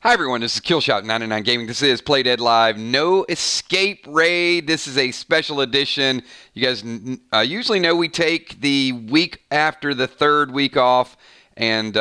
Hi everyone, this is Killshot99 Gaming. This is Play Dead Live No Escape Raid. This is a special edition. You guys usually know we take the week after the third week off and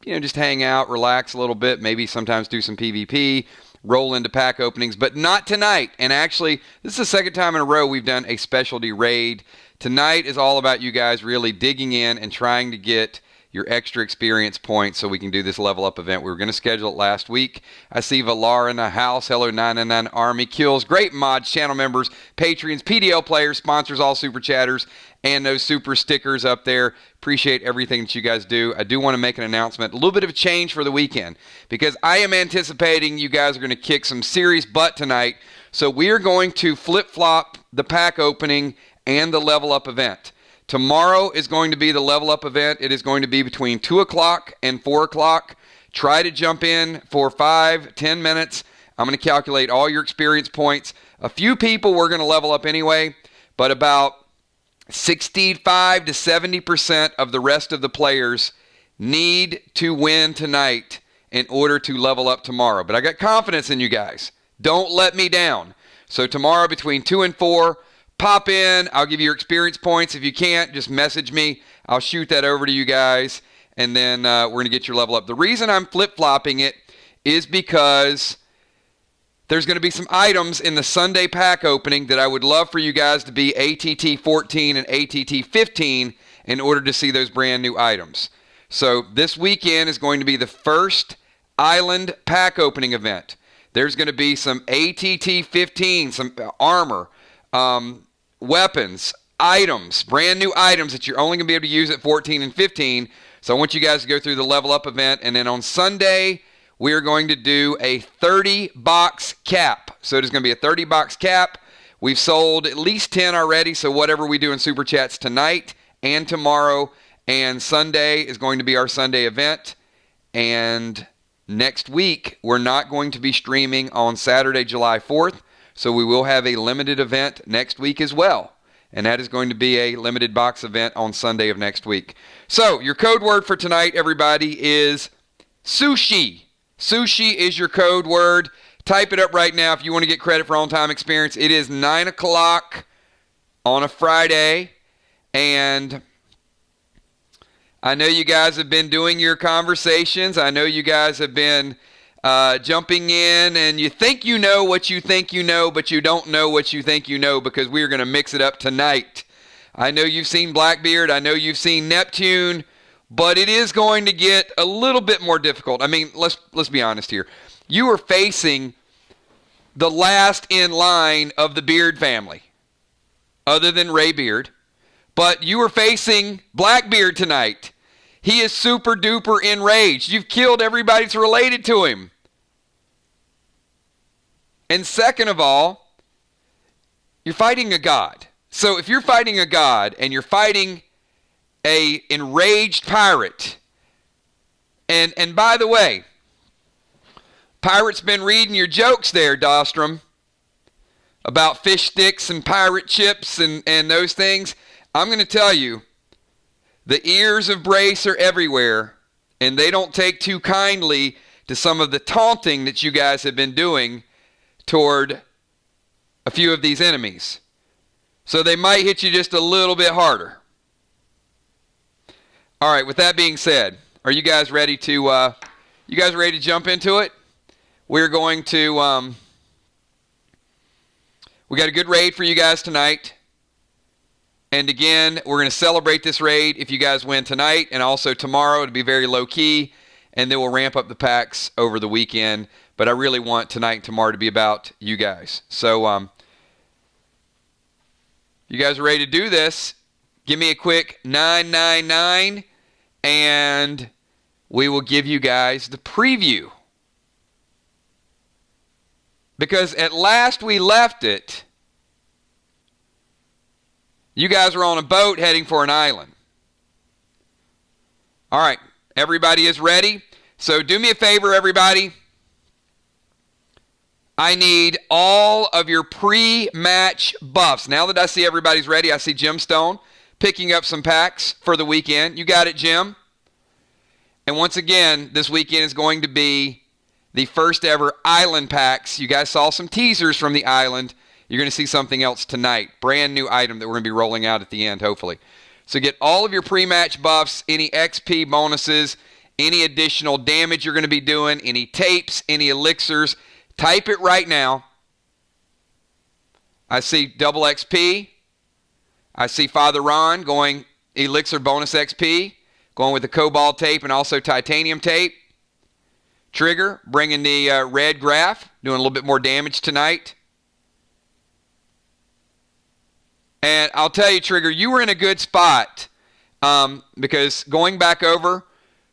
just hang out, relax a little bit, maybe sometimes do some PvP, roll into pack openings, but not tonight. And actually, this is the second time in a row we've done a specialty raid. Tonight is all about you guys really digging in and trying to get your extra experience points so we can do this level up event. We were going to schedule it last week. I see Valar in the house. Hello, 999 Army Kills. Great mods, channel members, Patreons, PDL players, sponsors, all super chatters, and those super stickers up there. Appreciate everything that you guys do. I do want to make an announcement, a little bit of a change for the weekend, because I am anticipating you guys are going to kick some serious butt tonight. So we are going to flip-flop the pack opening and the level up event. Tomorrow is going to be the level up event. It is going to be between 2 o'clock and 4 o'clock. Try to jump in for 5-10 minutes. I'm going to calculate all your experience points. A few people we're going to level up anyway, but about 65 to 70% of the rest of the players need to win tonight in order to level up tomorrow. But I got confidence in you guys. Don't let me down. So tomorrow between 2 and 4, pop in. I'll give you your experience points. If you can't, just message me. I'll shoot that over to you guys, and then we're going to get your level up. The reason I'm flip-flopping it is because there's going to be some items in the Sunday pack opening that I would love for you guys to be ATT 14 and ATT 15 in order to see those brand new items. So this weekend is going to be the first island pack opening event. There's going to be some ATT 15, some armor, weapons, items, brand new items that you're only going to be able to use at 14 and 15. So I want you guys to go through the level up event. And then on Sunday, we are going to do a 30-box cap. So it is going to be a 30-box cap. We've sold at least 10 already. So whatever we do in Super Chats tonight and tomorrow and Sunday is going to be our Sunday event. And next week, we're not going to be streaming on Saturday, July 4th. So we will have a limited event next week as well. And that is going to be a limited box event on Sunday of next week. So your code word for tonight, everybody, is sushi. Sushi is your code word. Type it up right now if you want to get credit for on-time experience. It is 9 o'clock on a Friday. And I know you guys have been doing your conversations. I know you guys have been jumping in, and you think you know what you think you know, but you don't know what you think you know, because we are going to mix it up tonight. I know you've seen Blackbeard. I know you've seen Neptune, but it is going to get a little bit more difficult. I mean, let's be honest here. You are facing the last in line of the Beard family, other than Ray Beard, but you are facing Blackbeard tonight. He is super duper enraged. You've killed everybody that's related to him. And second of all, you're fighting a god. So if you're fighting a god and you're fighting a enraged pirate, and by the way, Pirate's been reading your jokes there, Dostrom, about fish sticks and pirate chips and those things. I'm going to tell you, the ears of Brace are everywhere, and they don't take too kindly to some of the taunting that you guys have been doing toward a few of these enemies. So they might hit you just a little bit harder. All right, with that being said, are you guys ready to jump into it? We're going to we got a good raid for you guys tonight. And again, we're going to celebrate this raid if you guys win tonight, and also tomorrow. It'll be very low key, and then we'll ramp up the packs over the weekend. But I really want tonight and tomorrow to be about you guys. So you guys are ready to do this? Give me a quick 999, and we will give you guys the preview. Because at last we left it, you guys are on a boat heading for an island. All right, everybody is ready. So do me a favor, everybody. I need all of your pre-match buffs. Now that I see everybody's ready, I see Gemstone picking up some packs for the weekend. You got it, Jim? And once again, this weekend is going to be the first ever Island packs. You guys saw some teasers from the Island. You're going to see something else tonight. Brand new item that we're going to be rolling out at the end, hopefully. So get all of your pre-match buffs, any XP bonuses, any additional damage you're going to be doing, any tapes, any elixirs. Type it right now. I see double XP. I see Father Ron going elixir bonus XP, going with the cobalt tape and also titanium tape. Trigger bringing the red graph, doing a little bit more damage tonight. And I'll tell you, Trigger, you were in a good spot because going back over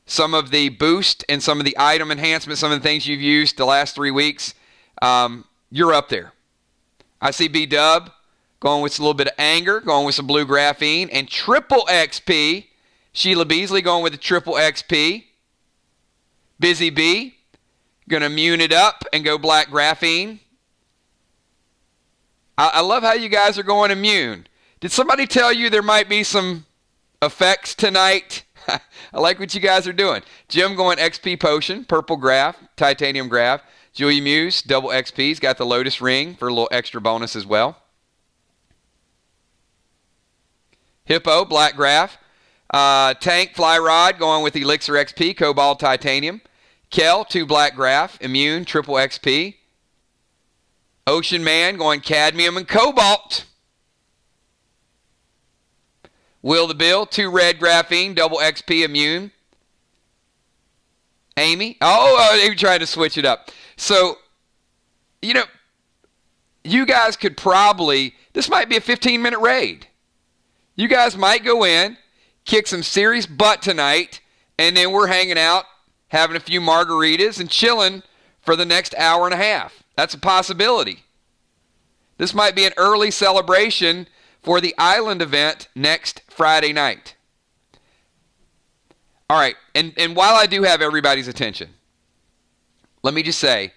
some of the boost and some of the item enhancements, some of the things you've used the last 3 weeks, you're up there. I see B-Dub going with a little bit of anger, going with some blue graphene, and triple XP. Sheila Beasley going with the triple XP. Busy B going to immune it up and go black graphene. I love how you guys are going immune. Did somebody tell you there might be some effects tonight? I like what you guys are doing. Jim going XP potion, purple graph, titanium graph. Julia Muse, double XP's, got the Lotus ring for a little extra bonus as well. Hippo, black graph. Tank, fly rod, going with elixir XP, cobalt, titanium. Kel, 2 black graph, immune, triple XP. Ocean Man going cadmium and cobalt. Will the Bill, 2 red graphene, double XP immune. Amy, they were trying to switch it up. So, you guys could probably, this might be a 15-minute raid. You guys might go in, kick some serious butt tonight, and then we're hanging out, having a few margaritas and chilling for the next hour and a half. That's a possibility. This might be an early celebration for the Island event next Friday night. All right, and while I do have everybody's attention, let me just say,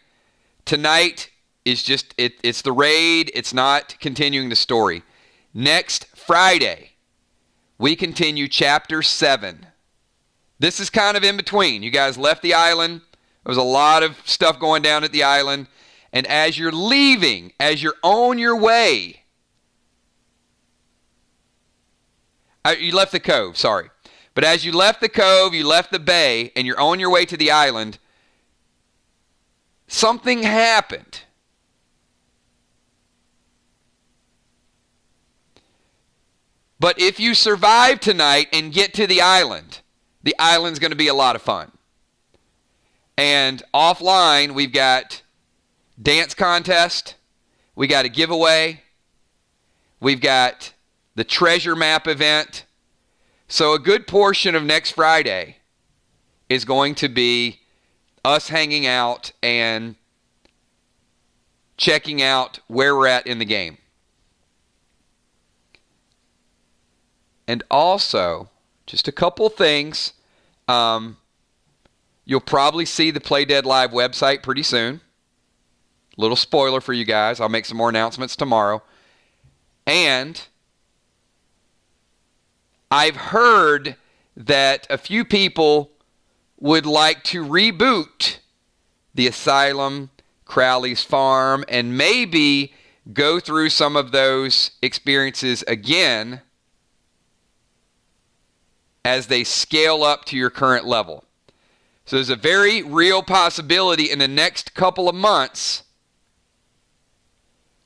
tonight is just, it's the raid, it's not continuing the story. Next Friday, we continue Chapter 7. This is kind of in between. You guys left the island. There was a lot of stuff going down at the island. And as you're leaving, as you're on your way, you left the cove, sorry. But as you left the cove, you left the bay, and you're on your way to the island, something happened. But if you survive tonight and get to the island's going to be a lot of fun. And offline, we've got dance contest. We got a giveaway. We've got the treasure map event. So a good portion of next Friday is going to be us hanging out and checking out where we're at in the game. And also, just a couple things. You'll probably see the Play Dead Live website pretty soon. Little spoiler for you guys. I'll make some more announcements tomorrow. And I've heard that a few people would like to reboot the Asylum, Crowley's Farm, and maybe go through some of those experiences again as they scale up to your current level. So there's a very real possibility in the next couple of months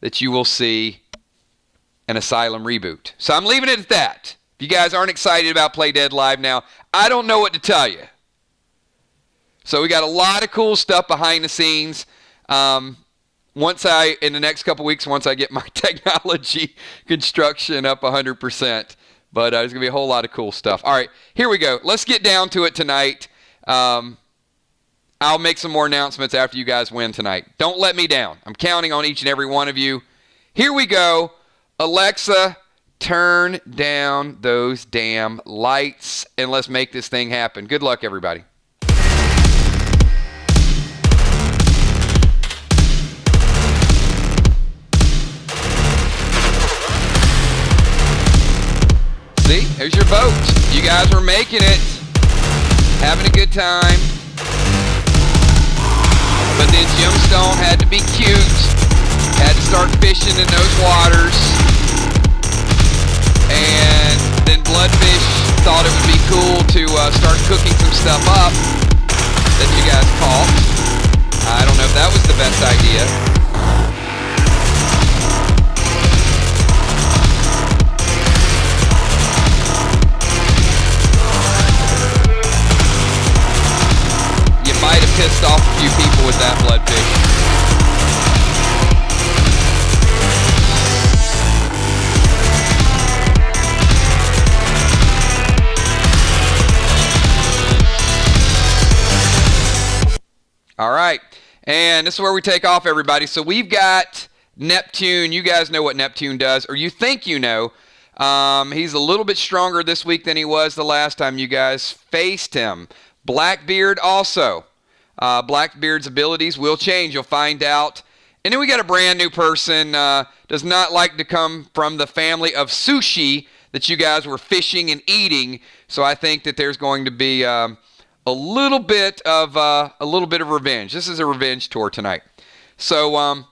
that you will see an Asylum reboot. So I'm leaving it at that. If you guys aren't excited about Play Dead Live now, I don't know what to tell you. So we got a lot of cool stuff behind the scenes. In the next couple weeks, once I get my technology construction up 100%. But there's going to be a whole lot of cool stuff. All right, here we go. Let's get down to it tonight. I'll make some more announcements after you guys win tonight. Don't let me down. I'm counting on each and every one of you. Here we go. Alexa, turn down those damn lights, and let's make this thing happen. Good luck, everybody. See, there's your vote. You guys were making it, having a good time. But then Gemstone had to be cute. Had to start fishing in those waters. And then Bloodfish thought it would be cool to start cooking some stuff up that you guys caught. I don't know if that was the best idea. You might have pissed off a few people with that Bloodfish. All right, and this is where we take off, everybody. So we've got Neptune. You guys know what Neptune does, or you think you know. He's a little bit stronger this week than he was the last time you guys faced him. Blackbeard also. Blackbeard's abilities will change. You'll find out. And then we got a brand new person. Does not like to come from the family of sushi that you guys were fishing and eating. So I think that there's going to be a little bit of revenge. This is a revenge tour tonight. So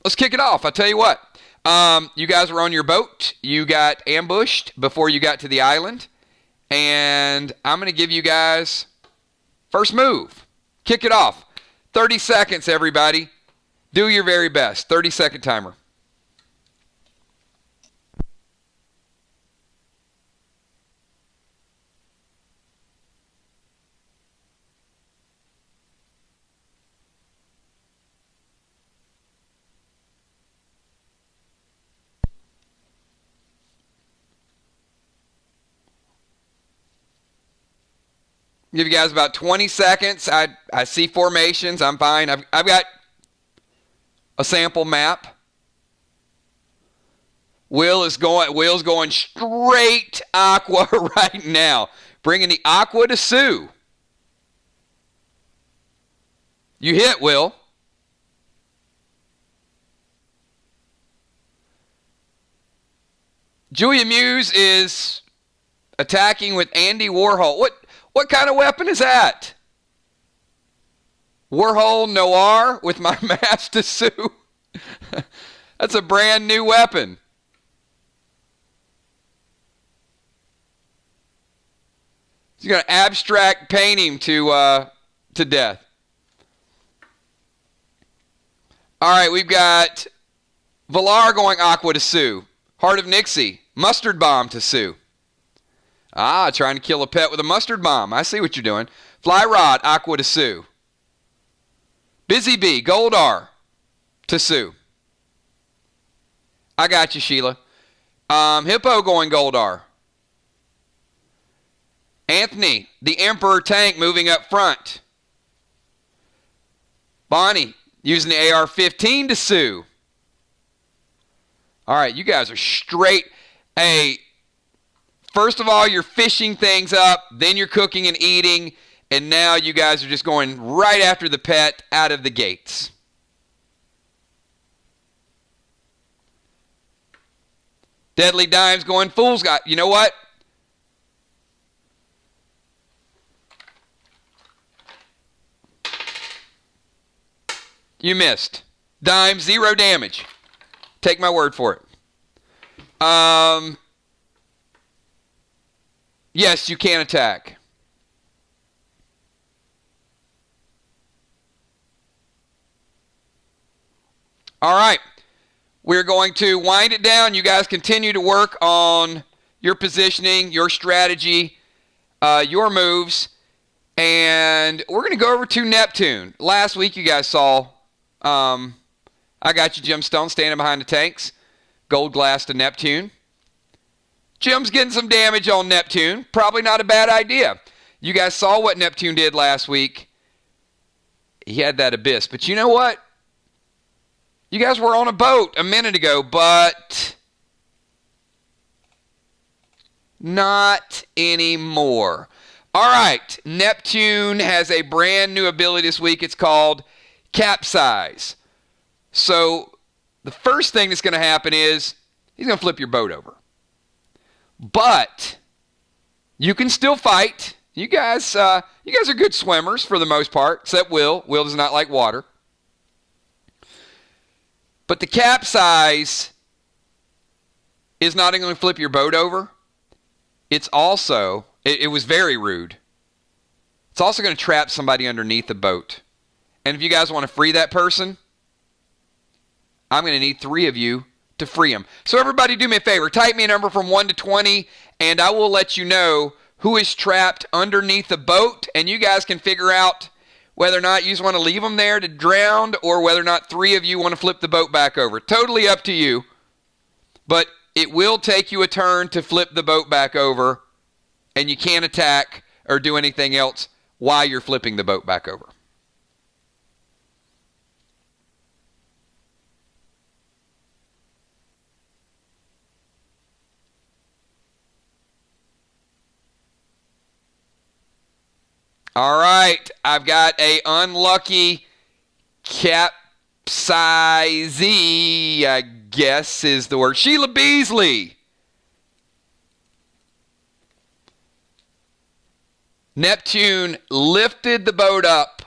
let's kick it off. I'll tell you what. You guys were on your boat. You got ambushed before you got to the island. And I'm going to give you guys first move. Kick it off. 30 seconds, everybody. Do your very best. 30-second timer. Give you guys about 20 seconds. I see formations. I'm fine. I've got a sample map. Will's going straight aqua right now. Bringing the aqua to Sue. You hit, Will. Julia Muse is attacking with Andy Warhol. What kind of weapon is that? Warhol Noir with my mask to Sue. That's a brand new weapon. He's going to abstract paint him to death. All right, we've got Valar going aqua to Sue. Heart of Nixie. Mustard bomb to Sue. Trying to kill a pet with a mustard bomb. I see what you're doing. Fly Rod, aqua to Sue. Busy Bee, Goldar to Sue. I got you, Sheila. Hippo going Goldar. Anthony, the Emperor tank moving up front. Bonnie, using the AR-15 to Sue. All right, you guys are straight. Hey, first of all, you're fishing things up, then you're cooking and eating, and now you guys are just going right after the pet out of the gates. Deadly Dimes going Fool's Got. You know what? You missed. Dime, 0 damage. Take my word for it. Yes, you can attack. All right. We're going to wind it down. You guys continue to work on your positioning, your strategy, your moves. And we're going to go over to Neptune. Last week you guys saw, I got you, Gemstone, standing behind the tanks. Gold glass to Neptune. Jim's getting some damage on Neptune. Probably not a bad idea. You guys saw what Neptune did last week. He had that abyss. But you know what? You guys were on a boat a minute ago, but not anymore. All right. Neptune has a brand new ability this week. It's called CAPSIZE. So the first thing that's going to happen is he's going to flip your boat over. But you can still fight. You guys are good swimmers for the most part, except Will. Will does not like water. But the capsize is not only going to flip your boat over, it's also, it was very rude. It's also going to trap somebody underneath the boat. And if you guys want to free that person, I'm going to need 3 of you to free them. So everybody do me a favor. Type me a number from 1 to 20, and I will let you know who is trapped underneath the boat. And you guys can figure out whether or not you just want to leave them there to drown or whether or not 3 of you want to flip the boat back over. Totally up to you. But it will take you a turn to flip the boat back over, and you can't attack or do anything else while you're flipping the boat back over. All right, I've got a unlucky CAPSIZE, I guess is the word. Sheila Beasley. Neptune lifted the boat up,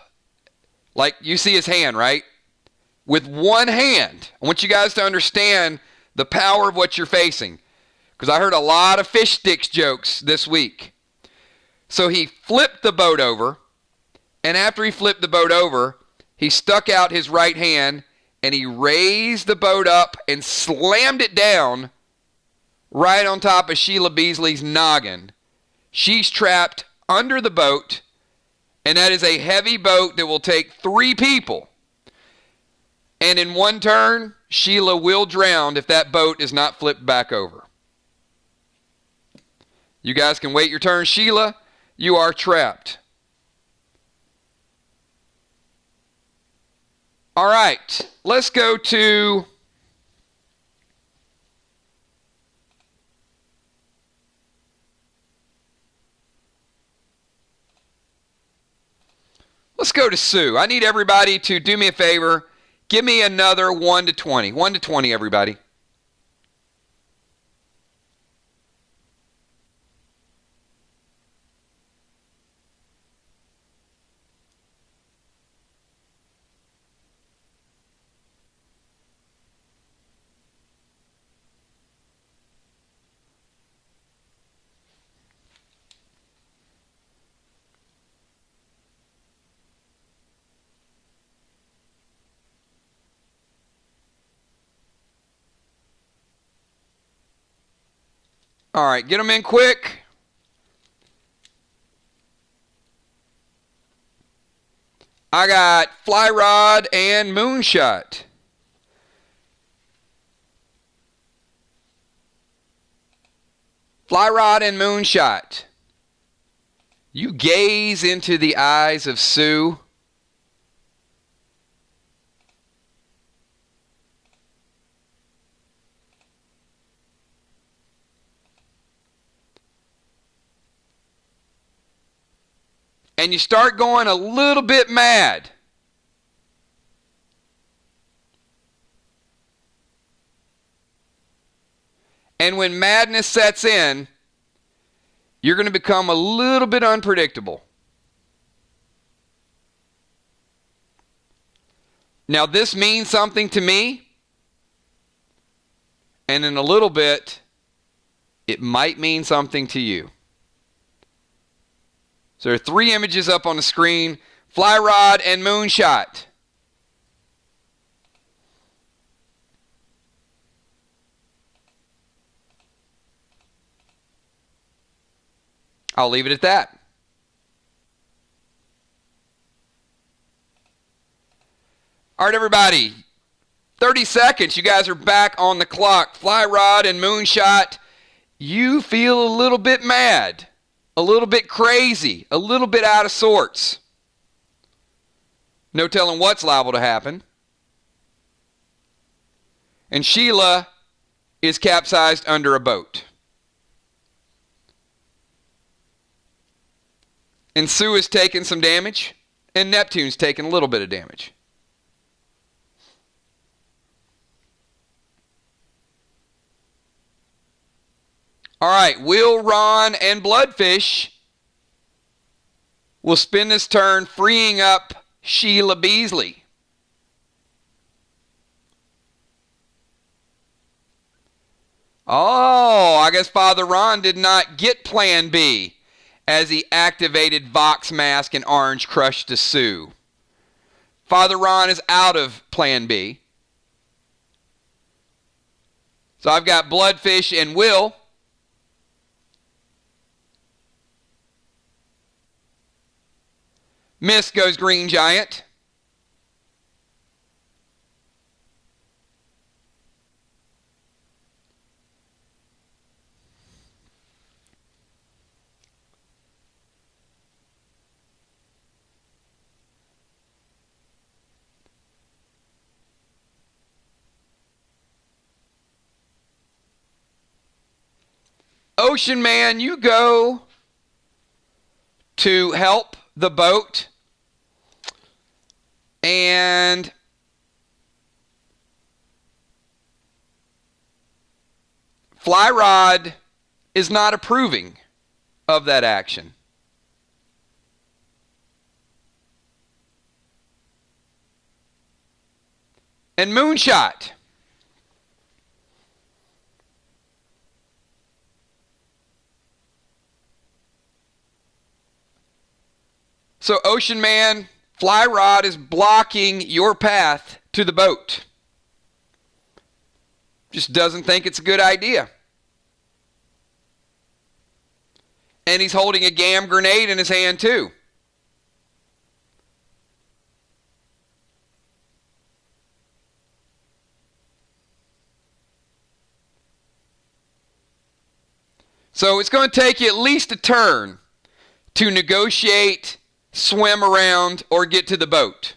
like you see his hand, right? With one hand. I want you guys to understand the power of what you're facing, because I heard a lot of fish sticks jokes this week. So he flipped the boat over, and after he flipped the boat over, he stuck out his right hand, and he raised the boat up and slammed it down right on top of Sheila Beasley's noggin. She's trapped under the boat, and that is a heavy boat that will take 3 people. And in one turn, Sheila will drown if that boat is not flipped back over. You guys can wait your turn. Sheila, you are trapped. All right, let's go to Sue. I need everybody to do me a favor. Give me another 1 to 20. 1 to 20, everybody. All right, get them in quick. I got Fly Rod and Moonshot. Fly Rod and Moonshot. You gaze into the eyes of Sue. And you start going a little bit mad. And when madness sets in, you're going to become a little bit unpredictable. Now, this means something to me, and in a little bit, it might mean something to you. So there are 3 images up on the screen, Fly Rod and Moonshot. I'll leave it at that. All right, everybody. 30 seconds. You guys are back on the clock. Fly Rod and Moonshot. You feel a little bit mad, a little bit crazy, a little bit out of sorts. No telling what's liable to happen. And Sheila is capsized under a boat. And Sue is taking some damage, and Neptune's taking a little bit of damage. All right, Will, Ron, and Bloodfish will spend this turn freeing up Sheila Beasley. Oh, I guess Father Ron did not get Plan B as he activated Vox Mask and Orange Crush to sue. Father Ron is out of Plan B. So I've got Bloodfish and Will. Miss goes Green Giant. Ocean Man, you go to help the boat. And Fly Rod is not approving of that action. And Moonshot. So Ocean Man, Fly Rod is blocking your path to the boat. Just doesn't think it's a good idea. And he's holding a GAM grenade in his hand too. So it's going to take you at least a turn to negotiate, swim around, or get to the boat.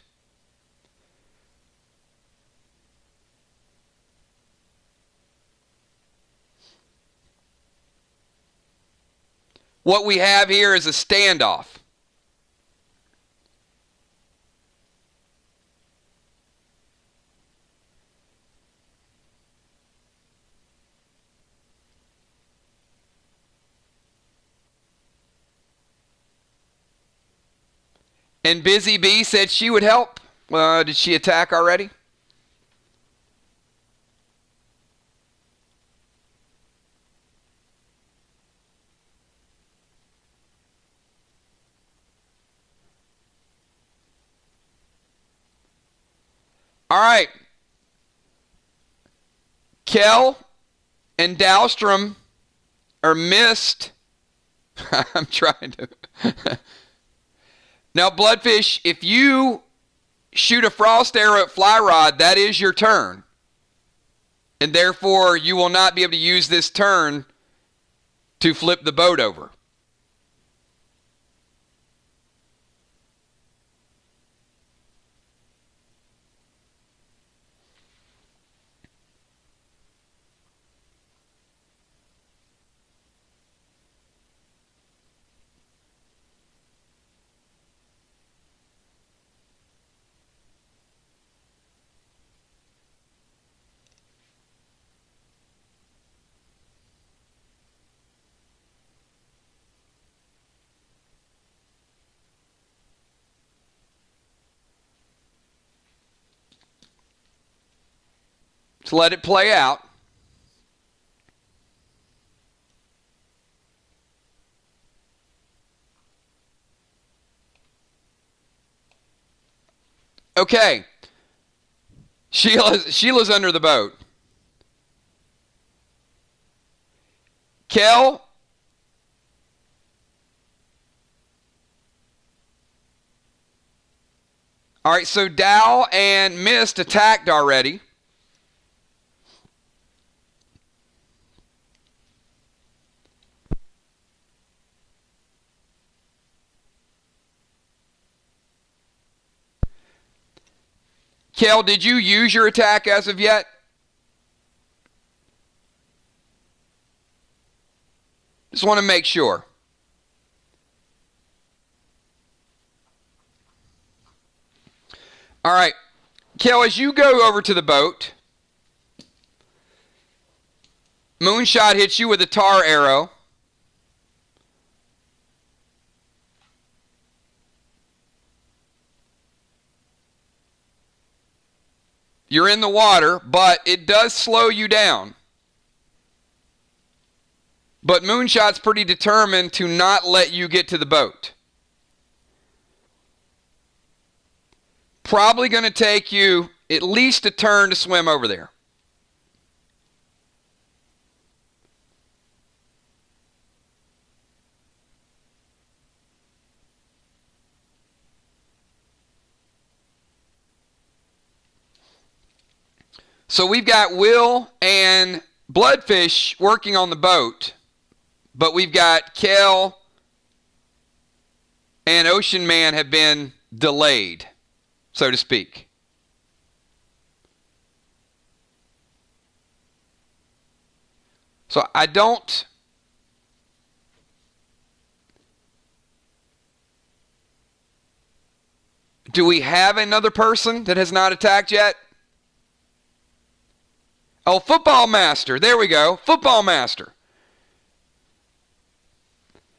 What we have here is a standoff. And Busy Bee said she would help. Did she attack already? All right. Kel and Dahlstrom are missed. I'm trying to. Now, Bloodfish, if you shoot a frost arrow at Fly Rod, that is your turn. And therefore, you will not be able to use this turn to flip the boat over. So let it play out. Okay. Sheila's under the boat. Kel. All right, so Dow and Mist attacked already. Kel, did you use your attack as of yet? Just want to make sure. All right. Kel, as you go over to the boat, Moonshot hits you with a tar arrow. You're in the water, but it does slow you down. But Moonshot's pretty determined to not let you get to the boat. Probably going to take you at least a turn to swim over there. So we've got Will and Bloodfish working on the boat, but we've got Kel and Ocean Man have been delayed, so to speak. So I don't... Do we have another person that has not attacked yet? Oh, Football Master. There we go. Football Master.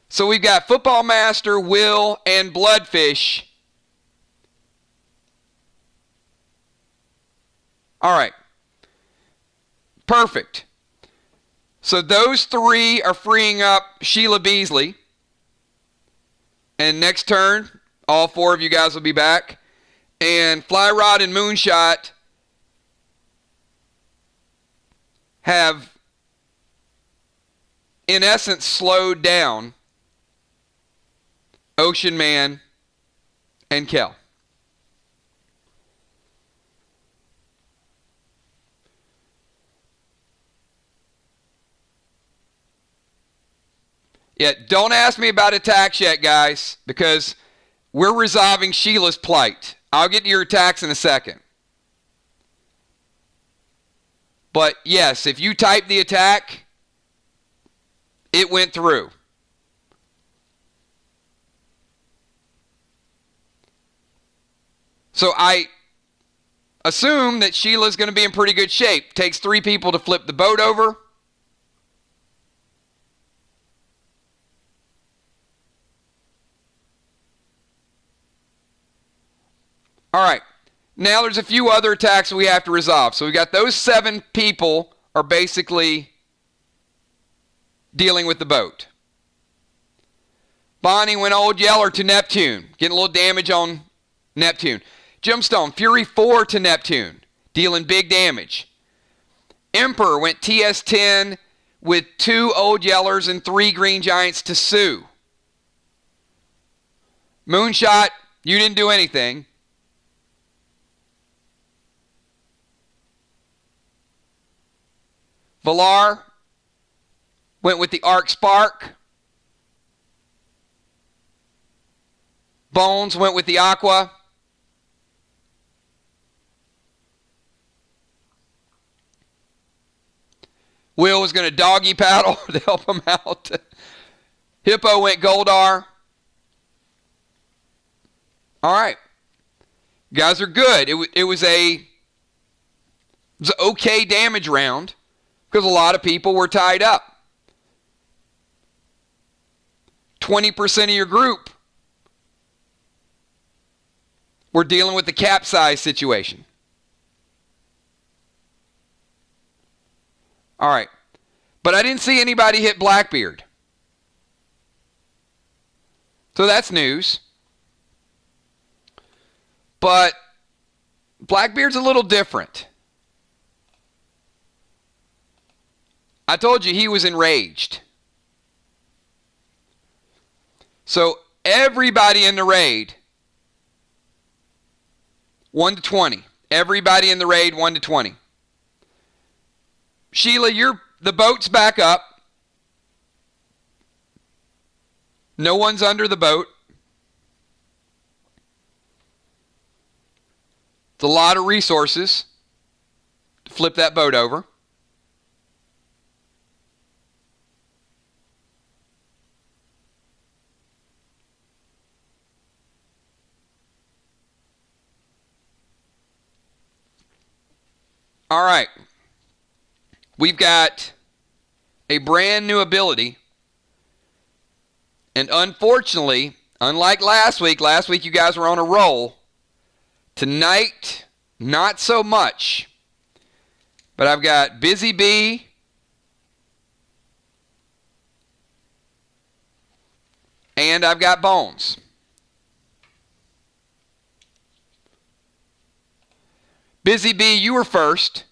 So we've got Football Master, Will, and Bloodfish. All right. Perfect. So those three are freeing up Sheila Beasley. And next turn, all four of you guys will be back. And Fly Rod and Moonshot have, in essence, slowed down Ocean Man and Kel. Yeah, don't ask me about attacks yet, guys, because we're resolving Sheila's plight. I'll get to your attacks in a second. But yes, if you type the attack, it went through. So I assume that Sheila's going to be in pretty good shape. Takes 3 people to flip the boat over. All right. Now there's a few other attacks we have to resolve. So we got those 7 people are basically dealing with the boat. Bonnie went Old Yeller to Neptune, getting a little damage on Neptune. Gemstone, Fury 4 to Neptune, dealing big damage. Emperor went TS10 with 2 Old Yellers and 3 Green Giants to Sue. Moonshot, you didn't do anything. Valar went with the Arc Spark. Bones went with the Aqua. Will was going to doggy paddle to help him out. Hippo went Goldar. All right. You guys are good. It was an okay damage round because a lot of people were tied up. 20% of your group were dealing with the CAPSIZE situation. All right. But I didn't see anybody hit Blackbeard. So that's news. But Blackbeard's a little different. I told you he was enraged. So everybody in the raid, 1 to 20. Everybody in the raid, 1 to 20. Sheila, the boat's back up. No one's under the boat. It's a lot of resources to flip that boat over. All right. We've got a brand new ability. And unfortunately, unlike last week you guys were on a roll. Tonight, Not so much. But I've got Busy Bee. And I've got Bones. Busy Bee, you were first.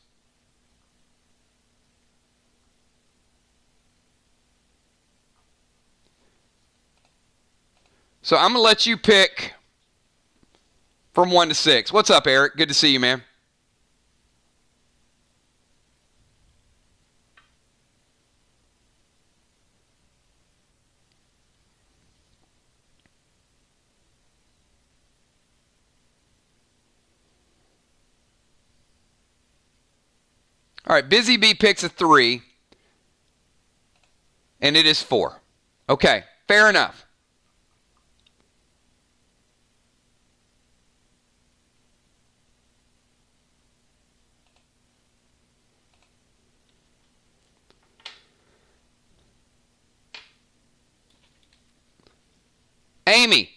So I'm going to let you pick from 1 to 6. What's up, Eric? Good to see you, man. All right, Busy Bee picks a 3, and it is 4. Okay, fair enough. Amy.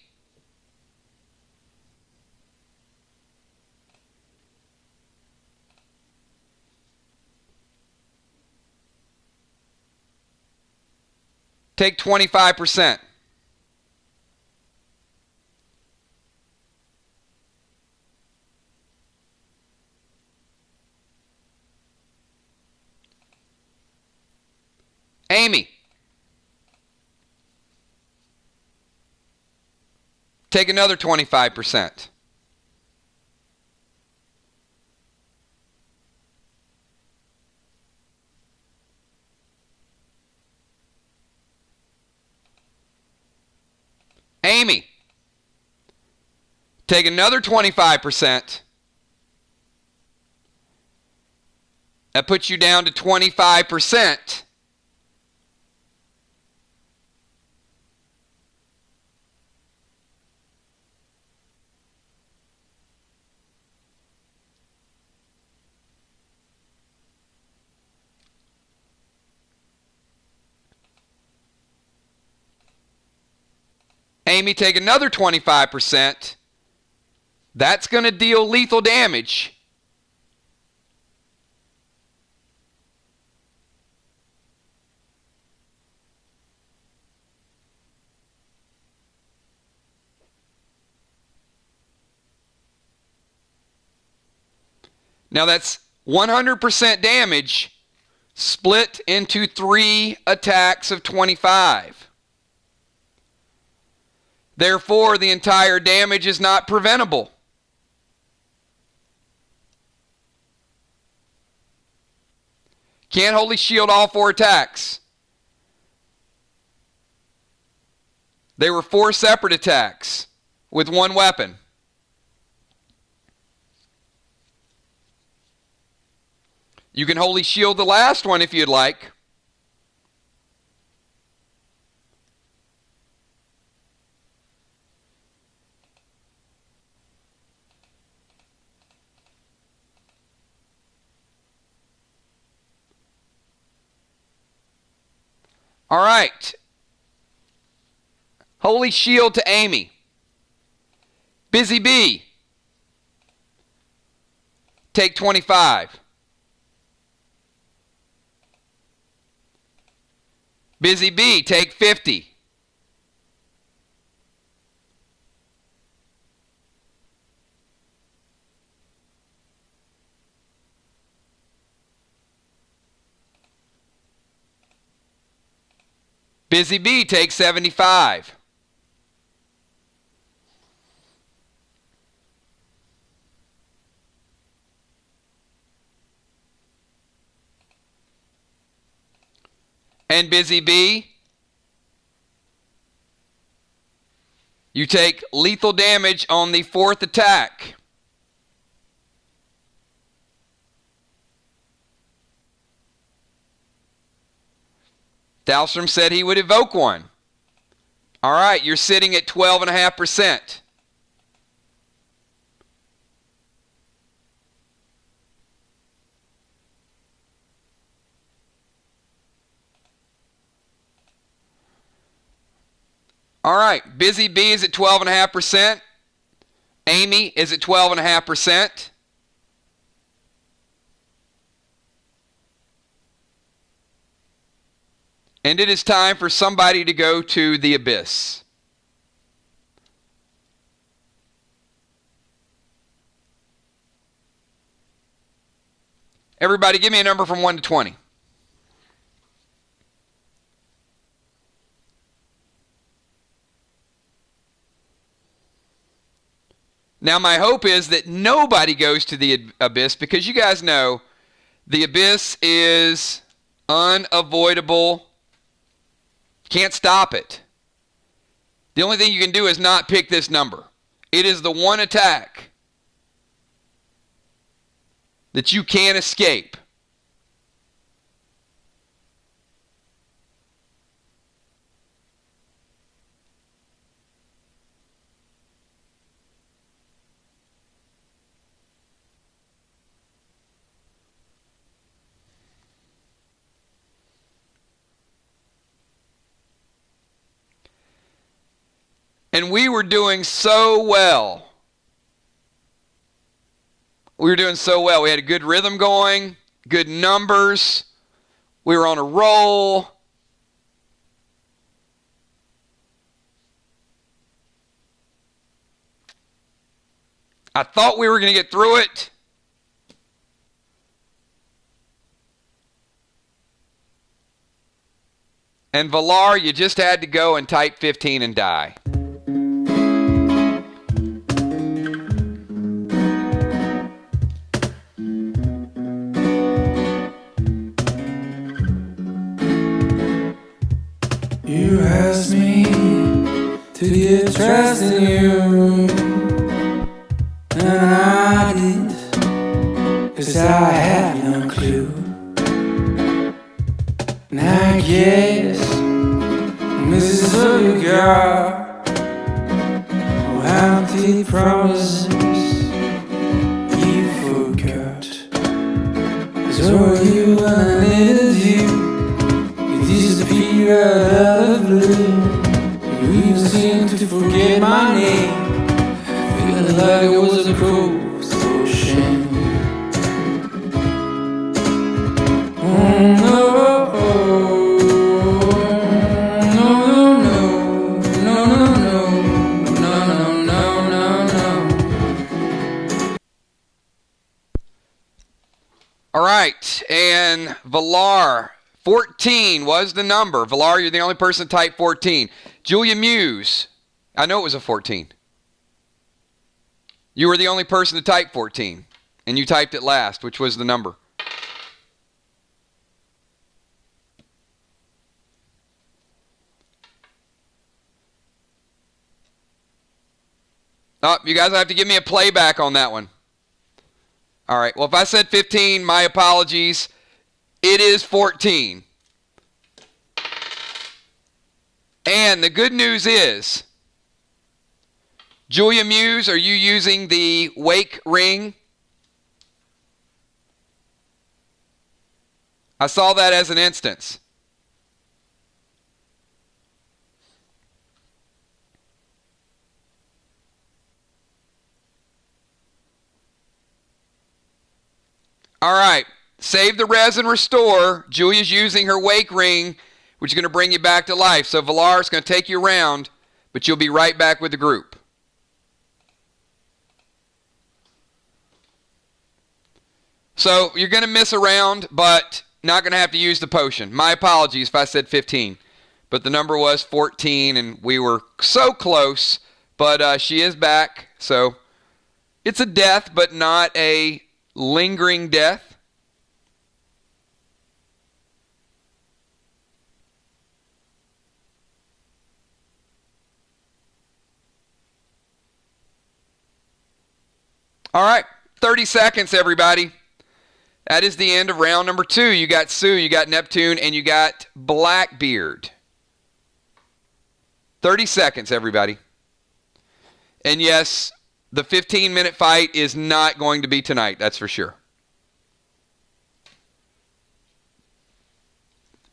Take 25%. Amy. Take another 25%. Amy. Take another 25%. That puts you down to 25%. Amy, take another 25%. That's going to deal lethal damage. Now that's 100% damage split into 3 attacks of 25. Therefore, the entire damage is not preventable. Can't Holy Shield all 4 attacks. They were 4 separate attacks with 1 weapon. You can Holy Shield the last one if you'd like. All right. Holy Shield to Amy. Busy Bee. Take 25. Busy Bee, take 50. Busy Bee, take 75. And Busy Bee, you take lethal damage on the 4th attack. Dahlstrom said he would evoke one. All right, you're sitting at 12.5%. All right, Busy Bee is at 12.5%. Amy is at 12.5%. And it is time for somebody to go to the abyss. Everybody, give me a number from 1 to 20. Now, my hope is that nobody goes to the abyss, because you guys know the abyss is unavoidable. Can't stop it. The only thing you can do is not pick this number. It is the one attack that you can't escape. And we were doing so well. We were doing so well. We had a good rhythm going, good numbers. We were on a roll. I thought we were going to get through it. And Valar, you just had to go and type 15 and die. You asked me to get trust in you, and I did, 'cause I had no clue. And I guess this is what you got. Oh, empty promises you forgot. 'Cause all you wanted to do, disappear out of the blue. You even seem to forget my name, feeling like it was a cruel shame. Oh no, no, no, no, no, no, no, no, no. All right, and Valar. 14 was the number. Valar, you're the only person to type 14. Julia Muse, I know it was a 14. You were the only person to type 14, and you typed it last, which was the number. Oh, you guys have to give me a playback on that one. All right, well, if I said 15, my apologies. It is 14. And the good news is, Julia Muse, are you using the wake ring? I saw that as an instance. All right. Save the res and restore. Julia's using her wake ring, which is going to bring you back to life. So Valar is going to take you around, but you'll be right back with the group. So you're going to miss a round, but not going to have to use the potion. My apologies if I said 15, but the number was 14, and we were so close, but she is back. So it's a death, but not a lingering death. All right, 30 seconds, everybody. That is the end of round number 2. You got Sue, you got Neptune, and you got Blackbeard. 30 seconds, everybody. And yes, the 15-minute fight is not going to be tonight, that's for sure.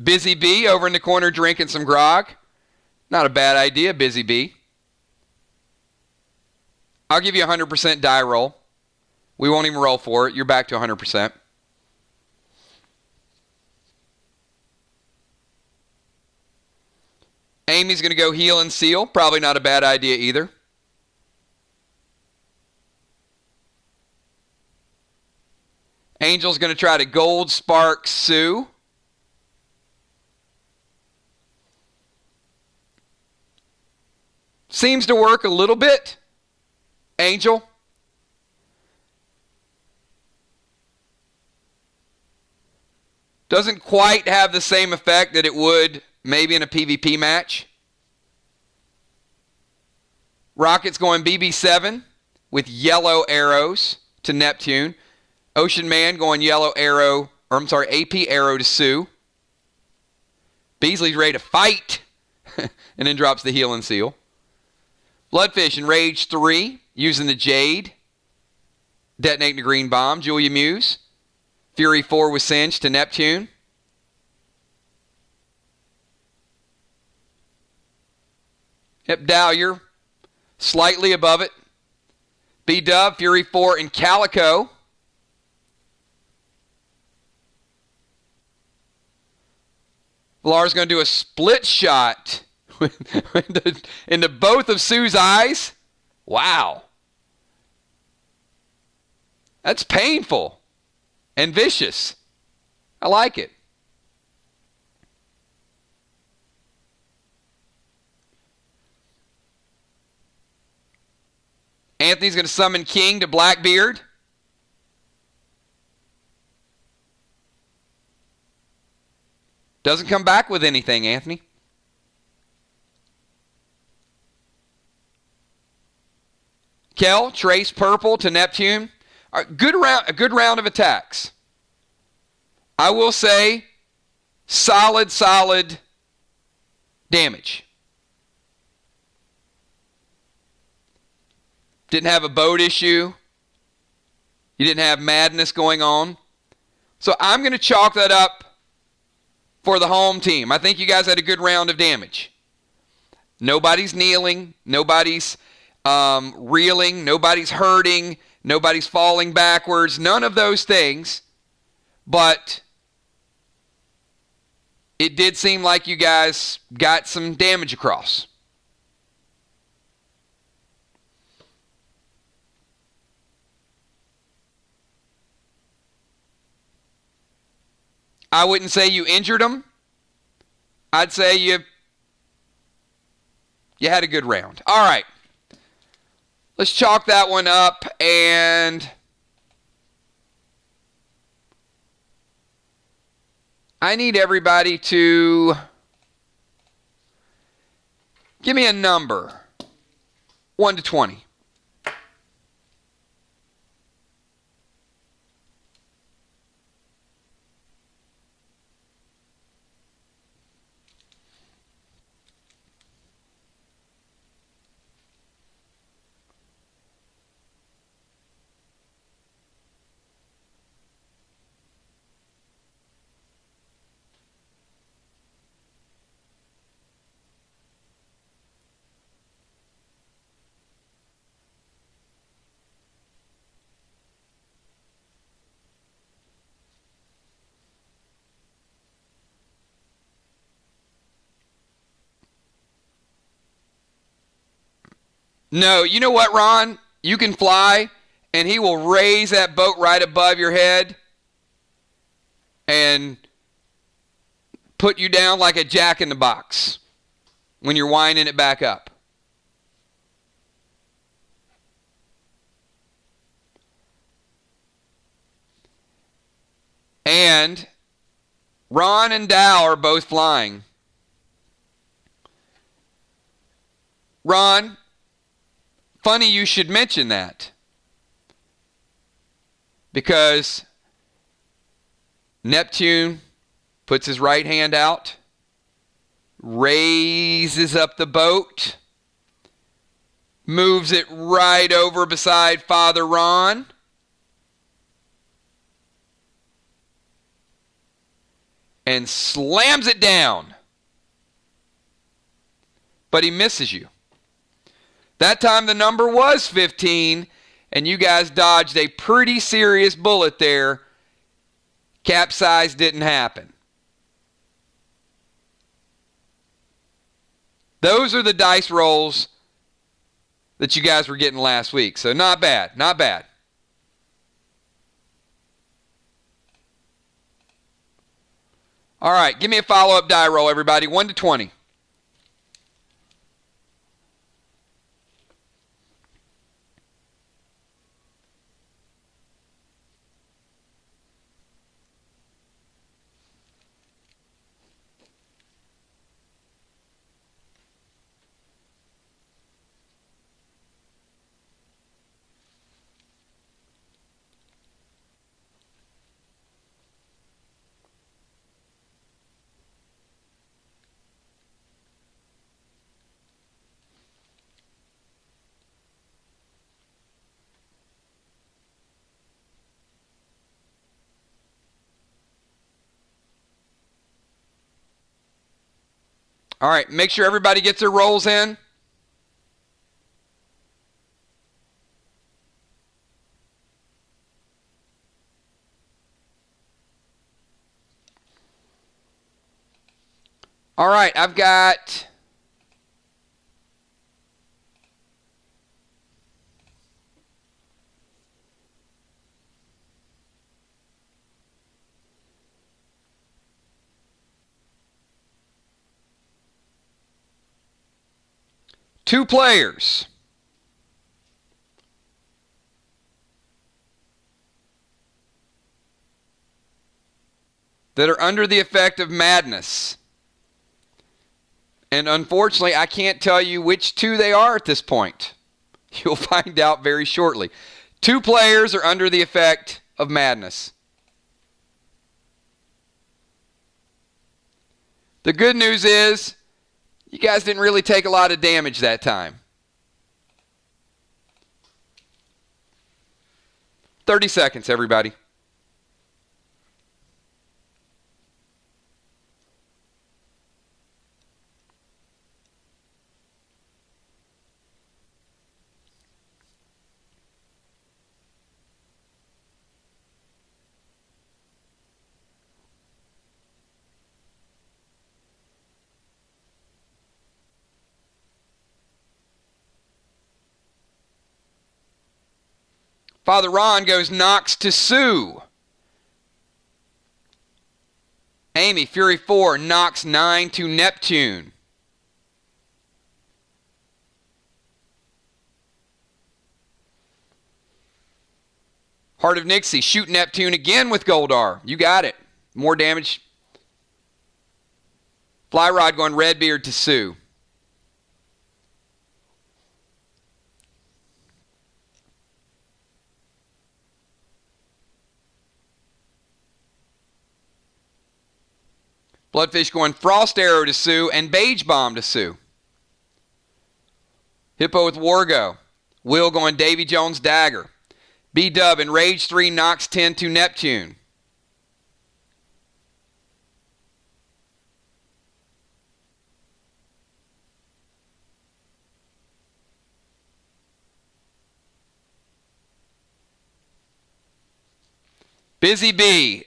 Busy Bee over in the corner drinking some grog. Not a bad idea, Busy Bee. I'll give you a 100% die roll. We won't even roll for it. You're back to 100%. Amy's going to go heal and seal. Probably not a bad idea either. Angel's going to try to gold spark Sue. Seems to work a little bit. Angel. Doesn't quite have the same effect that it would maybe in a PvP match. Rocket's going BB7 with yellow arrows to Neptune. Ocean Man going yellow arrow, or I'm sorry, AP arrow to Sue. Beasley's ready to fight and then drops the heal and seal. Bloodfish and Rage 3 using the Jade. Detonating the green bomb. Julia Muse. Fury 4 with Singe to Neptune. Yep, Dahlia slightly above it. B-Dub, Fury 4, and Calico. Valar's going to do a split shot into both of Sue's eyes. Wow. That's painful and vicious. I like it. Anthony's going to summon King to Blackbeard. Doesn't come back with anything, Anthony. Kel, Trace Purple to Neptune. A good round of attacks. I will say solid damage. Didn't have a boat issue. You didn't have madness going on. So I'm going to chalk that up for the home team. I think you guys had a good round of damage. Nobody's kneeling. Nobody's reeling. Nobody's hurting. Nobody's falling backwards. None of those things. But it did seem like you guys got some damage across. I wouldn't say you injured them. I'd say you had a good round. All right. Let's chalk that one up, and I need everybody to give me a number, 1 to 20. No, you know what, Ron? You can fly, and he will raise that boat right above your head and put you down like a jack in the box when you're winding it back up. And Ron and Dow are both flying. Ron, funny you should mention that, because Neptune puts his right hand out, raises up the boat, moves it right over beside Father Ron, and slams it down. But he misses you. That time the number was 15, and you guys dodged a pretty serious bullet there. Capsize didn't happen. Those are the dice rolls that you guys were getting last week. So not bad, not bad. All right, give me a follow-up die roll, everybody. 1 to 20. All right, make sure everybody gets their rolls in. All right, I've got two players that are under the effect of madness. And unfortunately, I can't tell you which two they are at this point. You'll find out very shortly. Two players are under the effect of madness. The good news is, you guys didn't really take a lot of damage that time. 30 seconds, everybody. Father Ron goes Knox to Sue. Amy, Fury 4, Knox 9 to Neptune. Heart of Nixie, shoot Neptune again with Goldar. You got it. More damage. Fly Rod going Redbeard to Sue. Bloodfish going Frost Arrow to Sue and Bage Bomb to Sue. Hippo with Wargo. Will going Davy Jones Dagger. B-Dub and Rage 3 Knox 10 to Neptune. Busy Bee.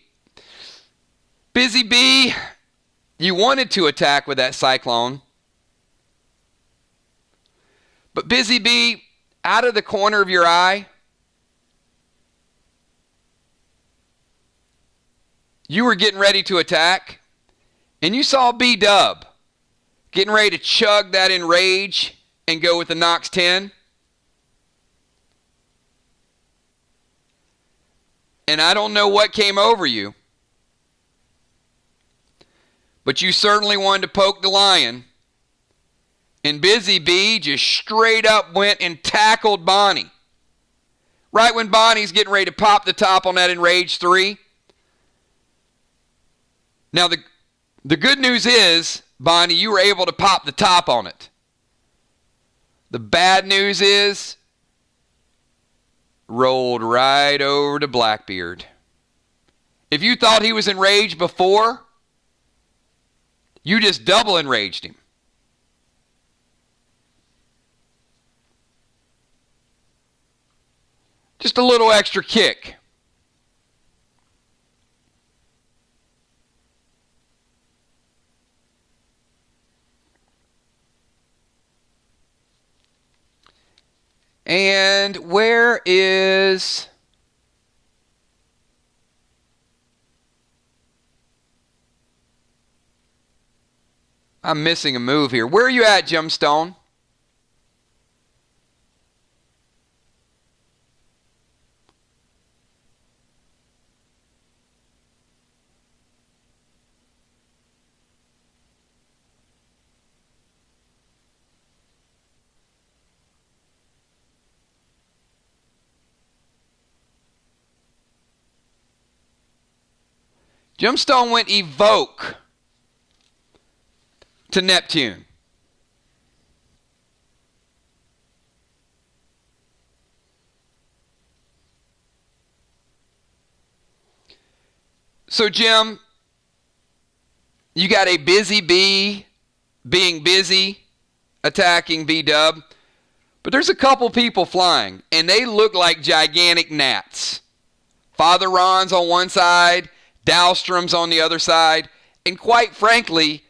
Busy Bee, you wanted to attack with that Cyclone. But Busy Bee, out of the corner of your eye, you were getting ready to attack, and you saw B-Dub getting ready to chug that Enrage and go with the Nox 10. And I don't know what came over you, but you certainly wanted to poke the lion. And Busy Bee just straight up went and tackled Bonnie. Right when Bonnie's getting ready to pop the top on that Enrage 3. Now, the good news is, Bonnie, you were able to pop the top on it. The bad news is, rolled right over to Blackbeard. If you thought he was enraged before, you just double enraged him. Just a little extra kick. And where is... I'm missing a move here. Where are you at, Gemstone? Gemstone went evoke to Neptune. So, Jim, you got a busy bee being busy attacking B-Dub, but there's a couple people flying, and they look like gigantic gnats. Father Ron's on one side, Dahlstrom's on the other side, and quite frankly,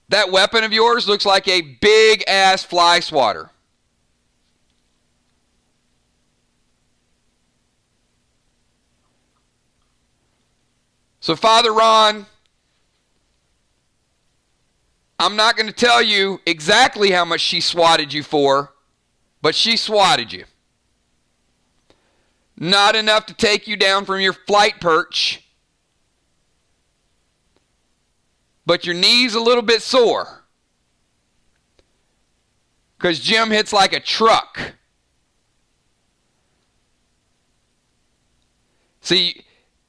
that weapon of yours looks like a big-ass fly swatter. So, Father Ron, I'm not going to tell you exactly how much she swatted you for, but she swatted you. Not enough to take you down from your flight perch, but your knee's a little bit sore because Jim hits like a truck. See,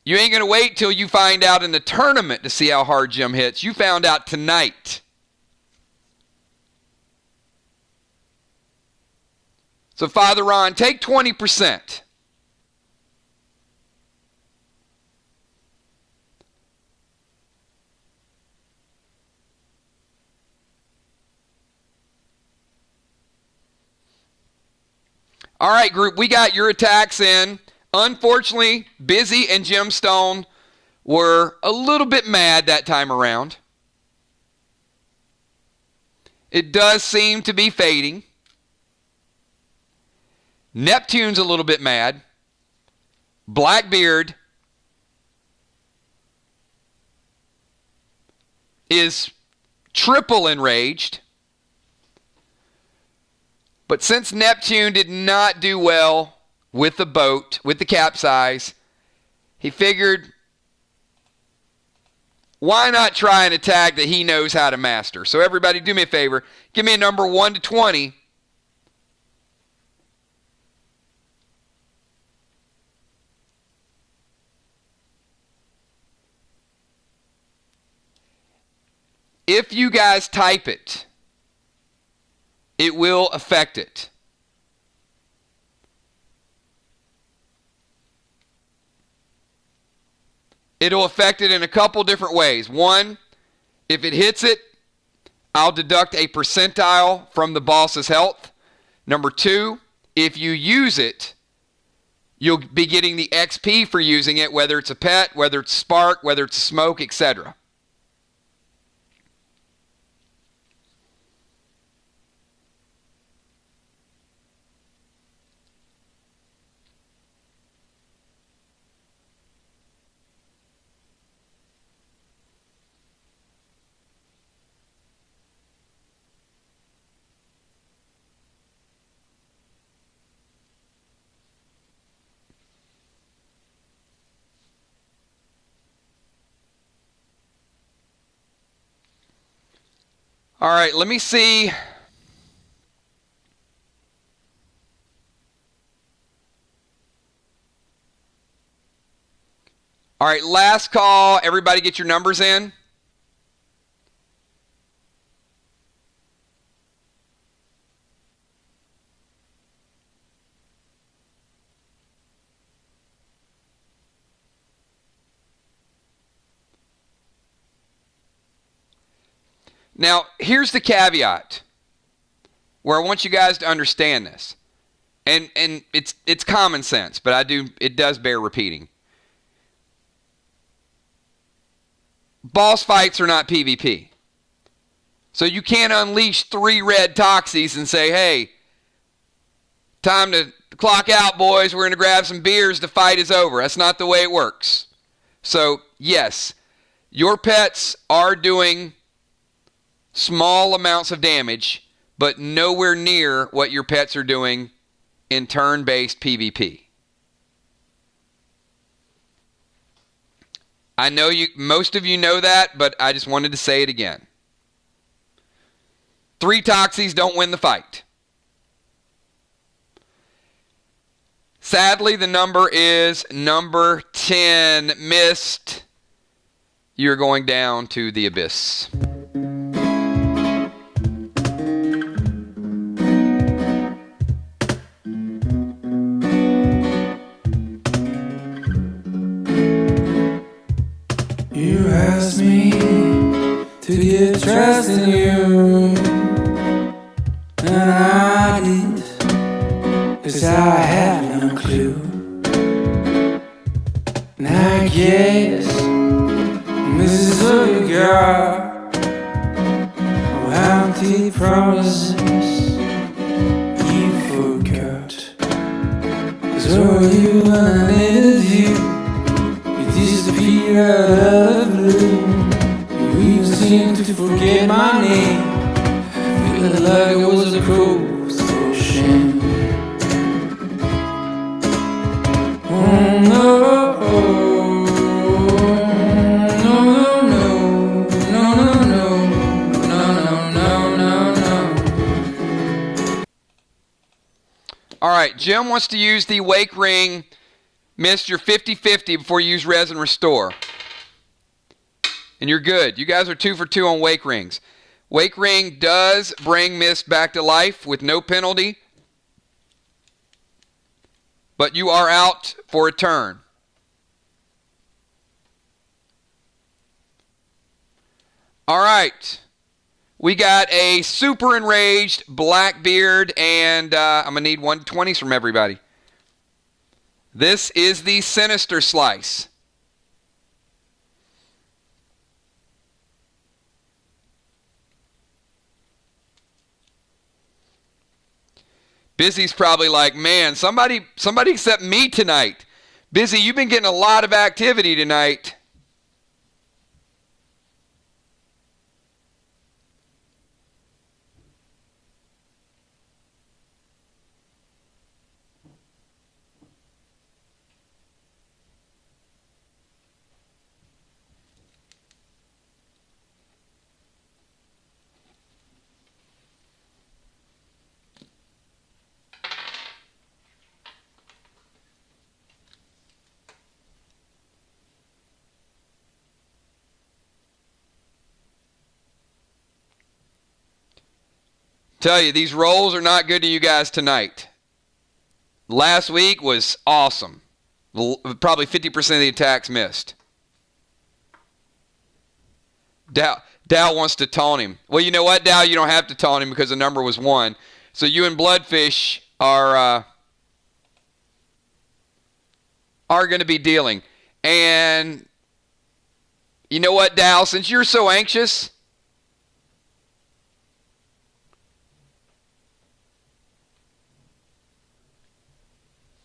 you ain't going to wait till you find out in the tournament to see how hard Jim hits. You found out tonight. So, Father Ron, take 20%. All right, group, we got your attacks in. Unfortunately, Busy and Gemstone were a little bit mad that time around. It does seem to be fading. Neptune's a little bit mad. Blackbeard is triple enraged. But since Neptune did not do well with the boat, with the capsize, he figured, why not try an attack that he knows how to master? So everybody, do me a favor. Give me a number 1 to 20. If you guys type it, it will affect it. It'll affect it in a couple different ways. One, if it hits it, I'll deduct a percentile from the boss's health. Number 2, if you use it, you'll be getting the XP for using it, whether it's a pet, whether it's spark, whether it's smoke, etc. All right, let me see. All right, last call. Everybody get your numbers in. Now, here's the caveat where I want you guys to understand this. And it's common sense, but it does bear repeating. Boss fights are not PvP. So you can't unleash 3 red toxies and say, hey, time to clock out, boys. We're going to grab some beers. The fight is over. That's not the way it works. So, yes, your pets are doing small amounts of damage, but nowhere near what your pets are doing in turn-based PvP. I know most of you know that, but I just wanted to say it again. 3 toxies don't win the fight. Sadly, the number is number 10. Missed. You're going down to the abyss. You asked me to get trust in you, and I did, 'cause I had no clue. And I guess this is all you got, oh, empty promises you forgot. 'Cause all you wanted to do, disappear out of the blue. You even seem to forget my name, feeling like it was a cruel shame. Oh no, no, no, no, no, no, no, no, no. All right, Jim wants to use the Wake Ring. Missed your 50-50 before you use Res and Restore. And you're good. You guys are 2 for 2 on Wake Rings. Wake Ring does bring Mist back to life with no penalty. But you are out for a turn. All right. We got a super enraged Blackbeard, and I'm going to need 120s from everybody. This is the Sinister Slice. Busy's probably like, man, somebody except me tonight. Busy, you've been getting a lot of activity tonight. Tell you, these rolls are not good to you guys tonight. Last week was awesome. Probably 50% of the attacks missed. Dow wants to taunt him. Well, you know what, Dow? You don't have to taunt him because the number was 1. So you and Bloodfish are going to be dealing. And you know what, Dow? Since you're so anxious,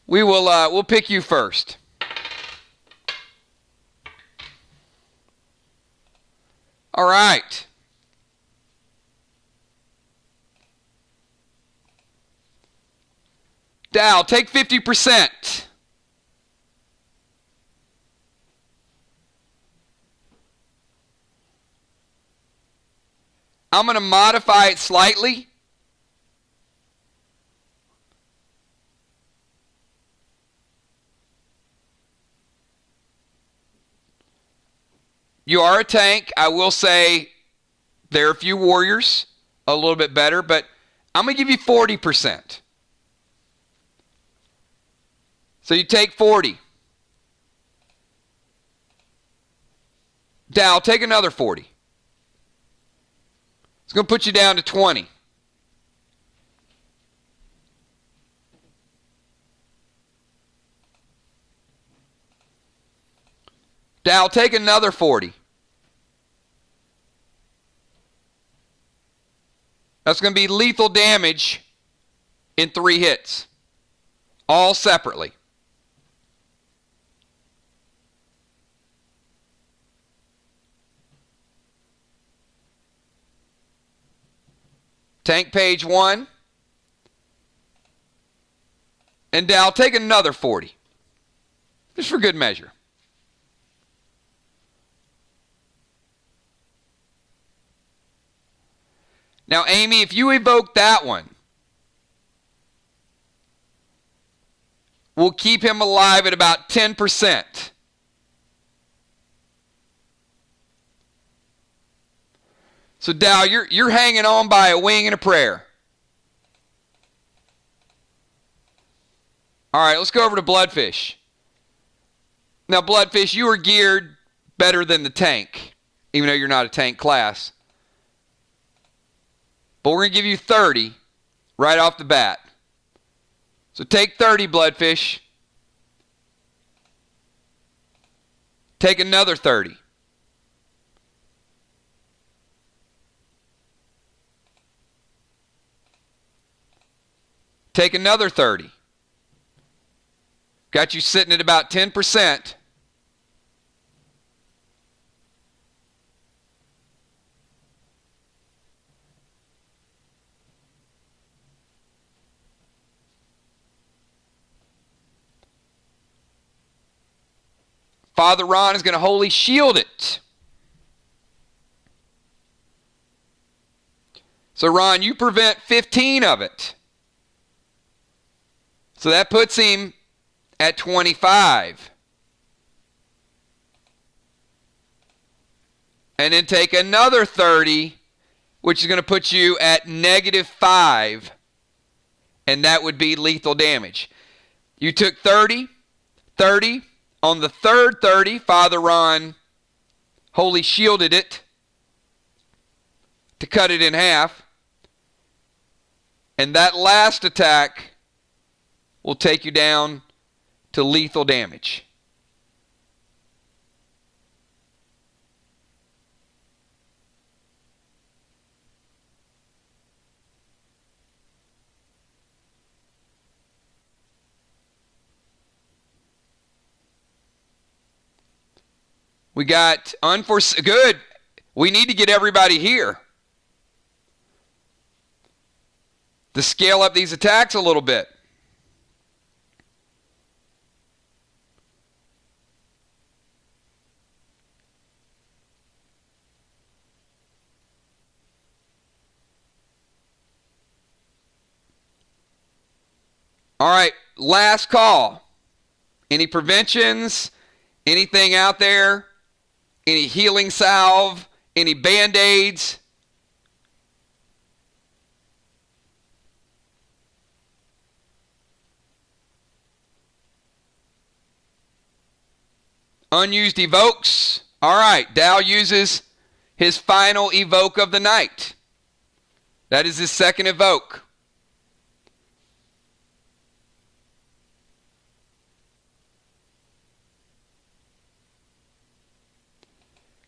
we'll pick you first. All right. Dow, take 50%. I'm going to modify it slightly. You are a tank. I will say there are a few warriors a little bit better, but I'm going to give you 40%. So you take 40. Dow, take another 40. It's going to put you down to 20. Dow, take another 40. That's going to be lethal damage in 3 hits, all separately. Tank page 1. And Dal, take another 40. Just for good measure. Now, Amy, if you evoke that one, we'll keep him alive at about 10%. So, Dal, you're hanging on by a wing and a prayer. All right, let's go over to Bloodfish. Now, Bloodfish, you are geared better than the tank, even though you're not a tank class. But we're going to give you 30 right off the bat. So take 30, Bloodfish. Take another 30. Take another 30. Got you sitting at about 10%. Father Ron is going to Holy Shield it. So, Ron, you prevent 15 of it. So that puts him at 25. And then take another 30, which is going to put you at -5. And that would be lethal damage. You took 30, 30. On the third 30, Father Ron Holy Shielded it to cut it in half. And that last attack will take you down to lethal damage. We got unforeseen. Good. We need to get everybody here to scale up these attacks a little bit. All right, last call. Any preventions? Anything out there? Any healing salve? Any Band-Aids? Unused evokes. All right, Dal uses his final evoke of the night. That is his second evoke.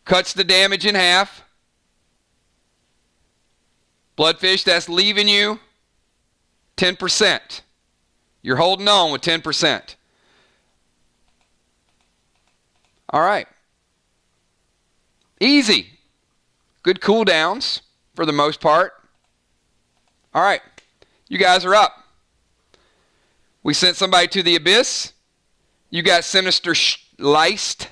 Cuts the damage in half. Bloodfish, that's leaving you 10%. You're holding on with 10%. All right. Easy. Good cooldowns for the most part. All right. You guys are up. We sent somebody to the abyss. You got Sinister Liced.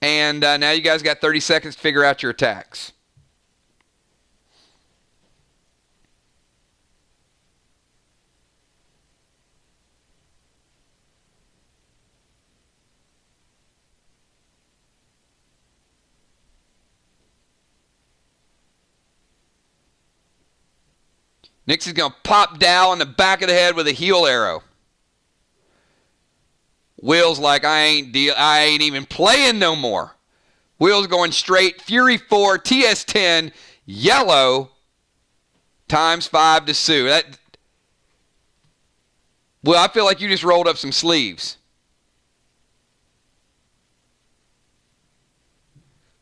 And now you guys got 30 seconds to figure out your attacks. Nixie's going to pop Dal in the back of the head with a heal arrow. Will's like, I ain't even playing no more. Will's going straight. Fury 4, TS10, yellow, ×5 to Sue. Well, I feel like you just rolled up some sleeves.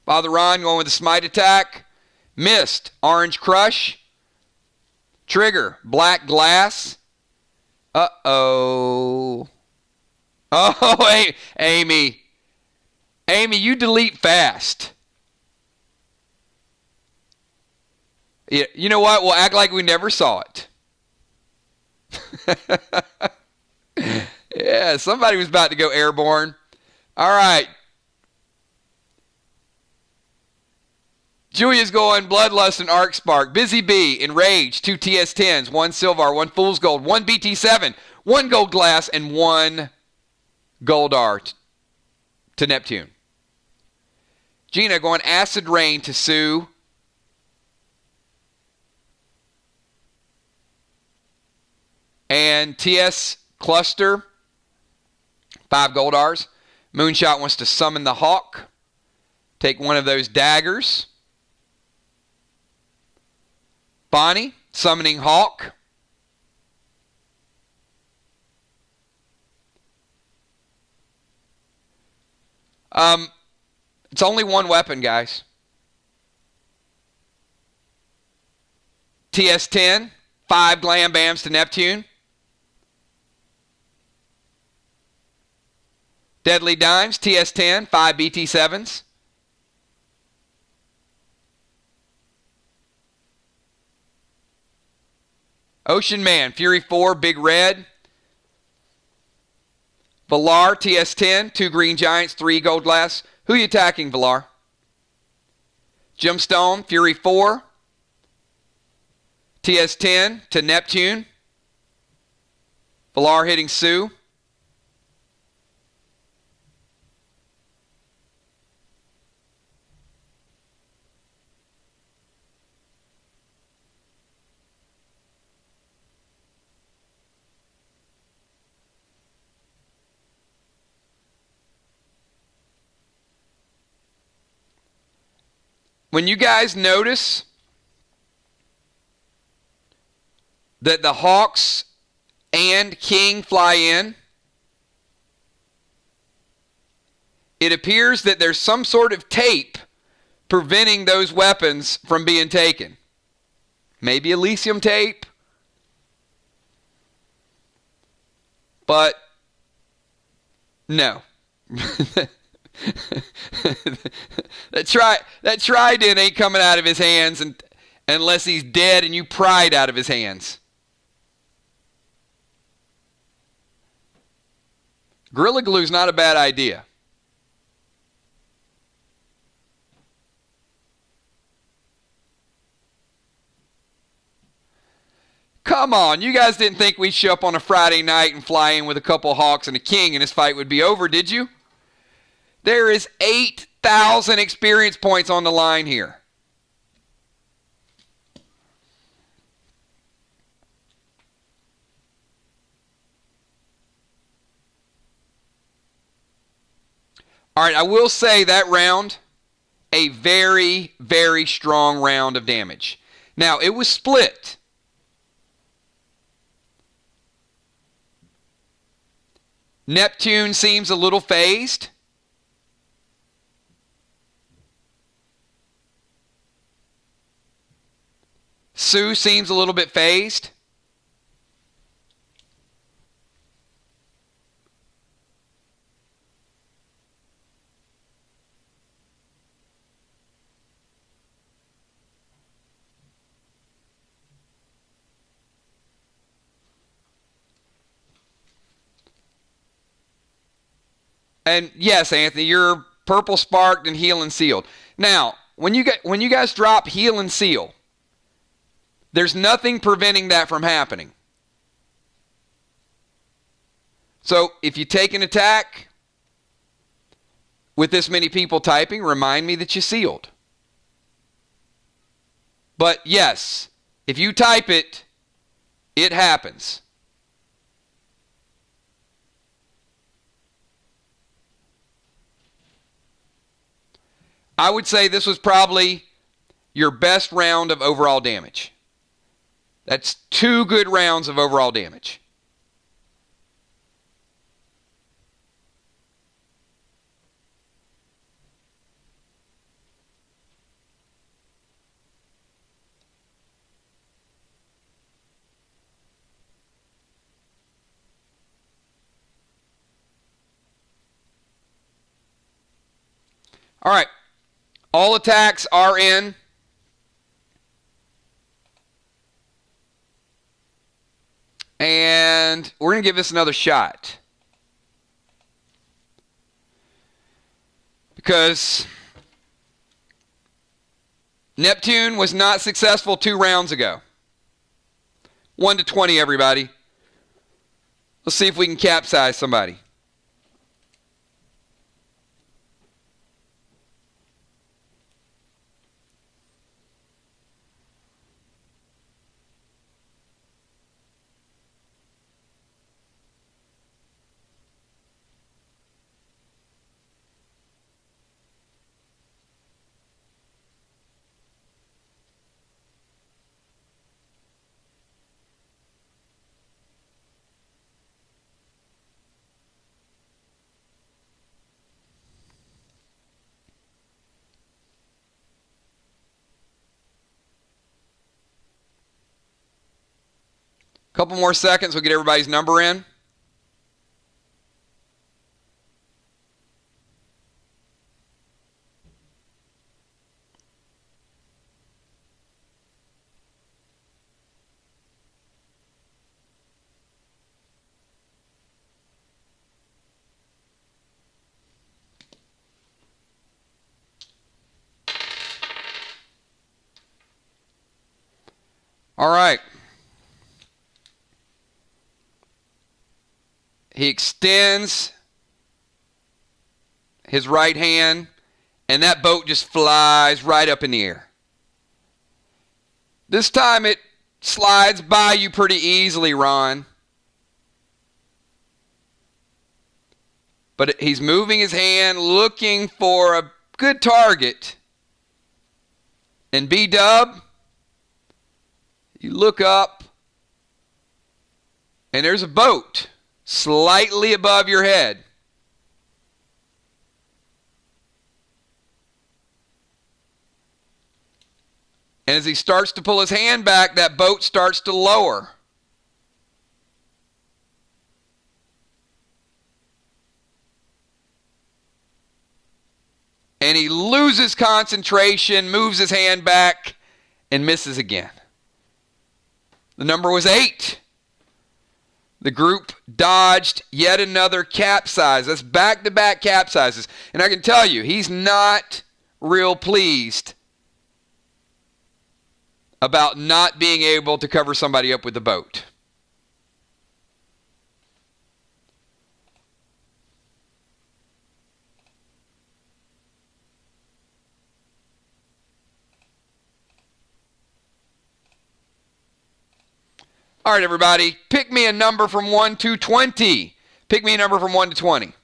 Father Ron going with the smite attack. Missed. Orange Crush. Trigger, black glass. Uh-oh. Oh, hey, Amy. Amy, you delete fast. Yeah, you know what? We'll act like we never saw it. Yeah, somebody was about to go airborne. All right. Julia's going Bloodlust and Arc Spark. Busy Bee, Enrage, 2 TS10s, 1 Silvar, 1 Fool's Gold, 1 BT7, 1 Gold Glass, and 1 Gold Art to Neptune. Gina going Acid Rain to Sue. And TS Cluster, 5 Gold Rs. Moonshot wants to summon the Hawk. Take one of those daggers. Bonnie, summoning Hawk. It's only one weapon, guys. TS10, 5 Glam Bams to Neptune. Deadly Dimes, TS10, 5 BT7s. Ocean Man, Fury 4, Big Red. Valar, TS10, 2 Green Giants, 3 Gold Glass. Who are you attacking, Valar? Gemstone, Fury 4. TS10 to Neptune. Valar hitting Sue. When you guys notice that the Hawks and King fly in, it appears that there's some sort of tape preventing those weapons from being taken. Maybe Elysium tape, but no. That trident ain't coming out of his hands unless he's dead and you pry it out of his hands. Gorilla Glue's not a bad idea. Come on, you guys didn't think we'd show up on a Friday night and fly in with a couple Hawks and a King and this fight would be over, did you? There is 8,000 experience points on the line here. All right, I will say that round, a very, very strong round of damage. Now, it was split. Neptune seems a little phased. Sue seems a little bit phased. And yes, Anthony, you're purple sparked and heal and sealed. Now, when you guys drop heal and seal, there's nothing preventing that from happening. So if you take an attack with this many people typing, remind me that you sealed. But yes, if you type it, it happens. I would say this was probably your best round of overall damage. That's 2 good rounds of overall damage. All right. All attacks are in. And we're going to give this another shot. Because Neptune was not successful 2 rounds ago. 1 to 20, everybody. Let's see if we can capsize somebody. Couple more seconds, we'll get everybody's number in. All right. He extends his right hand, and that boat just flies right up in the air. This time it slides by you pretty easily, Ron. But he's moving his hand, looking for a good target. And B-Dub, you look up, and there's a boat slightly above your head. And as he starts to pull his hand back, that boat starts to lower. And he loses concentration, moves his hand back, and misses again. The number was 8. The group dodged yet another capsize. That's back-to-back capsizes. And I can tell you, he's not real pleased about not being able to cover somebody up with the boat. All right, everybody, pick me a number from 1 to 20. Pick me a number from 1 to 20.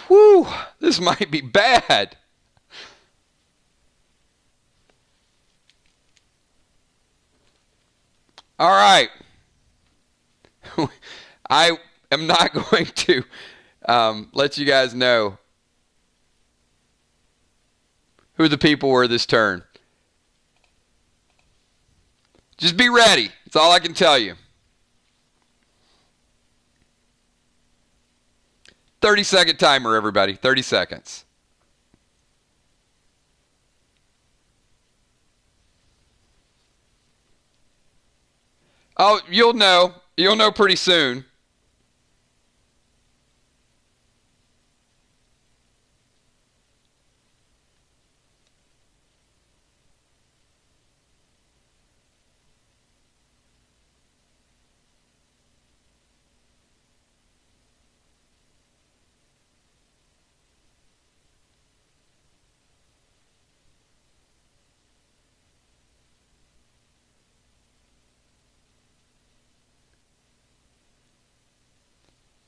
Whew, this might be bad. All right. I am not going to let you guys know who the people were this turn. Just be ready. That's all I can tell you. 30-second timer, everybody. 30 seconds. Oh, you'll know. You'll know pretty soon.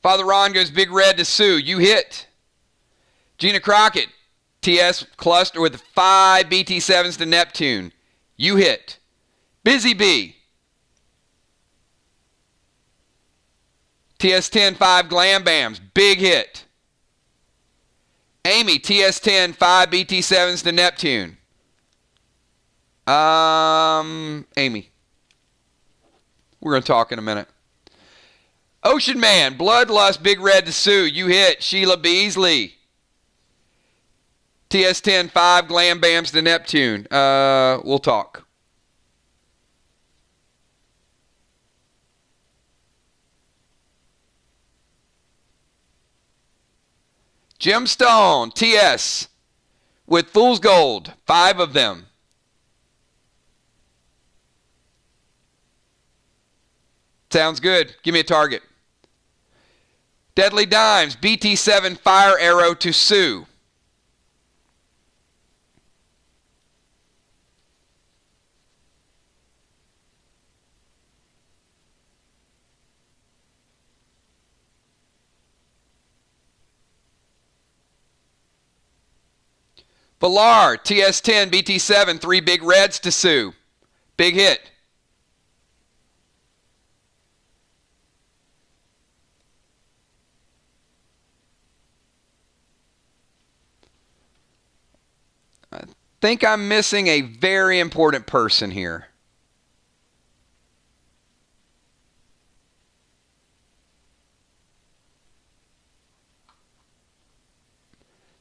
Father Ron goes big red to Sue. You hit. Gina Crockett, TS cluster with 5 BT7s to Neptune. You hit. Busy Bee. TS10, 5 Glam Bams. Big hit. Amy, TS10, 5 BT7s to Neptune. Amy. We're going to talk in a minute. Ocean Man, Bloodlust, big red to Sue. You hit. Sheila Beasley. TS10, 5 Glam Bams to Neptune. We'll talk. Gemstone, TS, with Fool's Gold, 5 of them. Sounds good. Give me a target. Deadly Dimes, BT7 Fire Arrow to Sue. Villar, TS10, BT7, 3 big reds to Sue. Big hit. I think I'm missing a very important person here.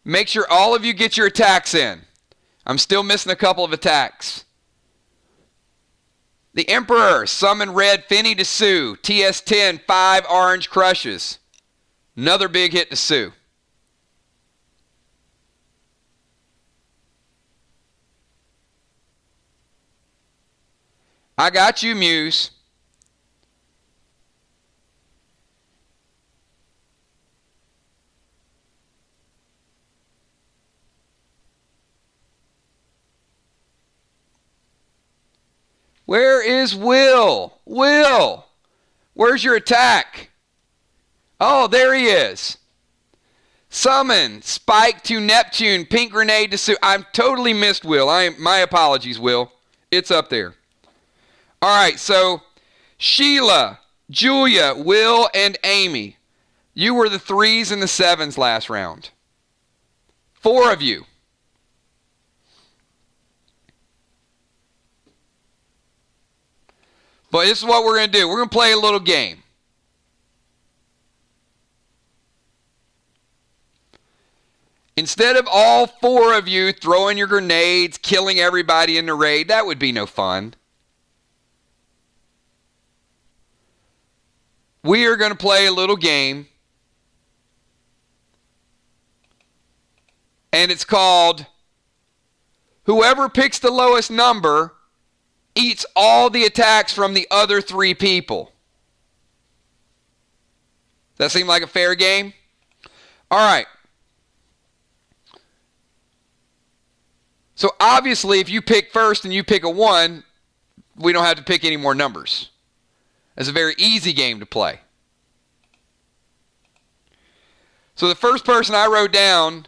Make sure all of you get your attacks in. I'm still missing a couple of attacks. The Emperor, summon red Finny to Sue. TS10, 5 orange crushes. Another big hit to Sue. I got you, Muse. Where is Will? Will, where's your attack? Oh, there he is. Summon, Spike to Neptune, Pink Grenade to Sue. I've totally missed Will. My apologies, Will. It's up there. All right, so Sheila, Julia, Will, and Amy. You were the 3s and the 7s last round. 4 of you. But this is what we're going to do. We're going to play a little game. Instead of all 4 of you throwing your grenades, killing everybody in the raid, that would be no fun. We are going to play a little game. And it's called Whoever Picks the Lowest Number eats all the attacks from the other 3 people. That seem like a fair game? All right. So obviously, if you pick first and you pick a 1, we don't have to pick any more numbers. It's a very easy game to play. So the first person I wrote down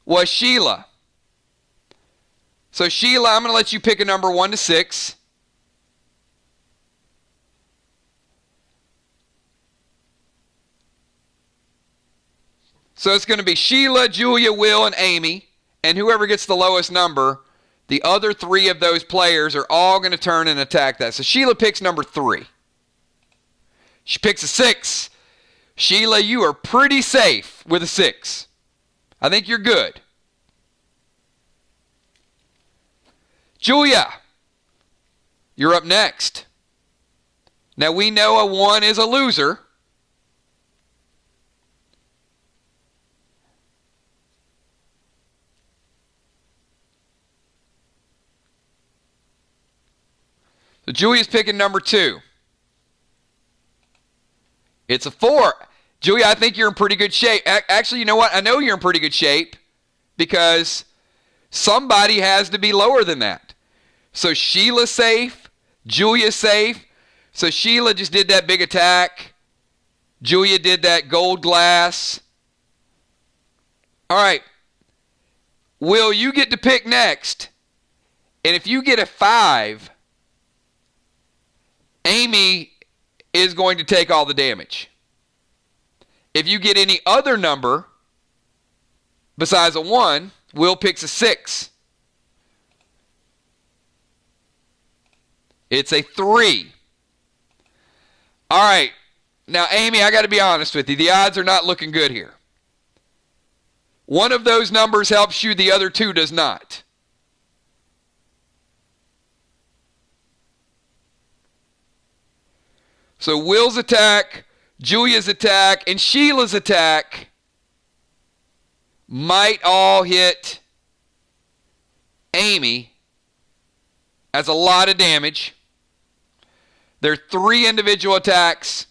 was Sheila. So Sheila, I'm going to let you pick a number 1 to 6. So it's going to be Sheila, Julia, Will, and Amy. And whoever gets the lowest number, the other 3 of those players are all going to turn and attack that. So Sheila picks number 3. She picks a 6. Sheila, you are pretty safe with a 6. I think you're good. Julia, you're up next. Now we know a 1 is a loser. So Julia's picking number 2. It's a 4. Julia, I think you're in pretty good shape. Actually, you know what? I know you're in pretty good shape because somebody has to be lower than that. So Sheila's safe. Julia's safe. So Sheila just did that big attack. Julia did that gold glass. All right. Will, you get to pick next. And if you get a 5, Amy is going to take all the damage. If you get any other number besides a 1, Will picks a 6. It's a 3. All right. Now, Amy, I got to be honest with you. The odds are not looking good here. One of those numbers helps you, the other 2 does not. So Will's attack, Julia's attack, and Sheila's attack might all hit Amy as a lot of damage. There are 3 individual attacks.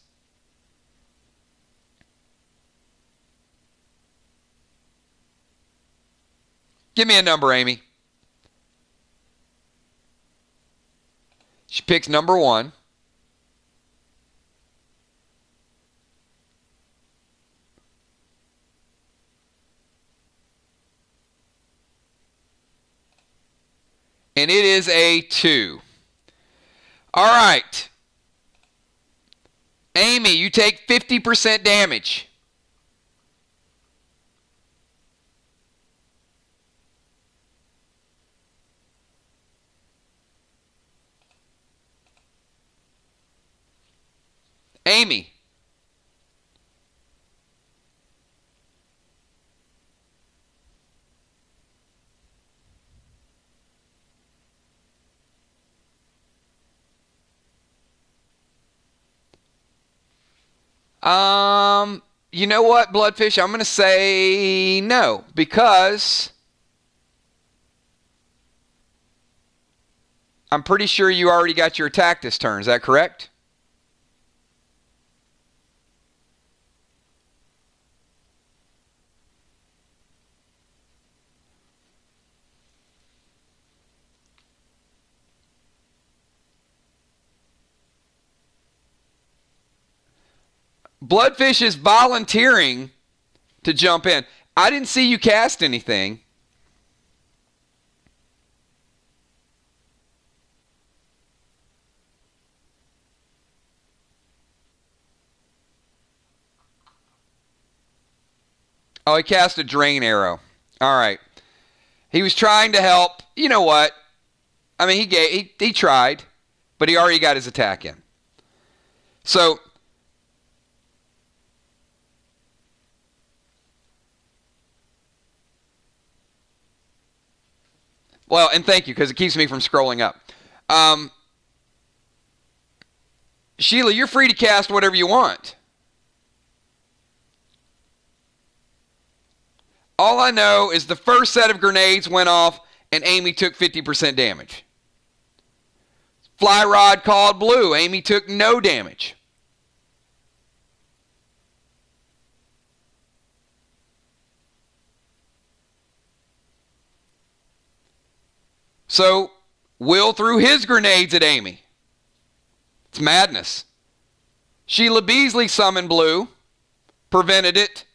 Give me a number, Amy. She picks number 1. And it is a 2. All right. Amy, you take 50% damage. Amy. You know what, Bloodfish? I'm going to say no, because I'm pretty sure you already got your attack this turn. Is that correct? Bloodfish is volunteering to jump in. I didn't see you cast anything. Oh, he cast a drain arrow. All right. He was trying to help. You know what? I mean, he tried, but he already got his attack in. So, well, and thank you, because it keeps me from scrolling up. Sheila, you're free to cast whatever you want. All I know is the first set of grenades went off and Amy took 50% damage. Fly rod called blue. Amy took no damage. So, Will threw his grenades at Amy. It's madness. Sheila Beasley summoned blue, prevented it.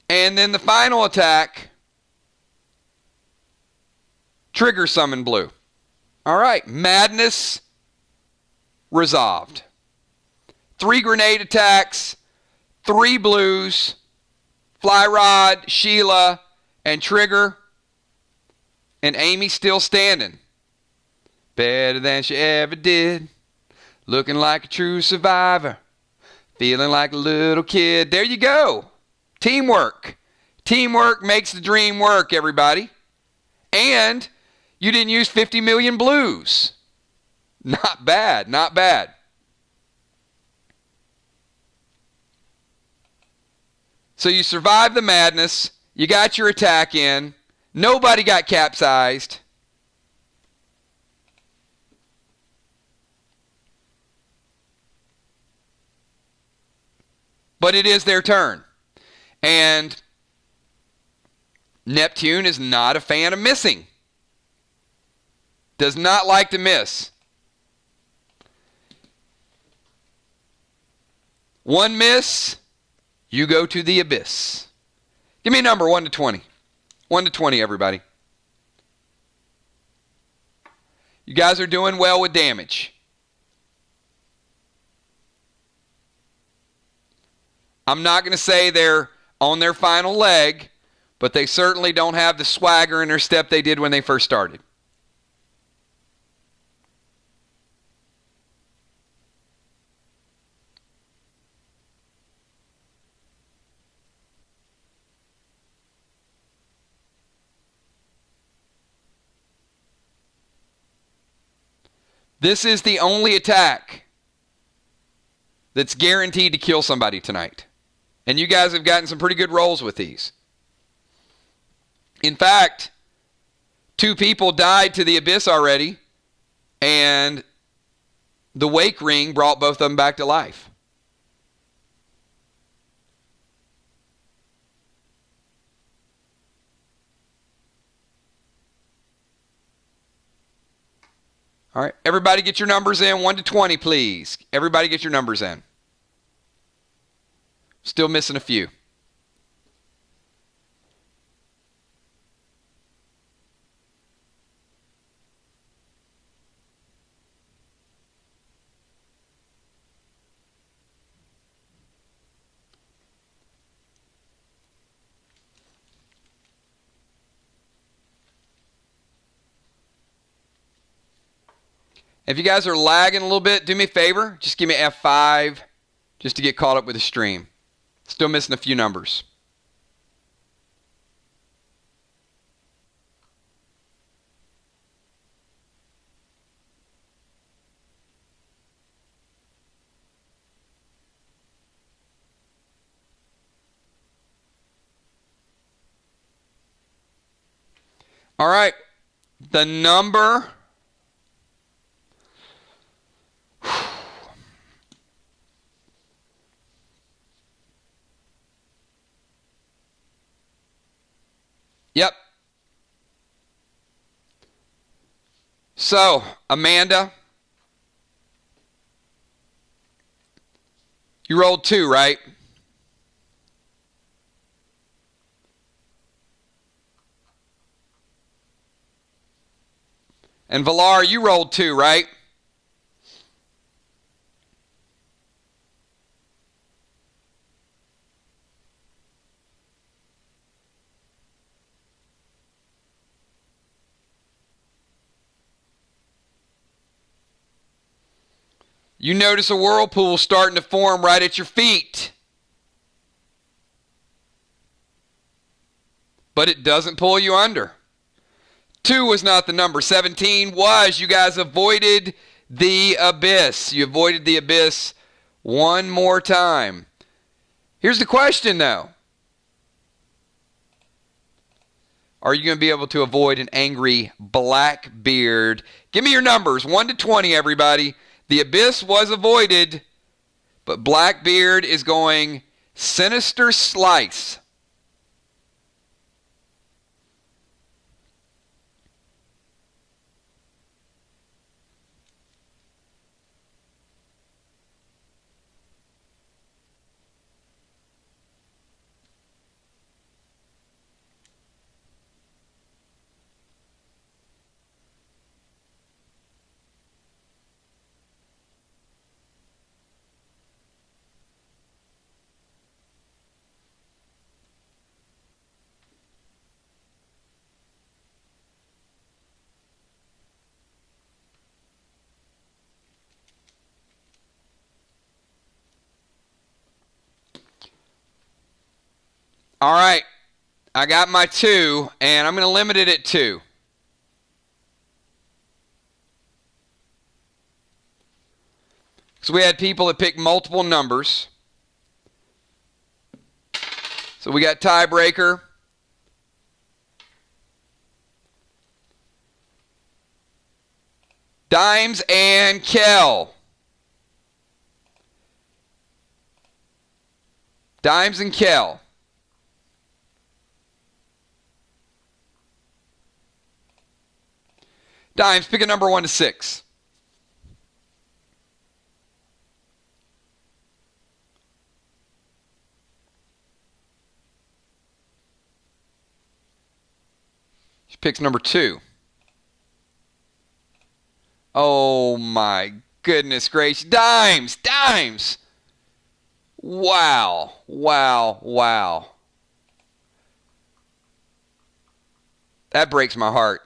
And then the final attack, Trigger summoned blue. All right, madness resolved. 3 grenade attacks, 3 blues, Fly Rod, Sheila, and Trigger. And Amy still standing. Better than she ever did. Looking like a true survivor. Feeling like a little kid. There you go. Teamwork. Teamwork makes the dream work, everybody. And you didn't use 50 million blues. Not bad, not bad. So you survived the madness. You got your attack in. Nobody got capsized. But it is their turn. And Neptune is not a fan of missing. Does not like to miss. One miss, you go to the abyss. Give me a number, 1 to 20. 1 to 20, everybody. You guys are doing well with damage. I'm not going to say they're on their final leg, but they certainly don't have the swagger in their step they did when they first started. This is the only attack that's guaranteed to kill somebody tonight. And you guys have gotten some pretty good rolls with these. In fact, 2 people died to the abyss already, and the wake ring brought both of them back to life. All right, everybody get your numbers in, 1 to 20, please. Everybody get your numbers in. Still missing a few. If you guys are lagging a little bit, do me a favor. Just give me F5 just to get caught up with the stream. Still missing a few numbers. All right. The number... Yep. So, Amanda, you rolled 2, right? And Valar, you rolled 2, right? You notice a whirlpool starting to form right at your feet. But it doesn't pull you under. 2 was not the number. 17 was. You guys avoided the abyss. You avoided the abyss one more time. Here's the question, though. Are you going to be able to avoid an angry Blackbeard? Give me your numbers. 1 to 20, everybody. The abyss was avoided, but Blackbeard is going Sinister Slice. All right, I got my 2, and I'm going to limit it at 2. So we had people that picked multiple numbers. So we got tiebreaker. Dimes and Kel. Dimes and Kel. Dimes, pick a number 1 to 6. She picks number 2. Oh my goodness gracious. Dimes! Dimes! Wow. Wow. Wow. That breaks my heart.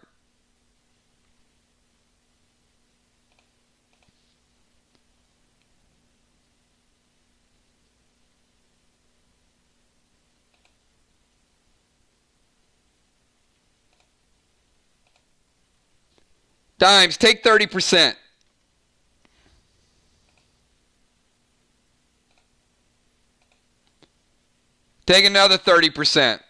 Dimes, take 30%. Take another 30%.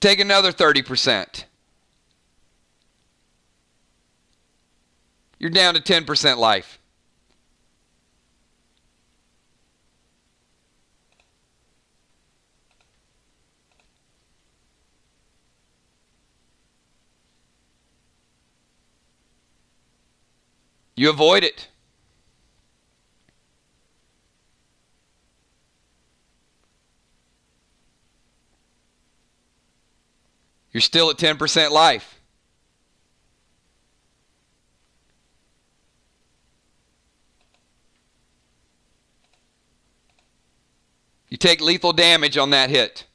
Take another 30%. You're down to 10% life. You avoid it. You're still at 10% life. You take lethal damage on that hit.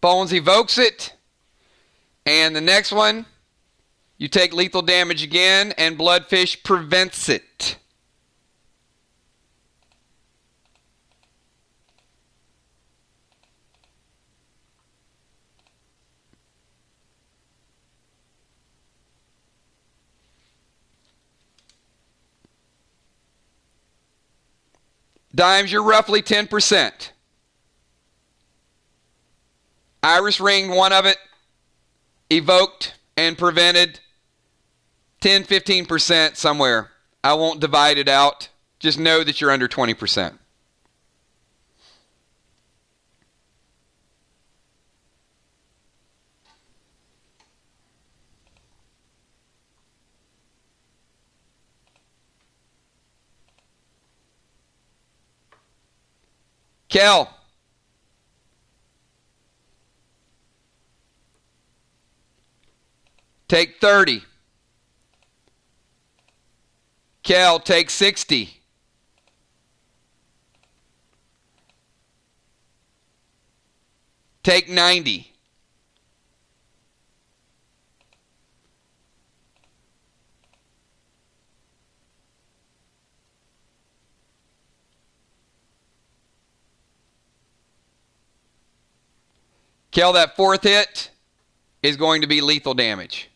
Bones evokes it. And the next one, you take lethal damage again, and Bloodfish prevents it. Dimes, you're roughly 10%. Iris ringed one of it, evoked and prevented. 10-15% somewhere. I won't divide it out. Just know that you're under 20%. Kel. Take 30. Kel, take 60. Take 90. Kel, that fourth hit is going to be lethal damage.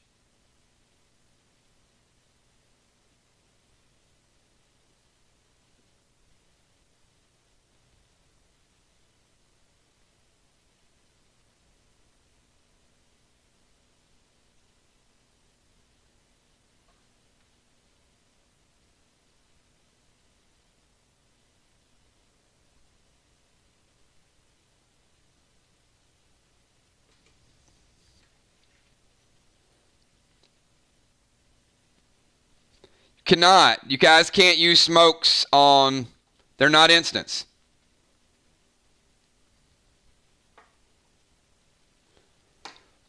Cannot. You guys can't use smokes on... They're not instants.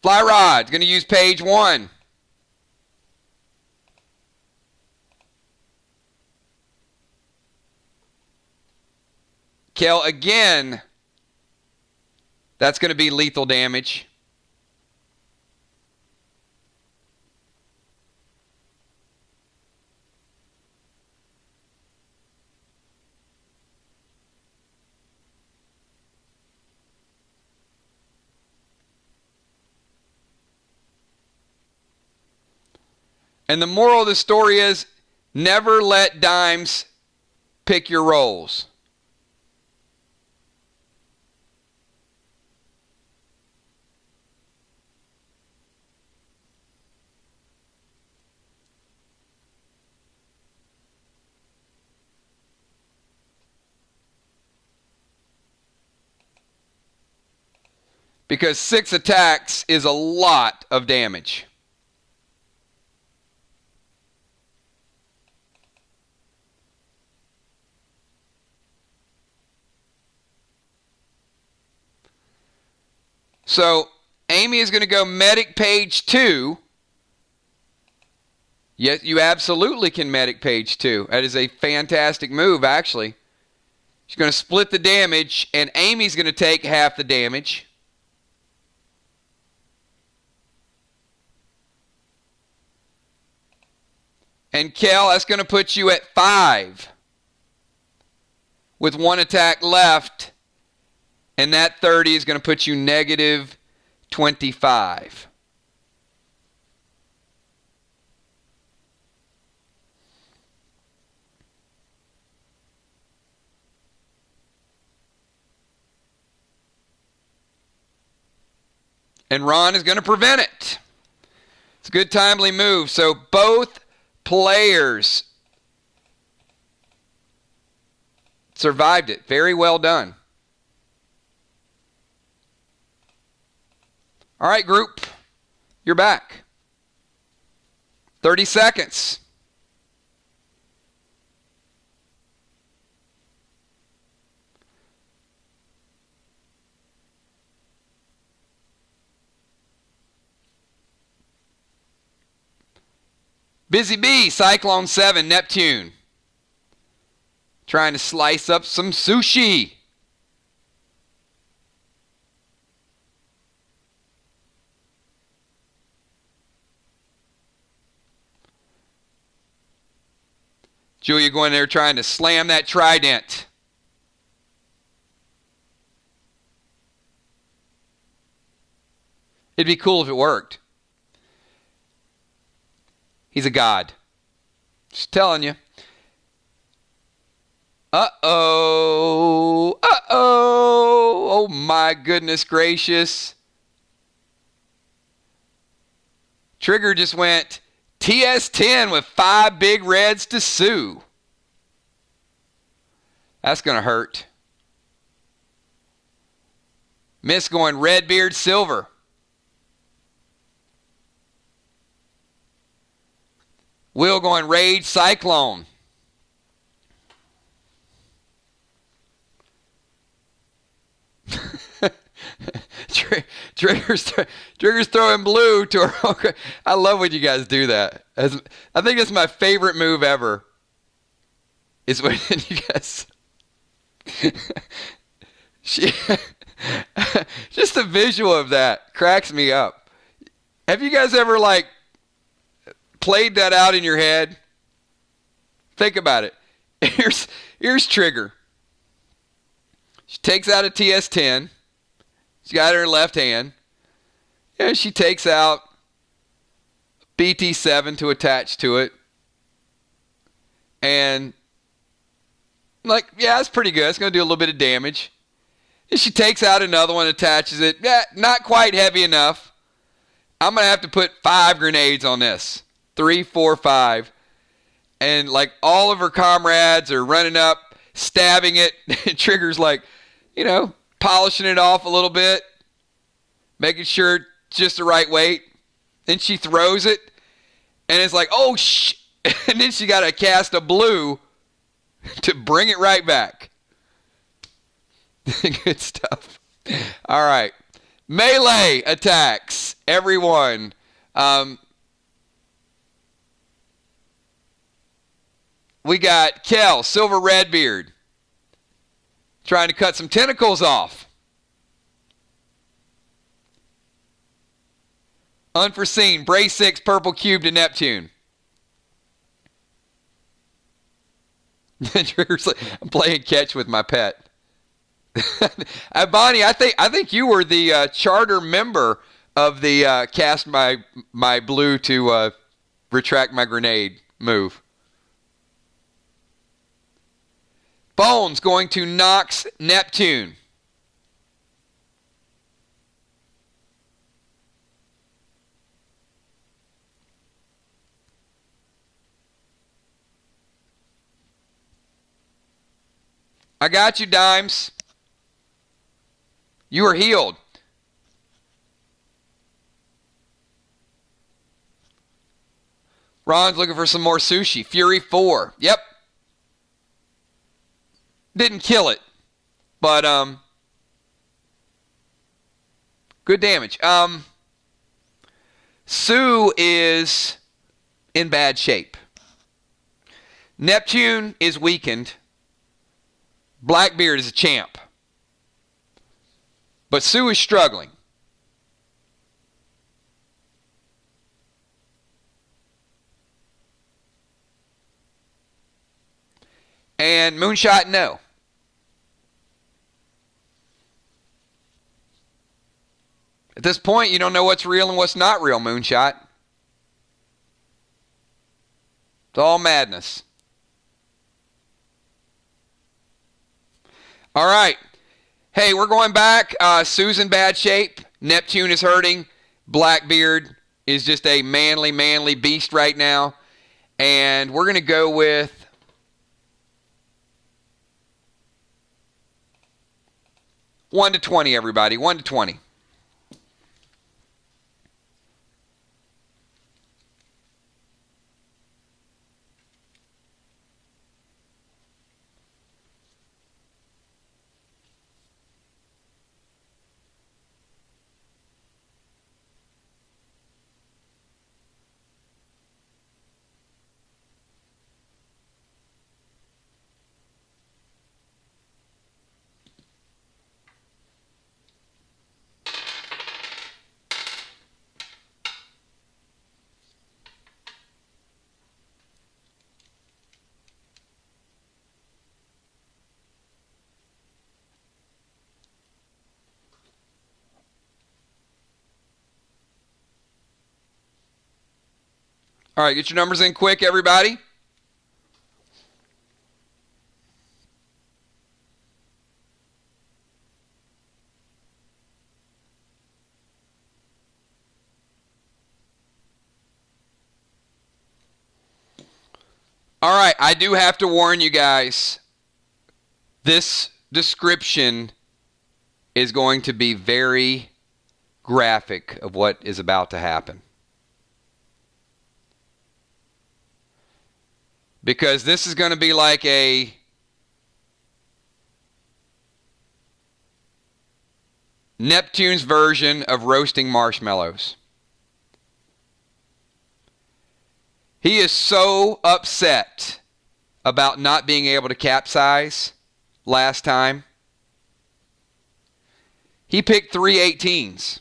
Fly Rod's going to use page 1. Kel again. That's going to be lethal damage. And the moral of the story is never let dimes pick your rolls. Because 6 attacks is a lot of damage. So Amy is going to go medic page 2. Yes, you absolutely can medic page 2. That is a fantastic move, actually. She's going to split the damage, and Amy's going to take half the damage. And Kel, that's going to put you at 5 with 1 attack left. And that 30 is going to put you negative 25. And Ron is going to prevent it. It's a good timely move. So both players survived it. Very well done. All right, group. You're back. 30 seconds. Busy Bee, Cyclone 7, Neptune. Trying to slice up some sushi. Julia going there trying to slam that trident. It'd be cool if it worked. He's a god. Just telling you. Uh-oh. Uh-oh. Oh, my goodness gracious. Trigger just went TS10 with 5 big reds to Sue. That's going to hurt. Miss going Redbeard Silver. Will going Rage Cyclone. Trigger's throwing blue to her. I love when you guys do that. I think it's my favorite move ever. Is when you guys... just the visual of that cracks me up. Have you guys ever played that out in your head? Think about it. Here's Trigger. She takes out a TS10. She's got it in her left hand. And she takes out BT7 to attach to it. And yeah, it's pretty good. It's going to do a little bit of damage. And she takes out another one, attaches it. Yeah, not quite heavy enough. I'm going to have to put 5 grenades on this. 3, 4, 5. And all of her comrades are running up, stabbing it. And Trigger's polishing it off a little bit, making sure it's just the right weight. Then she throws it, and it's oh, shh. And then she got to cast a blue to bring it right back. Good stuff. All right. Melee attacks, everyone. We got Kel, Silver Redbeard, trying to cut some tentacles off. Unforeseen, Brace 6, Purple Cube to Neptune. Trigger's I'm playing catch with my pet. Bonnie, I think you were the charter member of the Cast My Blue to retract my grenade move. Bones going to Nox Neptune. I got you, Dimes. You are healed. Ron's looking for some more sushi. Fury 4. Yep. Didn't kill it. But, good damage. Sue is in bad shape. Neptune is weakened. Blackbeard is a champ. But Sue is struggling. And Moonshot, no. At this point, you don't know what's real and what's not real, Moonshot. It's all madness. All right. Hey, we're going back. Sue's in bad shape. Neptune is hurting. Blackbeard is just a manly beast right now. And we're going to go with... One to 20, everybody. 1 to 20. All right, get your numbers in quick, everybody. All right, I do have to warn you guys. This description is going to be very graphic of what is about to happen. Because this is going to be like a Neptune's version of roasting marshmallows. He is so upset about not being able to capsize last time. He picked 3 18s.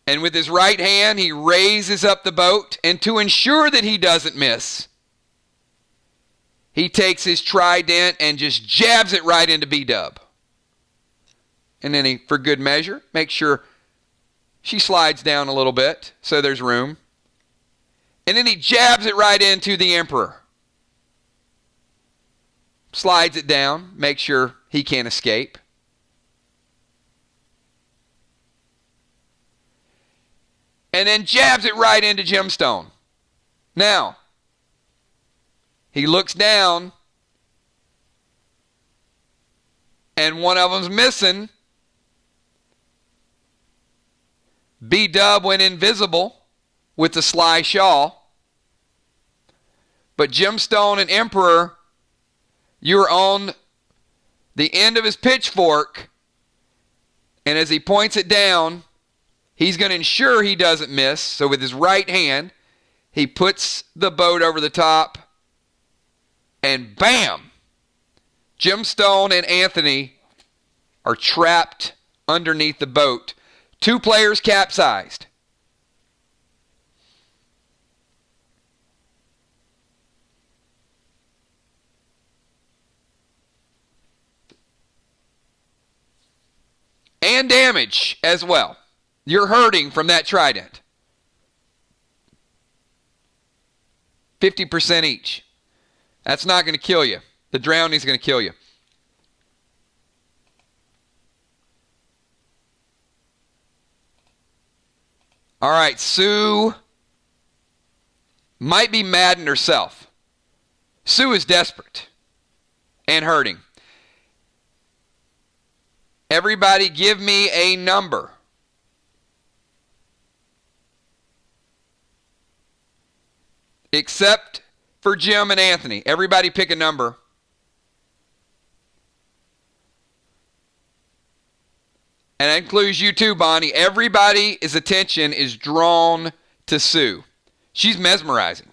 And with his right hand, he raises up the boat, and to ensure that he doesn't miss, he takes his trident and just jabs it right into B-dub. And then he, for good measure, makes sure she slides down a little bit so there's room. And then he jabs it right into the Emperor. Slides it down, makes sure he can't escape. And then jabs it right into Gemstone. Now, he looks down, and one of them's missing. B-Dub went invisible with the sly shawl. But Gemstone and Emperor, you're on the end of his pitchfork, and as he points it down, he's going to ensure he doesn't miss. So with his right hand, he puts the boat over the top. And bam! Gemstone and Anthony are trapped underneath the boat. 2 players capsized. And damage as well. You're hurting from that trident. 50% each. That's not going to kill you. The drowning is going to kill you. All right, Sue might be maddened herself. Sue is desperate and hurting. Everybody give me a number. Except for Jim and Anthony. Everybody pick a number. And that includes you too, Bonnie. Everybody's attention is drawn to Sue. She's mesmerizing.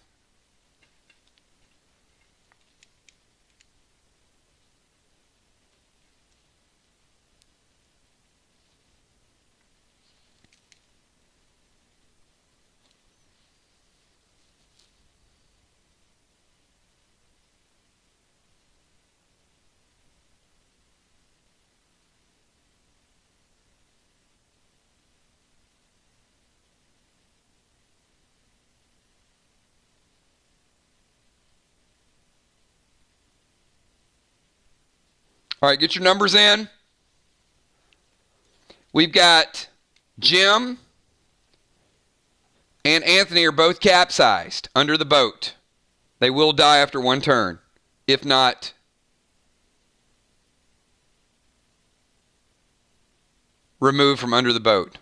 All right, get your numbers in. We've got Jim and Anthony are both capsized under the boat. They will die after one turn, if not removed from under the boat.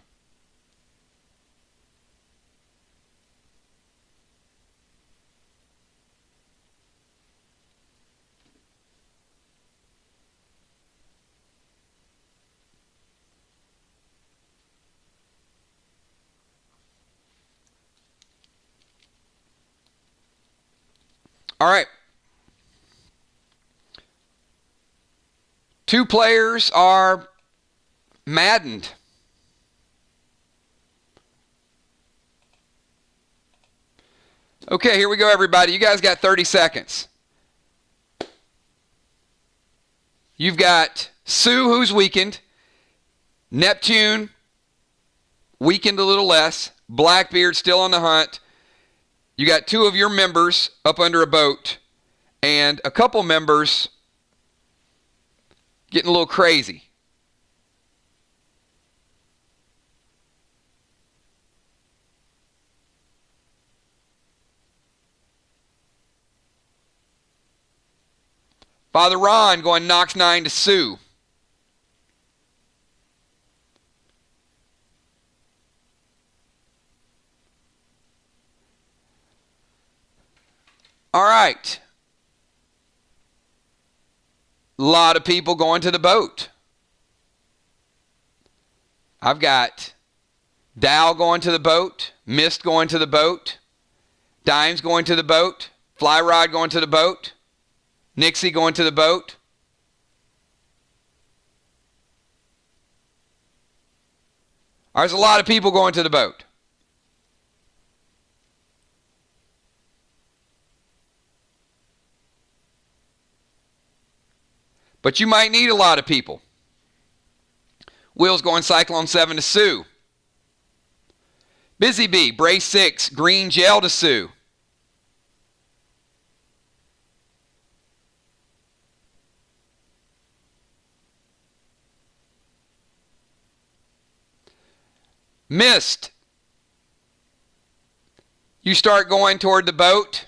All right. 2 players are maddened. Okay, here we go, everybody. You guys got 30 seconds. You've got Sue, who's weakened. Neptune, weakened a little less. Blackbeard still on the hunt. You got 2 of your members up under a boat, and a couple members getting a little crazy. Father Ron going knocks 9 to Sue. All right. A lot of people going to the boat. I've got Dow going to the boat, Mist going to the boat, Dimes going to the boat, Fly Rod going to the boat, Nixie going to the boat. There's a lot of people going to the boat. But you might need a lot of people. Will's going Cyclone 7 to Sue. Busy Bee, Brace 6, Green Gel to Sue. Mist, you start going toward the boat.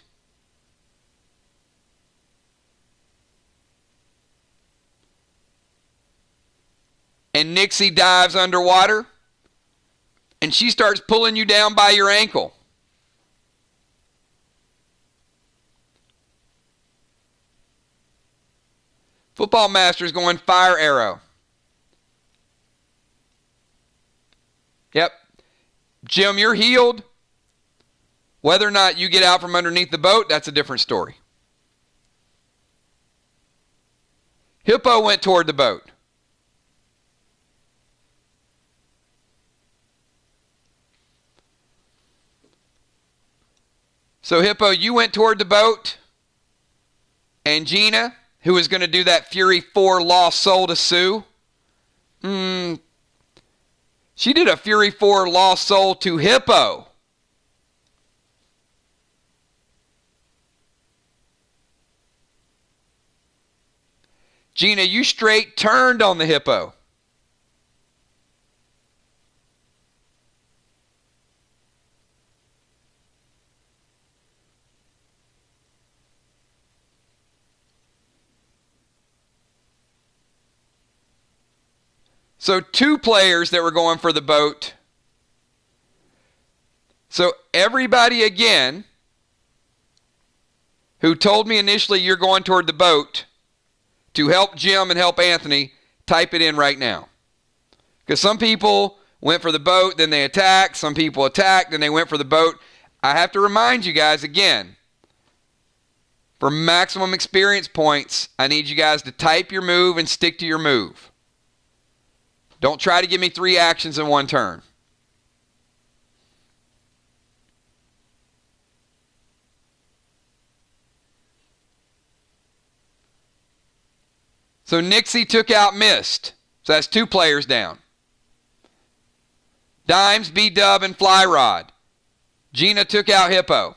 And Nixie dives underwater, and she starts pulling you down by your ankle. Football Master's going Fire Arrow. Yep. Jim, you're healed. Whether or not you get out from underneath the boat, that's a different story. Hippo went toward the boat. So, Hippo, you went toward the boat, and Gina, who was going to do that Fury 4 Lost Soul to Sue, she did a Fury 4 Lost Soul to Hippo. Gina, you straight turned on the hippo. So 2 players that were going for the boat. So everybody again who told me initially you're going toward the boat to help Jim and help Anthony, type it in right now. Because some people went for the boat, then they attacked. Some people attacked, then they went for the boat. I have to remind you guys again, for maximum experience points, I need you guys to type your move and stick to your move. Don't try to give me 3 actions in 1 turn. So Nixie took out Mist. So that's 2 players down. Dimes, B-Dub, and Fly Rod. Gina took out Hippo.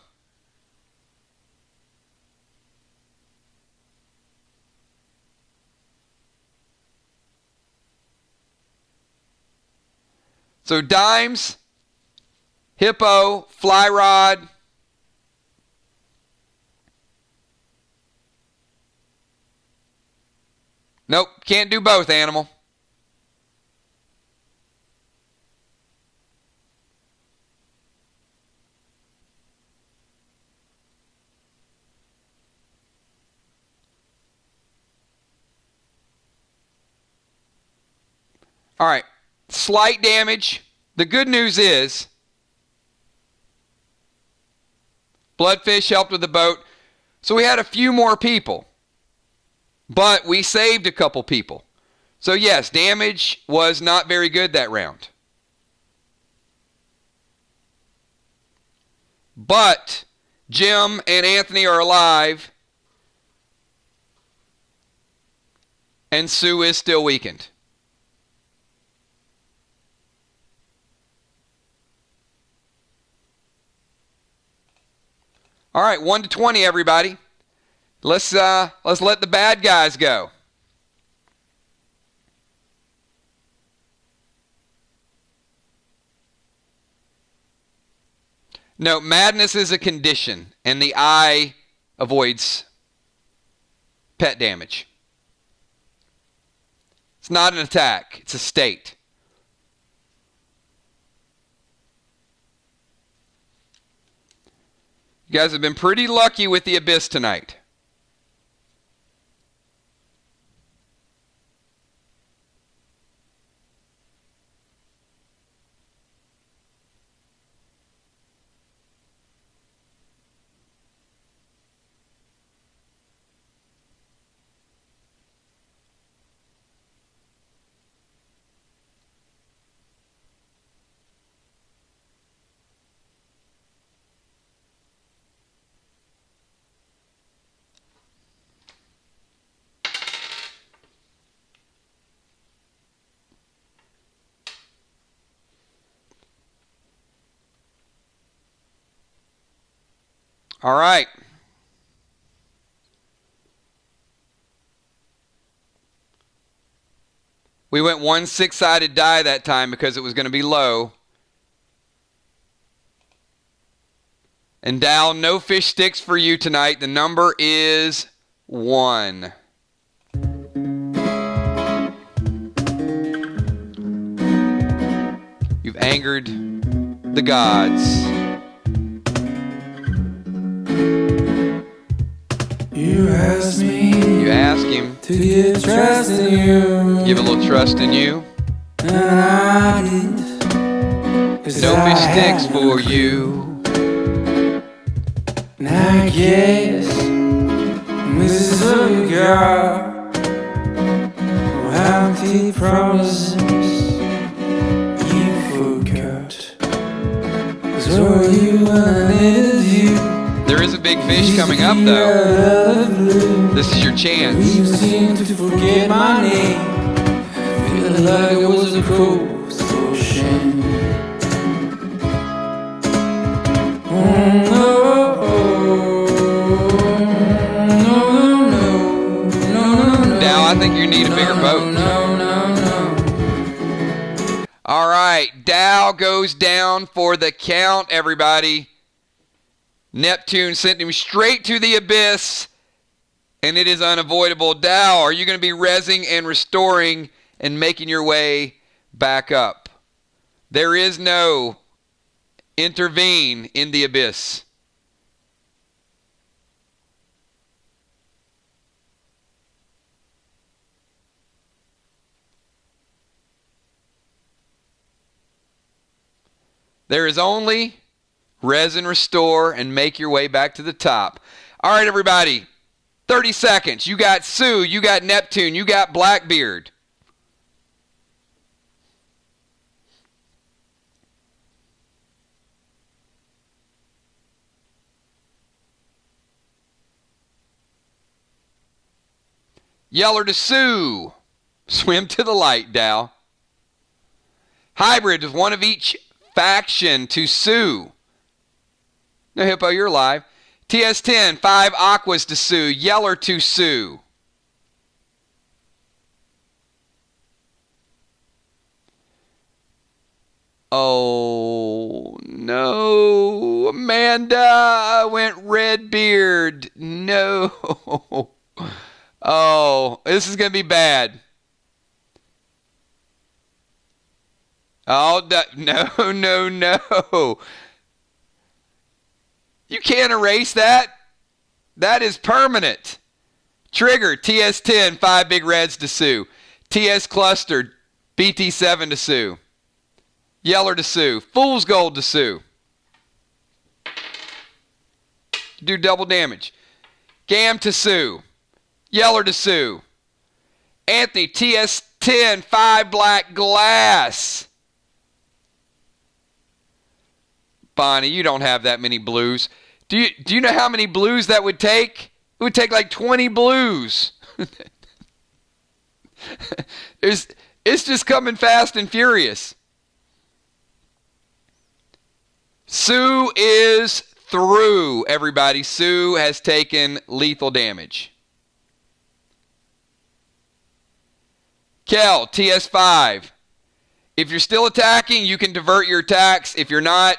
So Dimes, Hippo, Fly Rod, nope, can't do both, Animal. All right, slight damage. The good news is Bloodfish helped with the boat. So we had a few more people. But we saved a couple people. So yes, damage was not very good that round. But Jim and Anthony are alive. And Sue is still weakened. All right, 1 to 20, everybody. Let's let the bad guys go. No, madness is a condition, and the eye avoids pet damage. It's not an attack, it's a state. You guys have been pretty lucky with the Abyss tonight. All right. We went 1 6-sided die that time because it was going to be low. And Dal, no fish sticks for you tonight. The number is 1. You've angered the gods. You asked me. You ask him to give trust in you. Give a little trust in you. And I did. No fish sticks for you. And I guess this is what you got. Oh, empty promises you forgot. 'Cause were you when I needed you? There is a big fish coming up, though. This is your chance. You seem to forget my name. Feeling like it was a cruel ocean. think you need a bigger boat. All right, Dow goes down for the count, everybody. Neptune sent him straight to the abyss, and it is unavoidable. Dow, are you going to be rezzing and restoring and making your way back up? There is no intervene in the abyss. There is only res and restore and make your way back to the top. All right, everybody. 30 seconds. You got Sue. You got Neptune. You got Blackbeard. Yeller to Sue. Swim to the light, Dow. Hybrid is one of each faction to Sue. No, Hippo, you're alive. TS10, 5 Aquas to Sue. Yeller to Sue. Oh, no. Amanda went Redbeard. No. Oh, this is going to be bad. Oh, no, no, no. You can't erase that. That is permanent. Trigger, TS10, 5 big reds to Sue. TS cluster, BT7 to Sue. Yeller to Sue. Fool's Gold to Sue. Do double damage. Gam to Sue. Yeller to Sue. Anthony, TS10, 5 black glass. Bonnie, you don't have that many blues. Do you know how many blues that would take? It would take like 20 blues. It's just coming fast and furious. Sue is through, everybody. Sue has taken lethal damage. Kel, TS5. If you're still attacking, you can divert your attacks. If you're not,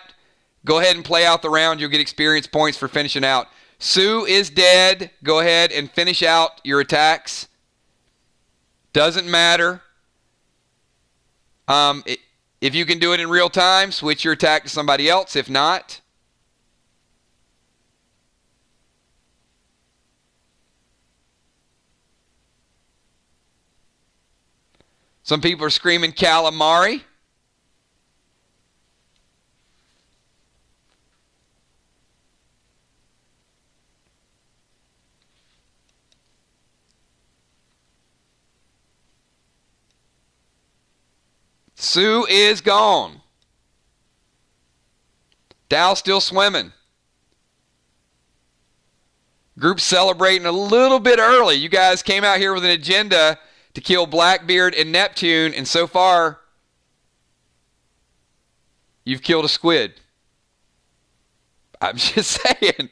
go ahead and play out the round. You'll get experience points for finishing out. Sue is dead. Go ahead and finish out your attacks. Doesn't matter. If you can do it in real time, switch your attack to somebody else. If not, some people are screaming calamari. Sue is gone. Dow's still swimming. Group celebrating a little bit early. You guys came out here with an agenda to kill Blackbeard and Neptune, and so far, you've killed a squid. I'm just saying,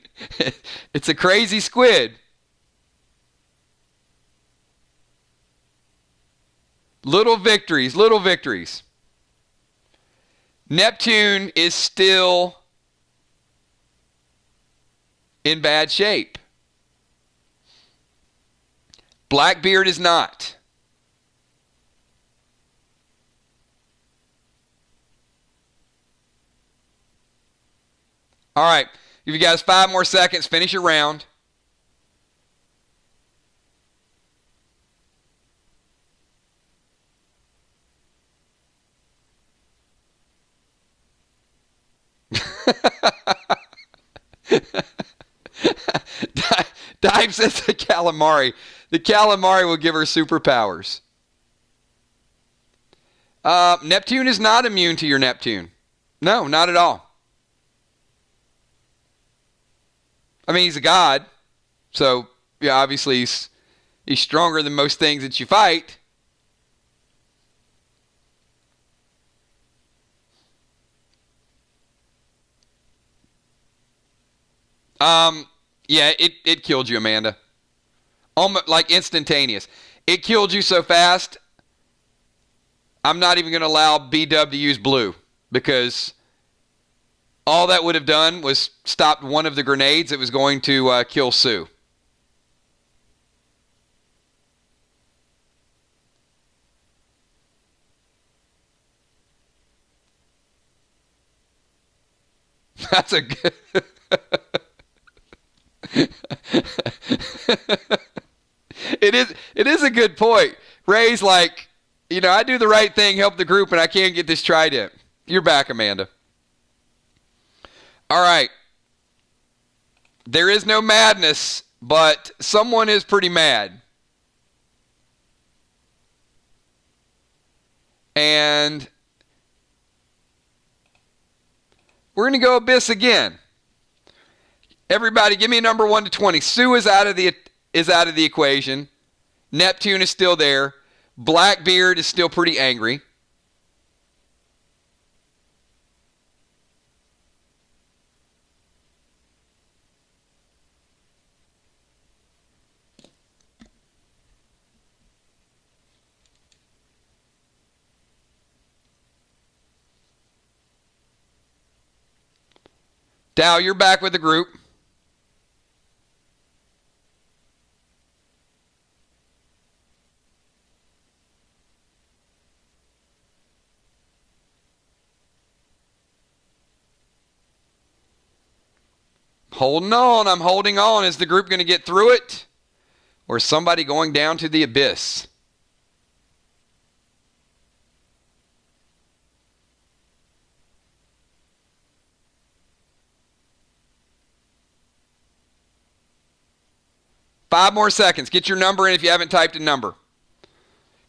it's a crazy squid. Little victories, little victories. Neptune is still in bad shape. Blackbeard is not. All right, give you guys 5 more seconds. Finish your round. Dive says the calamari. The calamari will give her superpowers. Neptune is not immune to your Neptune. No, not at all. I mean, he's a god. So, yeah, obviously he's stronger than most things that you fight. Yeah, it killed you, Amanda. Almost like instantaneous. It killed you so fast, I'm not even going to allow B-Dub to use blue, because all that would have done was stopped one of the grenades that was going to kill Sue. That's a good... It is a good point. Ray's like, I do the right thing, help the group, and I can't get this trident. You're back, Amanda. All right. There is no madness, but someone is pretty mad. And we're going to go Abyss again. Everybody, give me a number 1 to 20. Sue is out of the equation. Neptune is still there. Blackbeard is still pretty angry. Dow, you're back with the group. Holding on. I'm holding on. Is the group going to get through it? Or is somebody going down to the abyss? Five more seconds. Get your number in if you haven't typed a number.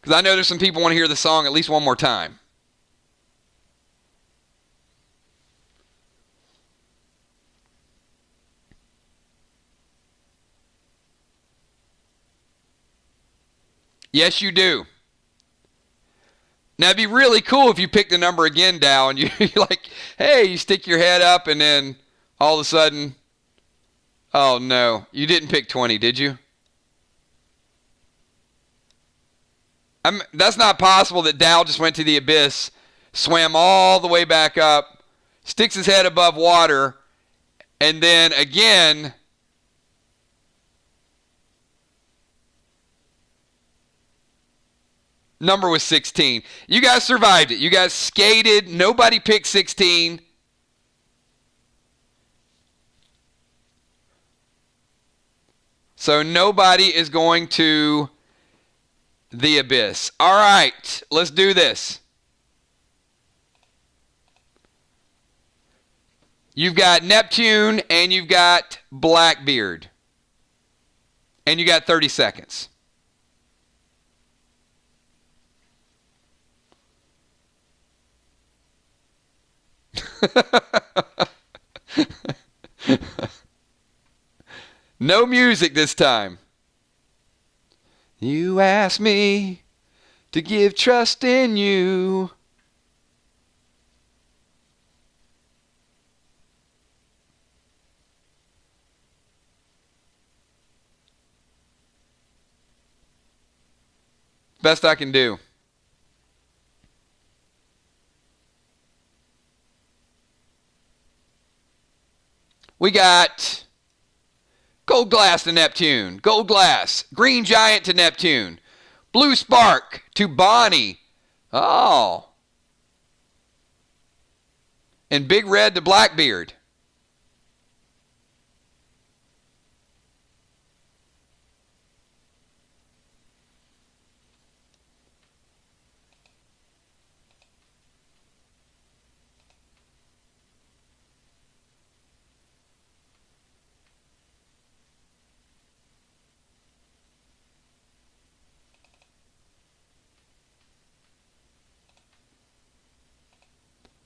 Because I know there's some people want to hear the song at least one more time. Yes, you do. Now, it'd be really cool if you picked the number again, Dow, and you're like, hey, you stick your head up, and then all of a sudden, oh, no, you didn't pick 20, did you? That's not possible that Dow just went to the abyss, swam all the way back up, sticks his head above water, and then again... Number was 16. You guys survived it. You guys skated. Nobody picked 16. So nobody is going to the abyss. All right, let's do this. You've got Neptune and you've got Blackbeard. And you got 30 seconds. No music this time. You asked me to give trust in you. Best I can do. We got Gold Glass to Neptune. Gold Glass. Green Giant to Neptune. Blue Spark to Bonnie. Oh. And Big Red to Blackbeard.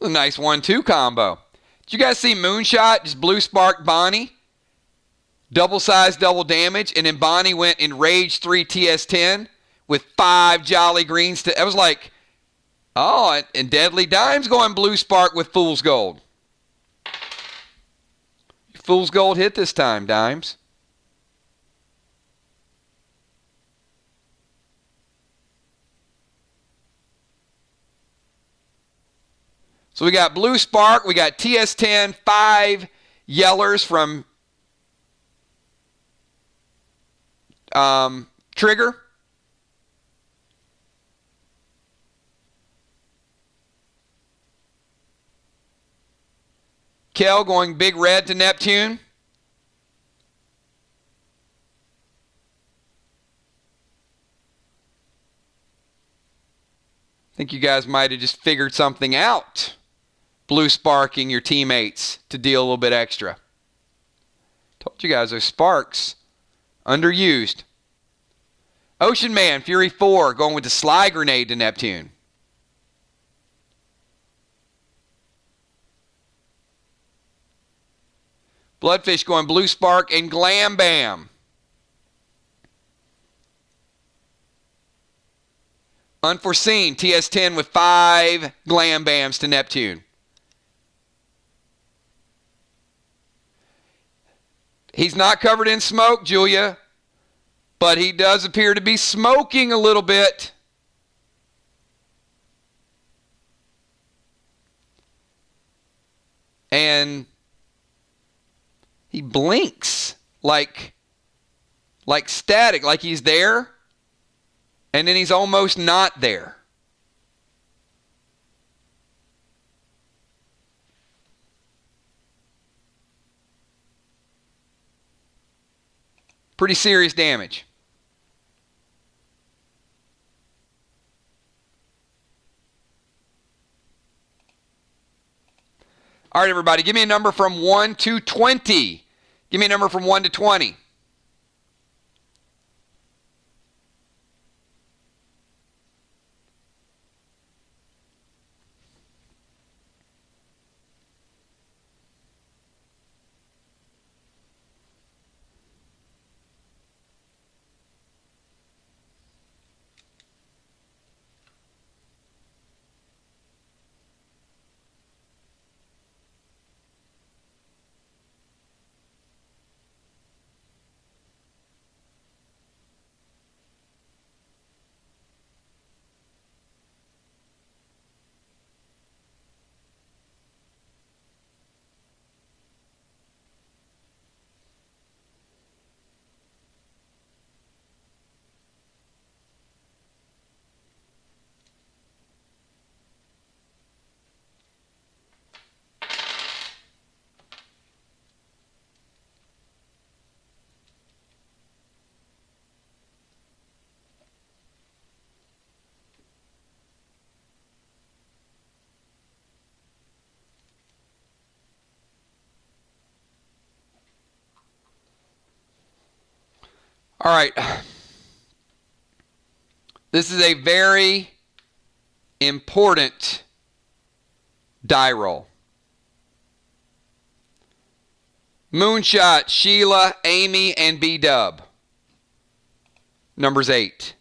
A nice 1-2 combo. Did you guys see Moonshot? Just Blue Spark Bonnie. Double size, double damage. And then Bonnie went in Rage 3 TS10 with 5 Jolly Greens. That was like, oh, and Deadly Dimes going Blue Spark with Fool's Gold. Fool's Gold hit this time, Dimes. So we got Blue Spark. We got TS10, 5 Yellers from Trigger. Kel going Big Red to Neptune. I think you guys might have just figured something out. Blue sparking your teammates to deal a little bit extra. Told you guys those sparks, underused. Ocean Man, Fury 4, going with the Sly Grenade to Neptune. Bloodfish going Blue Spark and Glam Bam. Unforeseen, TS10 with 5 Glam Bams to Neptune. He's not covered in smoke, Julia, but he does appear to be smoking a little bit. And he blinks like static, like he's there, and then he's almost not there. Pretty serious damage. All right, everybody, give me a number from 1 to 20. Give me a number from 1 to 20. All right. This is a very important die roll. Moonshot, Sheila, Amy, and B-Dub. Numbers 8.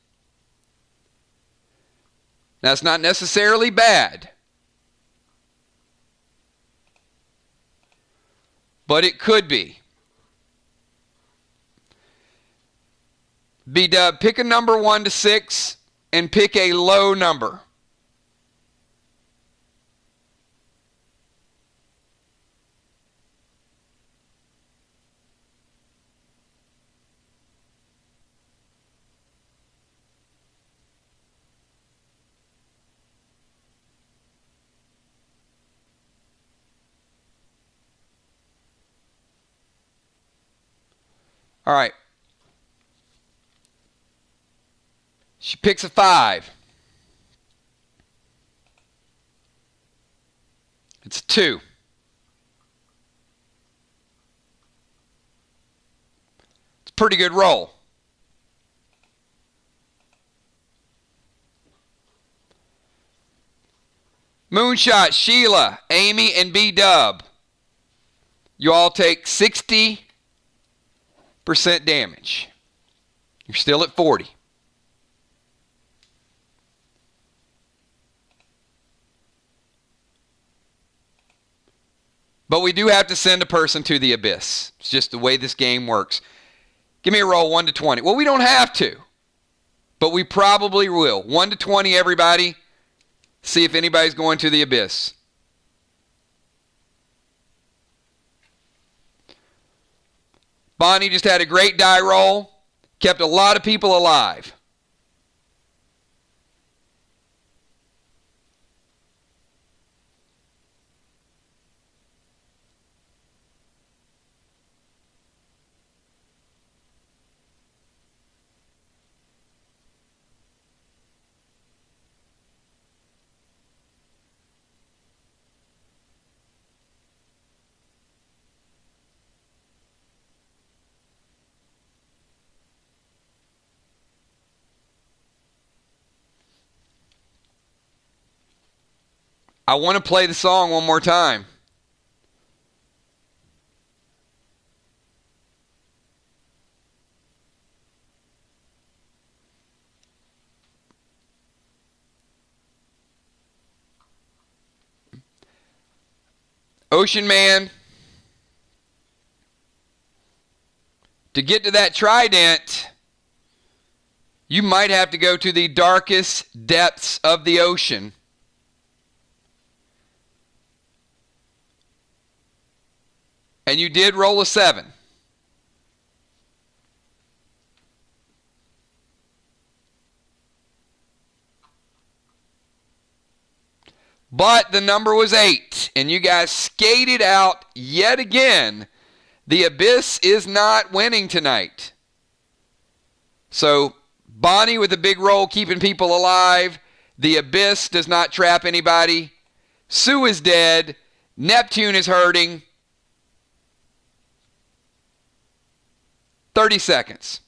That's not necessarily bad, but it could be. B-Dub, pick a number 1 to 6 and pick a low number. All right. She picks a 5. It's a 2. It's a pretty good roll. Moonshot, Sheila, Amy, and B-Dub. You all take 60% damage. You're still at 40. But we do have to send a person to the abyss. It's just the way this game works. Give me a roll 1 to 20. Well, we don't have to, but we probably will. 1 to 20, everybody. See if anybody's going to the abyss. Bonnie just had a great die roll. Kept a lot of people alive. I want to play the song one more time. Ocean Man, to get to that trident, you might have to go to the darkest depths of the ocean. And you did roll a 7. But the number was 8, and you guys skated out yet again. The Abyss is not winning tonight. So Bonnie with a big roll keeping people alive. The Abyss does not trap anybody. Sue is dead. Neptune is hurting. 30 seconds.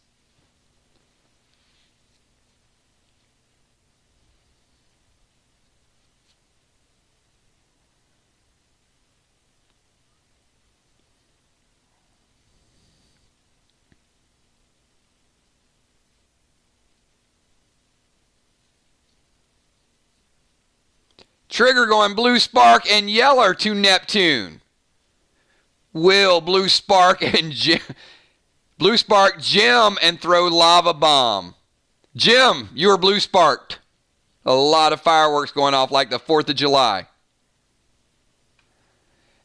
Trigger going blue spark and yeller to Neptune. Will blue spark and blue spark Jim and throw lava bomb. Jim, you are blue sparked. A lot of fireworks going off like the 4th of July.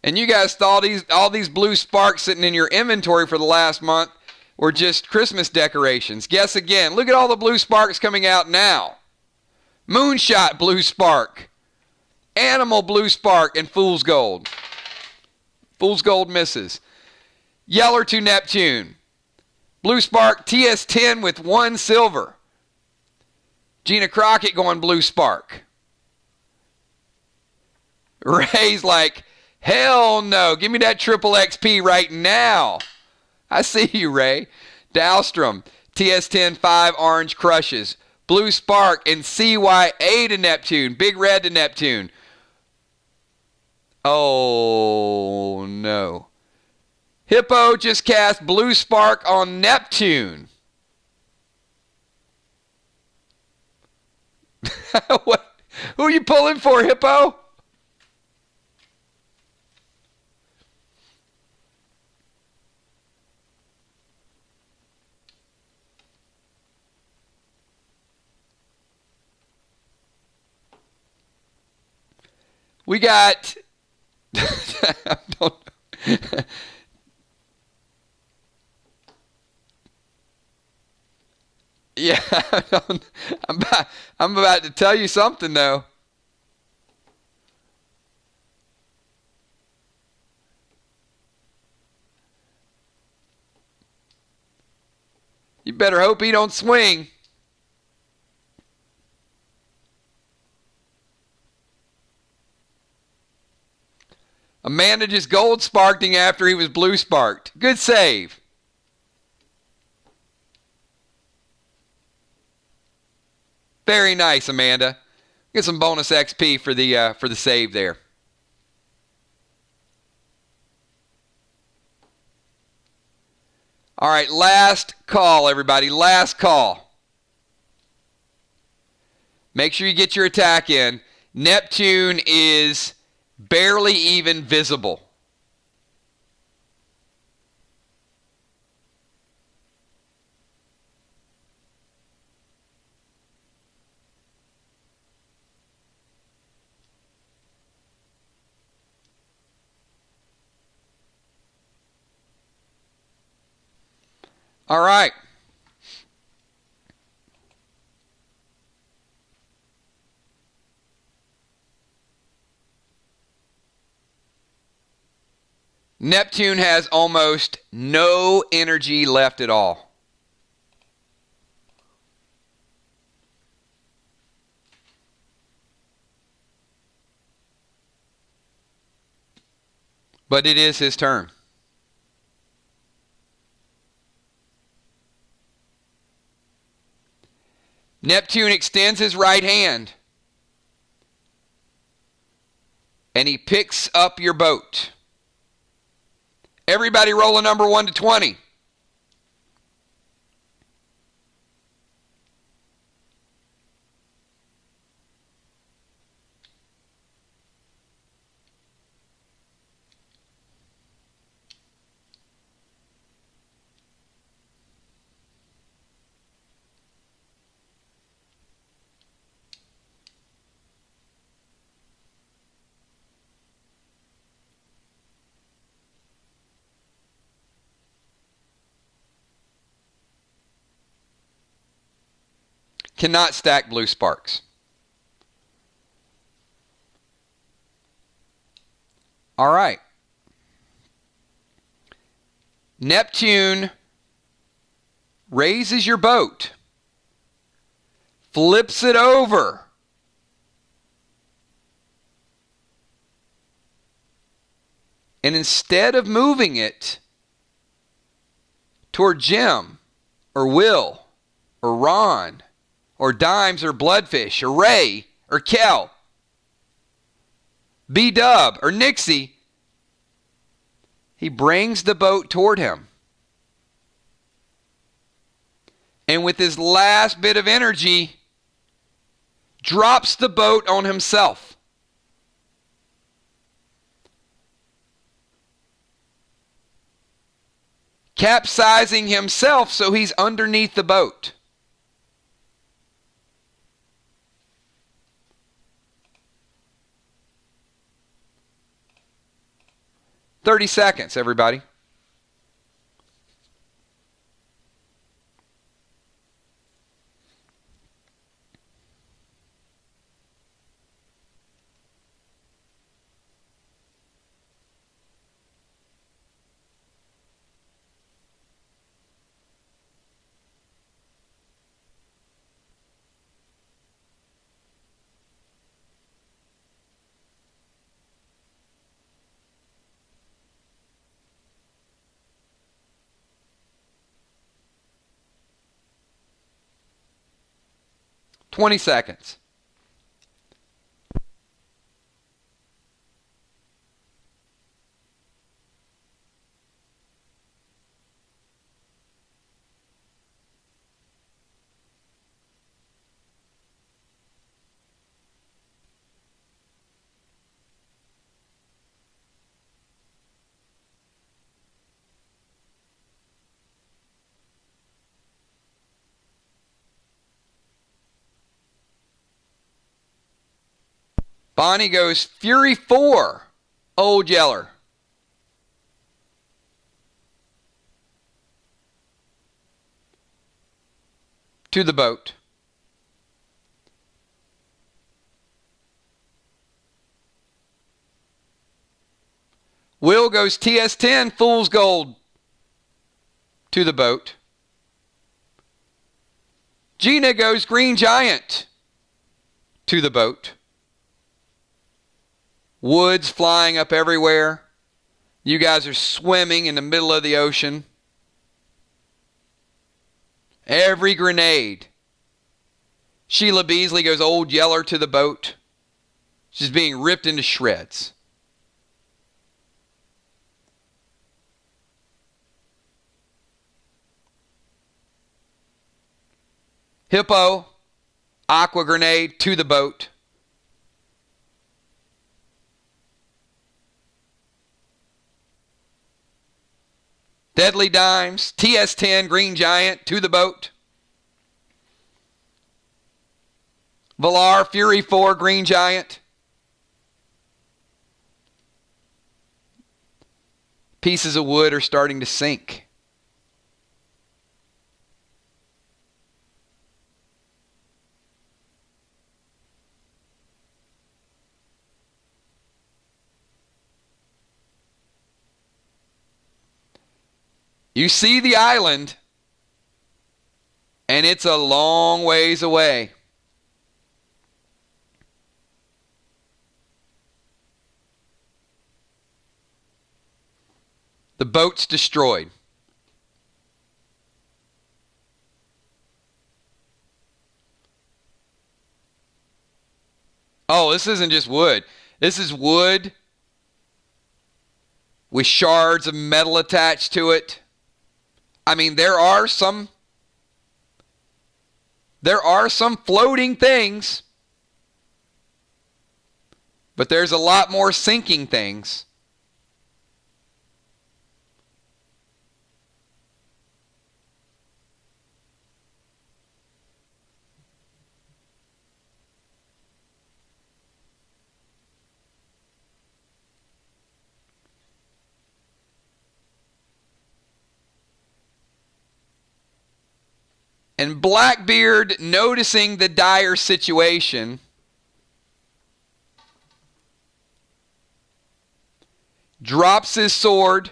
And you guys thought all these blue sparks sitting in your inventory for the last month were just Christmas decorations. Guess again. Look at all the blue sparks coming out now. Moonshot blue spark. Animal blue spark and fool's gold. Fool's gold misses. Yeller to Neptune. Blue spark TS10 with 1 silver. Gina Crockett going blue spark. Ray's like, hell no. Give me that triple XP right now. I see you, Ray. Dahlstrom, TS10 5 orange crushes. Blue spark and CYA to Neptune. Big red to Neptune. Oh, no. Hippo just cast blue spark on Neptune. What? Who are you pulling for, Hippo? We got... I don't know. Yeah, I'm about to tell you something, though. You better hope he don't swing. Amanda just gold sparked him after he was blue sparked. Good save. Very nice, Amanda. Get some bonus XP for the save there. All right, last call, everybody. Last call. Make sure you get your attack in. Neptune is barely even visible. All right. Neptune has almost no energy left at all. But it is his turn. Neptune extends his right hand and he picks up your boat. Everybody roll a number 1 to 20. Cannot stack blue sparks. All right. Neptune raises your boat, flips it over, and instead of moving it toward Jim or Will or Ron or Dimes or Bloodfish or Ray or Kel, B-Dub or Nixie, he brings the boat toward him. And with his last bit of energy, drops the boat on himself. Capsizing himself so he's underneath the boat. "30 seconds, everybody." "20 seconds. Bonnie goes Fury 4, Old Yeller. To the boat. Will goes TS10, Fool's Gold. To the boat. Gina goes Green Giant. To the boat. Woods flying up everywhere. You guys are swimming in the middle of the ocean. Every grenade. Sheila Beasley goes Old Yeller to the boat. She's being ripped into shreds. Hippo, Aqua Grenade to the boat. Deadly Dimes, TS10, Green Giant, to the boat. Valar, Fury 4, Green Giant. Pieces of wood are starting to sink. You see the island, and it's a long ways away. The boat's destroyed. Oh, this isn't just wood. This is wood with shards of metal attached to it. I mean, there are some floating things, but there's a lot more sinking things. And Blackbeard, noticing the dire situation, drops his sword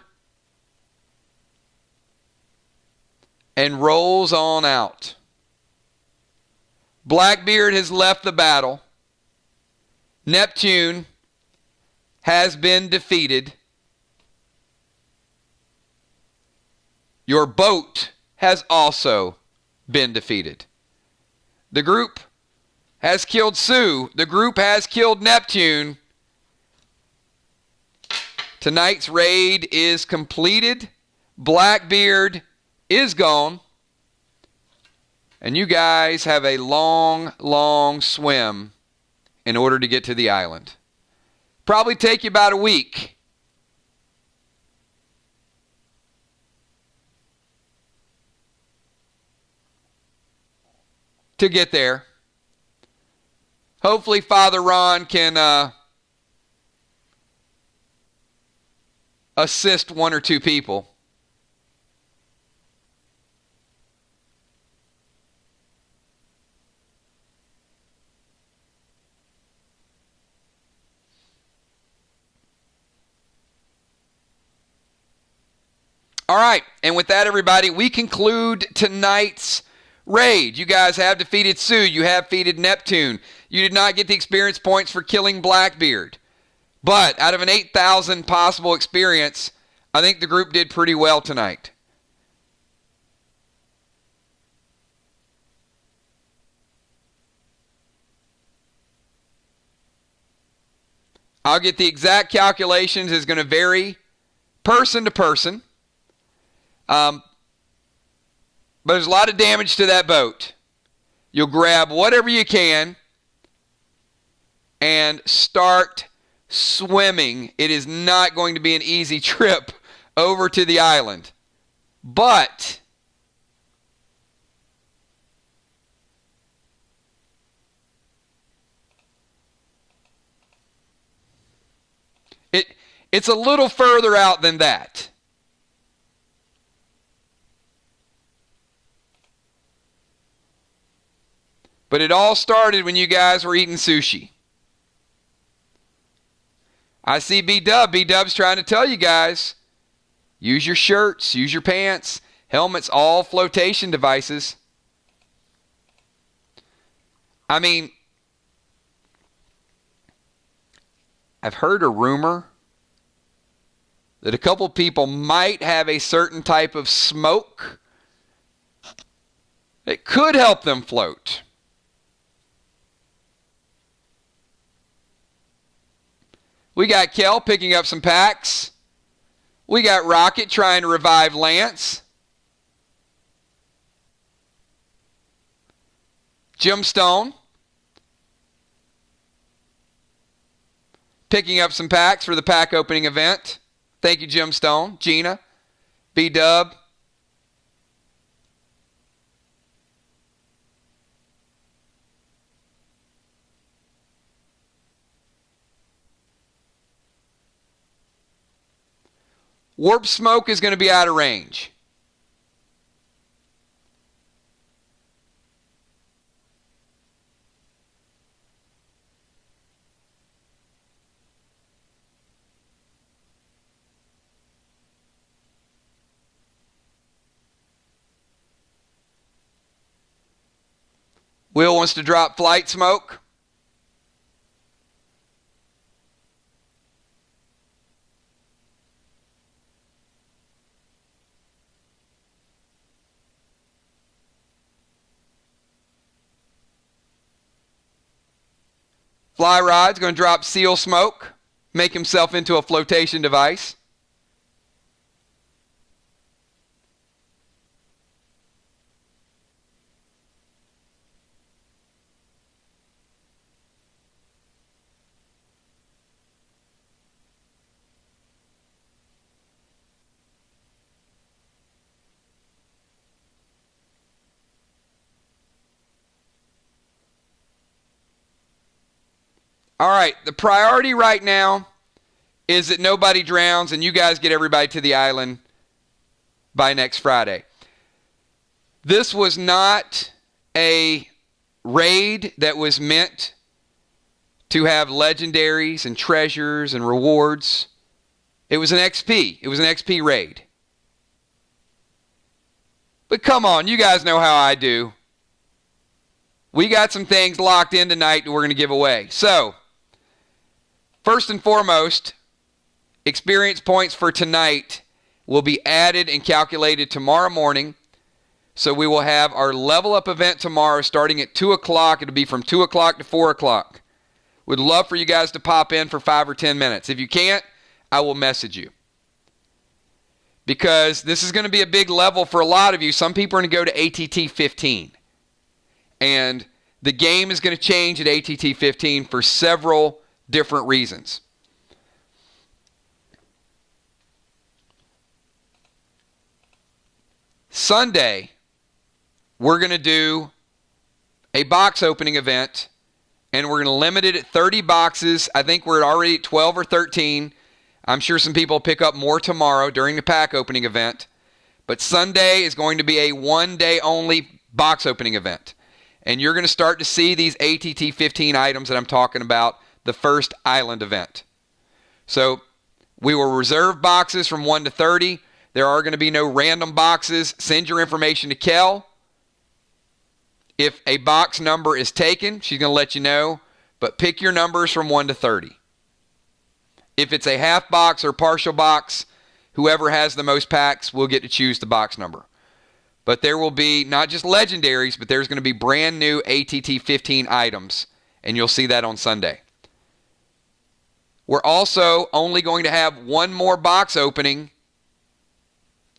and rolls on out. Blackbeard has left the battle. Neptune has been defeated. Your boat has also been defeated. The group has killed Sue. The group has killed Neptune. Tonight's raid is completed. Blackbeard is gone. And you guys have a long, long swim in order to get to the island. Probably take you about a week. To get there. Hopefully Father Ron can assist one or two people. All right, and with that, everybody, we conclude tonight's raid. You guys have defeated Sue. You have defeated Neptune. You did not get the experience points for killing Blackbeard. But out of an 8,000 possible experience, I think the group did pretty well tonight. I'll get the exact calculations. It's going to vary person to person. But there's a lot of damage to that boat. You'll grab whatever you can and start swimming. It is not going to be an easy trip over to the island. But it's a little further out than that. But it all started when you guys were eating sushi. I see B-Dub. B-Dub's trying to tell you guys, use your shirts, use your pants, helmets, all flotation devices. I mean, I've heard a rumor that a couple people might have a certain type of smoke that could help them float. We got Kel picking up some packs. We got Rocket trying to revive Lance. Jim Stone picking up some packs for the pack opening event. Thank you, Jim Stone. Gina, B-Dub. Warp Smoke is going to be out of range. Will wants to drop flight smoke. Fly Rod's going to drop seal smoke, make himself into a flotation device. All right, the priority right now is that nobody drowns and you guys get everybody to the island by next Friday. This was not a raid that was meant to have legendaries and treasures and rewards. It was an XP. It was an XP raid. But come on, you guys know how I do. We got some things locked in tonight that we're going to give away. So, first and foremost, experience points for tonight will be added and calculated tomorrow morning. So we will have our level up event tomorrow starting at 2 o'clock. It'll be from 2 o'clock to 4 o'clock. Would love for you guys to pop in for 5 or 10 minutes. If you can't, I will message you. Because this is going to be a big level for a lot of you. Some people are going to go to ATT 15. And the game is going to change at ATT 15 for several different reasons. Sunday, we're going to do a box opening event, and we're going to limit it at 30 boxes. I think we're already at 12 or 13. I'm sure some people will pick up more tomorrow during the pack opening event. But Sunday is going to be a one-day only box opening event. And you're going to start to see these ATT 15 items that I'm talking about, the first island event. So we will reserve boxes from 1 to 30. There are going to be no random boxes. Send your information to Kel. If a box number is taken, she's going to let you know. But pick your numbers from 1 to 30. If it's a half box or partial box, whoever has the most packs will get to choose the box number. But there will be not just legendaries, but there's going to be brand new ATT 15 items. And you'll see that on Sunday. We're also only going to have one more box opening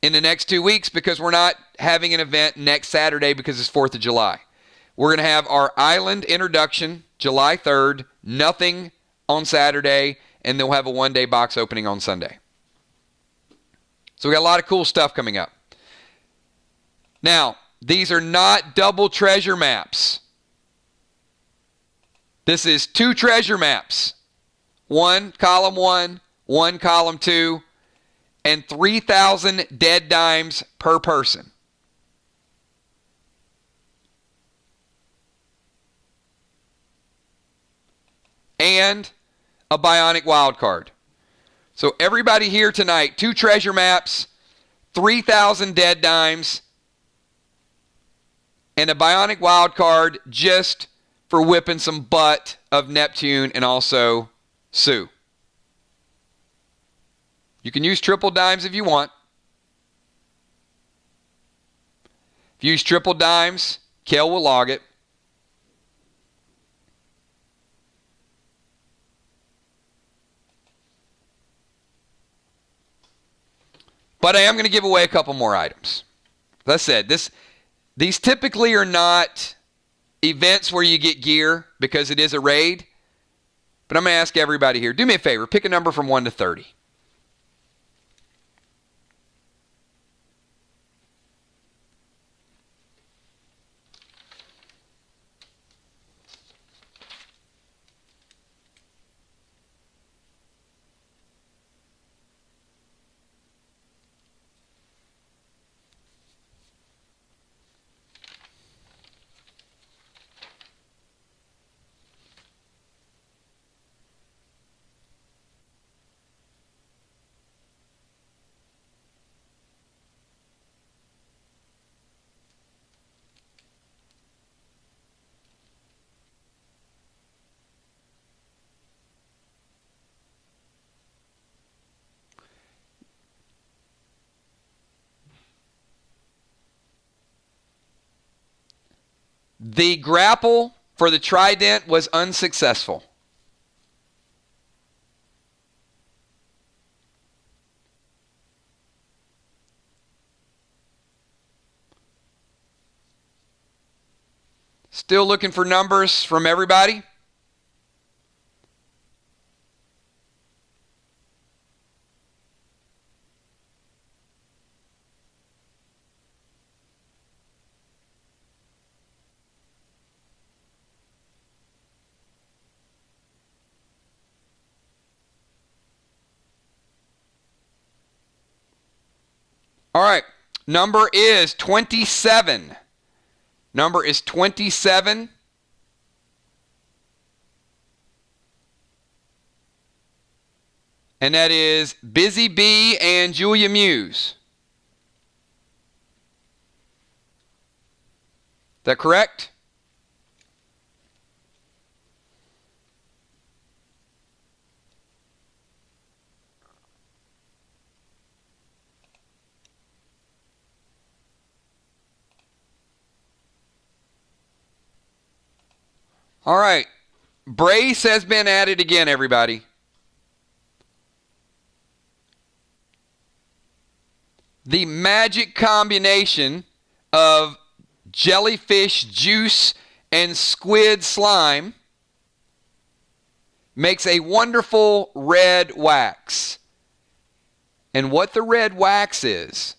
in the next 2 weeks because we're not having an event next Saturday because it's 4th of July. We're going to have our island introduction July 3rd, nothing on Saturday, and then we'll have a one-day box opening on Sunday. So we got a lot of cool stuff coming up. Now, these are not double treasure maps. This is 2 treasure maps. One column 2, and 3,000 dead dimes per person. And a bionic wild card. So everybody here tonight, 2 treasure maps, 3,000 dead dimes, and a bionic wild card just for whipping some butt of Neptune and also Sue. You can use triple dimes if you want. If you use triple dimes, Kel will log it. But I am going to give away a couple more items. As I said, these typically are not events where you get gear because it is a raid. But I'm going to ask everybody here, do me a favor, pick a number from 1 to 30. The grapple for the trident was unsuccessful. Still looking for numbers from everybody? All right. Number is 27. Number is 27. And that is Busy Bee and Julia Muse. Is that correct? All right. Brace has been added again, everybody. The magic combination of jellyfish juice and squid slime makes a wonderful red wax. And what the red wax is,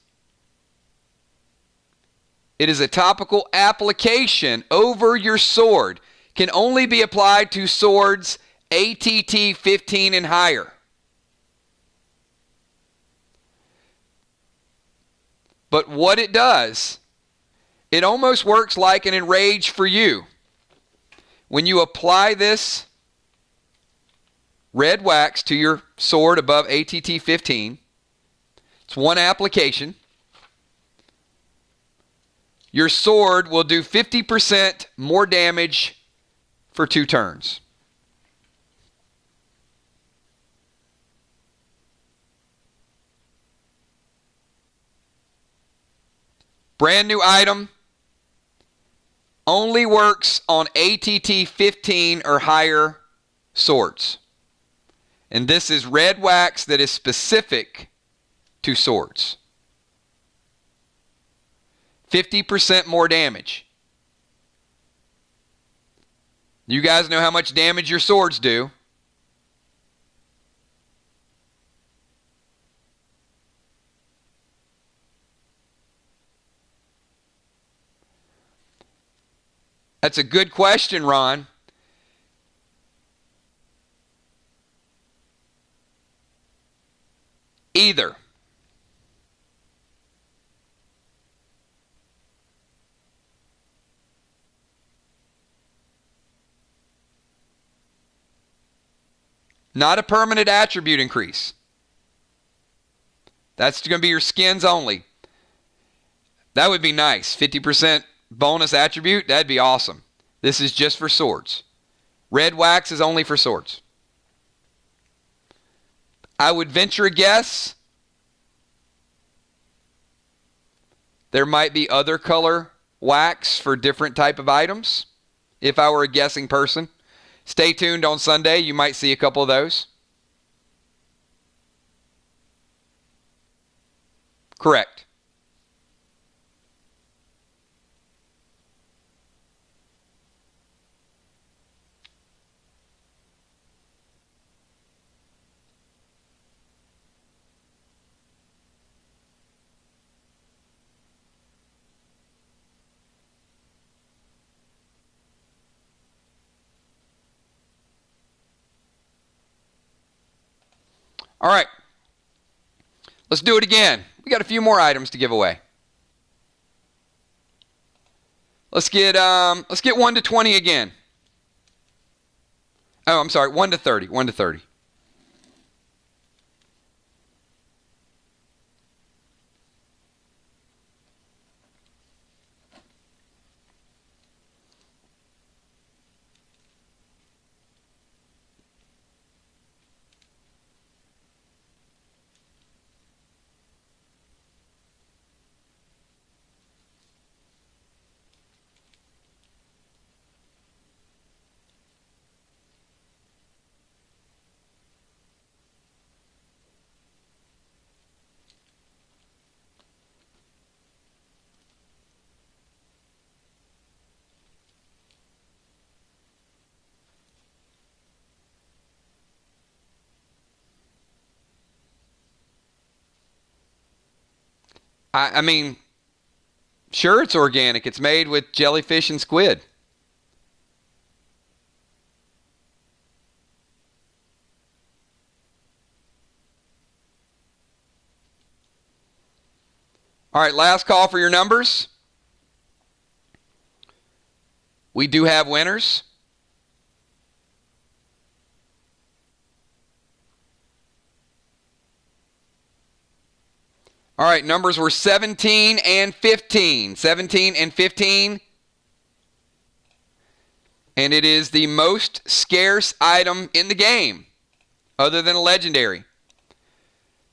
it is a topical application over your sword. Can only be applied to swords ATT 15 and higher. But what it does, it almost works like an enrage for you. When you apply this red wax to your sword above ATT 15, it's one application. Your sword will do 50% more damage for 2 turns. Brand new item. Only works on ATT 15 or higher swords. And this is red wax that is specific to swords. 50% more damage. You guys know how much damage your swords do. That's a good question, Ron. Either. Not a permanent attribute increase. That's going to be your skins only. That would be nice. 50% bonus attribute. That'd be awesome. This is just for swords. Red wax is only for swords. I would venture a guess there might be other color wax for different type of items if I were a guessing person. Stay tuned on Sunday. You might see a couple of those. Correct. All right. Let's do it again. We got a few more items to give away. Let's get 1 to 20 again. Oh, I'm sorry, 1 to 30. 1 to 30. I mean, sure, it's organic. It's made with jellyfish and squid. All right, last call for your numbers. We do have winners. All right, numbers were 17 and 15. 17 and 15. And it is the most scarce item in the game, other than a legendary.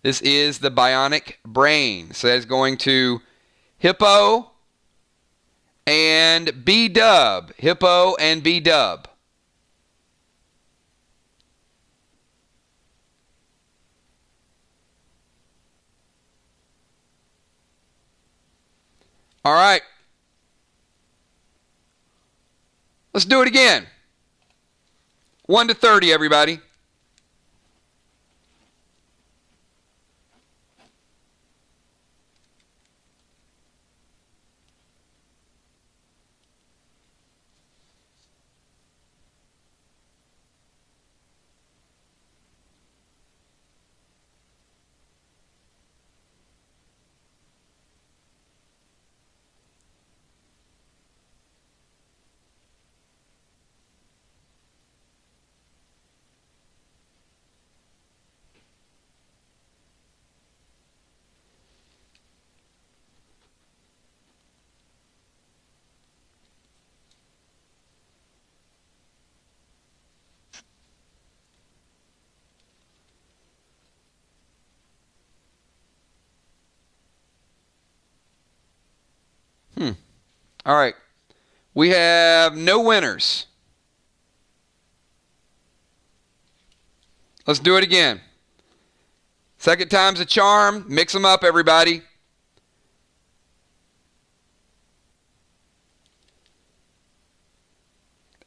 This is the Bionic Brain. So that is going to Hippo and B-Dub. Hippo and B-Dub. All right. Let's do it again. 1 to 30, everybody. All right. We have no winners. Let's do it again. Second time's a charm. Mix them up, everybody.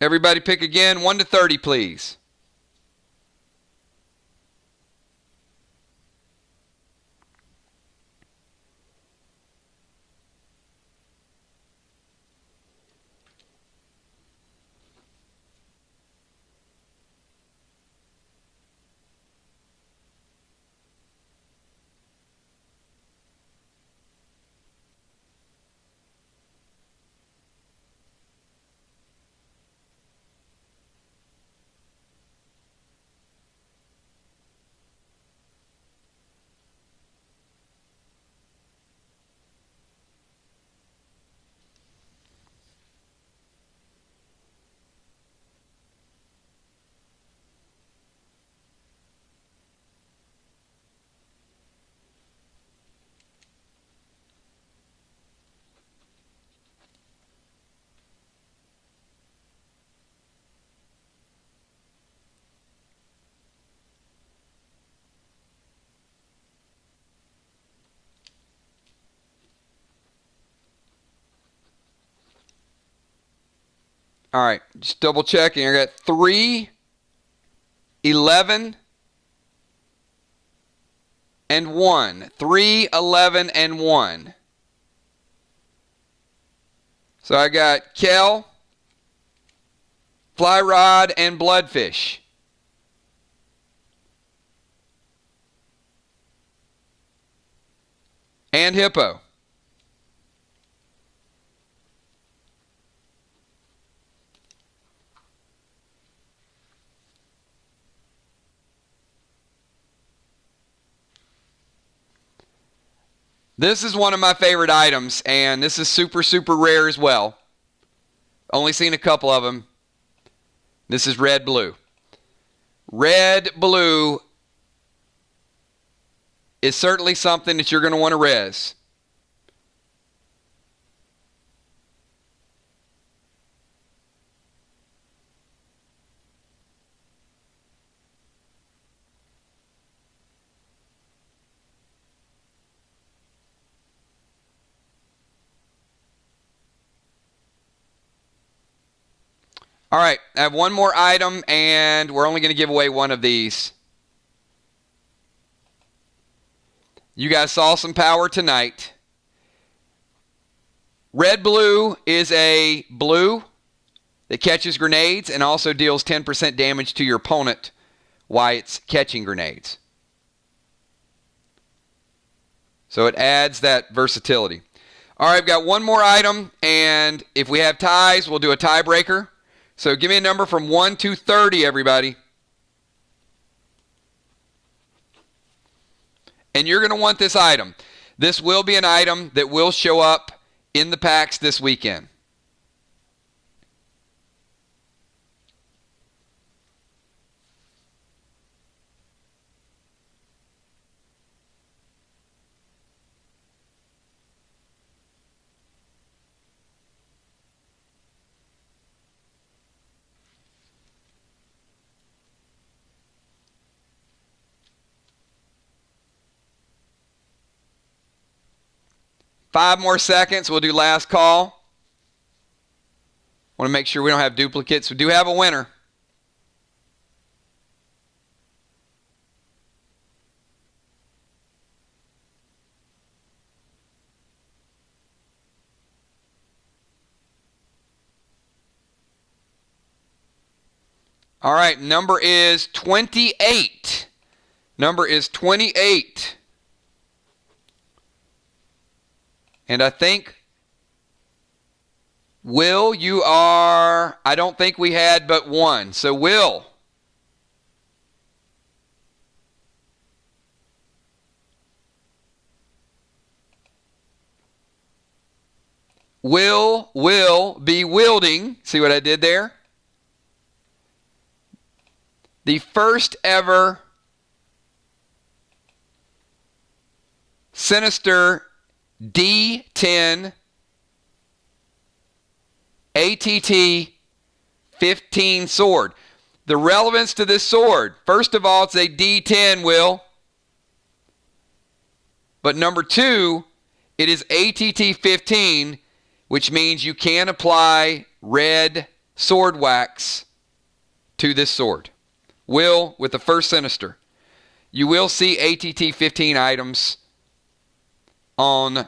Everybody pick again. 1 to 30, please. All right, just double checking. I got 3, 11, and 1. 3, 11, and 1. So I got Kel, Fly Rod, and Bloodfish. And Hippo. This is one of my favorite items, and this is super, super rare as well. Only seen a couple of them. This is Red Blue. Red Blue is certainly something that you're going to want to res. All right, I have one more item, and we're only going to give away one of these. You guys saw some power tonight. Red blue is a blue that catches grenades and also deals 10% damage to your opponent while it's catching grenades. So it adds that versatility. All right, I've got one more item, and if we have ties, we'll do a tiebreaker. So give me a number from 1 to 30, everybody. And you're going to want this item. This will be an item that will show up in the packs this weekend. Five more seconds. We'll do last call. Want to make sure we don't have duplicates. We do have a winner. All right, number is 28. Number is 28. And I think, Will, you are, I don't think we had but one. So, Will. Will be wielding, see what I did there? The first ever Sinister D10 ATT 15 sword. The relevance to this sword, first of all, it's a D10, Will. But number two, it is ATT 15, which means you can apply red sword wax to this sword. Will, with the first Sinister. You will see ATT 15 items on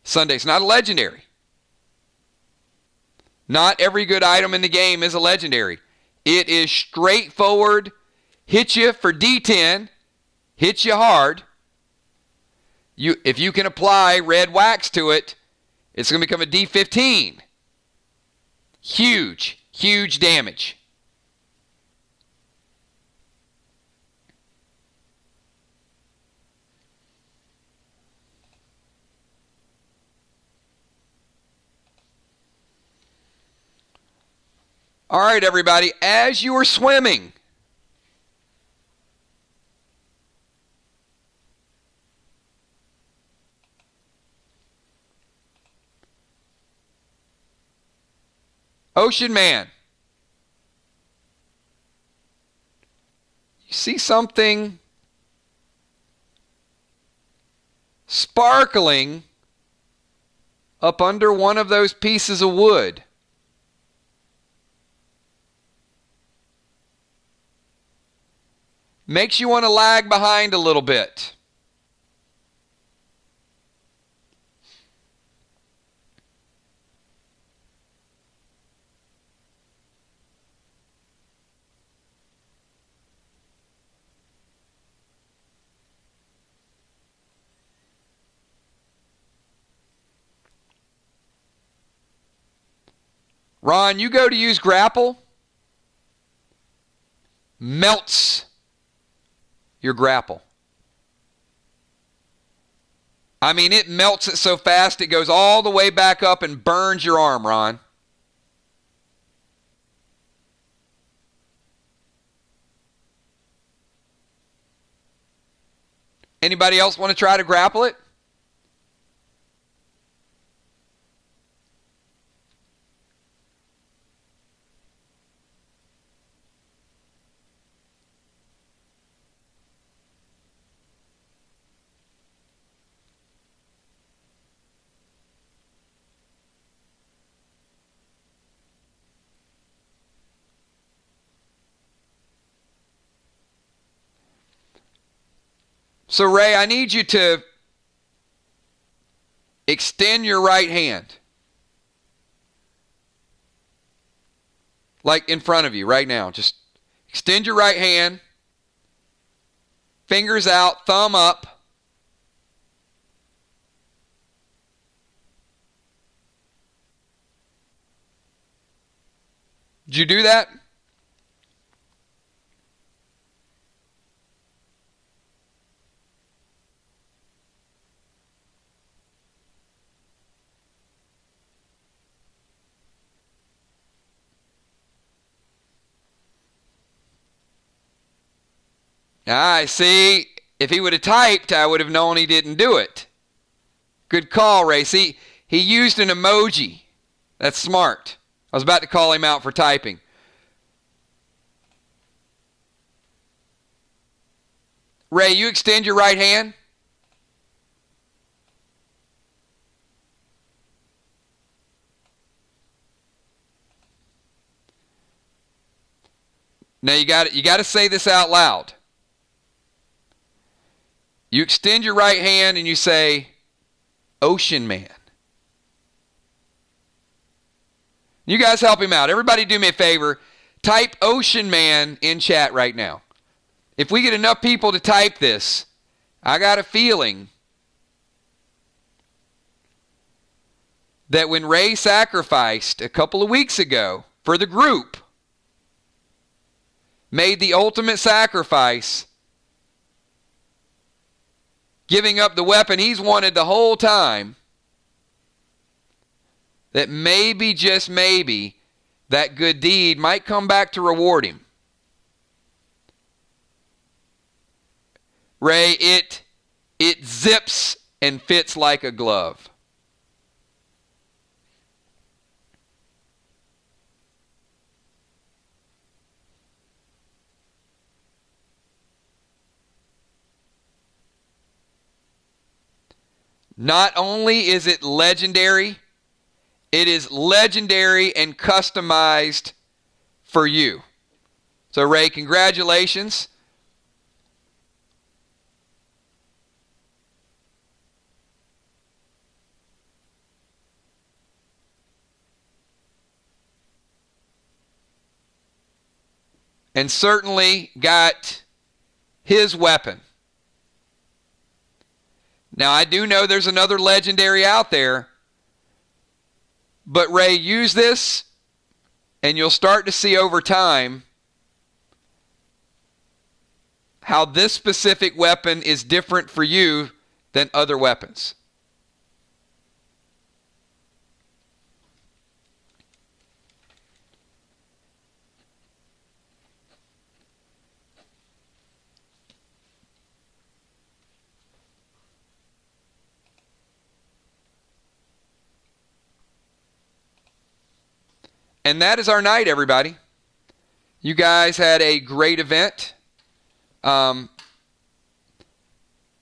Sunday. It's not a legendary. Not every good item in the game is a legendary. It is straightforward, hit you for D10, hit you hard. If you can apply red wax to it, it's going to become a D15. Huge, huge damage. All right, everybody, as you are swimming, Ocean Man, you see something sparkling up under one of those pieces of wood. Makes you want to lag behind a little bit. Ron, you go to use grapple, melts your grapple. I mean, it melts it so fast it goes all the way back up and burns your arm, Ron. Anybody else want to try to grapple it? So, Ray, I need you to extend your right hand. like in front of you right now. Just extend your right hand, fingers out, thumb up. Did you do that? I see. If he would have typed, I would have known he didn't do it. Good call, Ray. See, he used an emoji. That's smart. I was about to call him out for typing. Ray, you extend your right hand. Now you got to say this out loud. You extend your right hand and you say, Ocean Man. You guys help him out. Everybody do me a favor. Type Ocean Man in chat right now. If we get enough people to type this, I got a feeling that when Ray sacrificed a couple of weeks ago for the group, made the ultimate sacrifice, giving up the weapon he's wanted the whole time, that maybe, just maybe, that good deed might come back to reward him. Ray, it zips and fits like a glove. Not only is it legendary, it is legendary and customized for you. So Ray, congratulations. And certainly got his weapon. Now, I do know there's another legendary out there, but Ray, use this, and you'll start to see over time how this specific weapon is different for you than other weapons. And that is our night, everybody. You guys had a great event.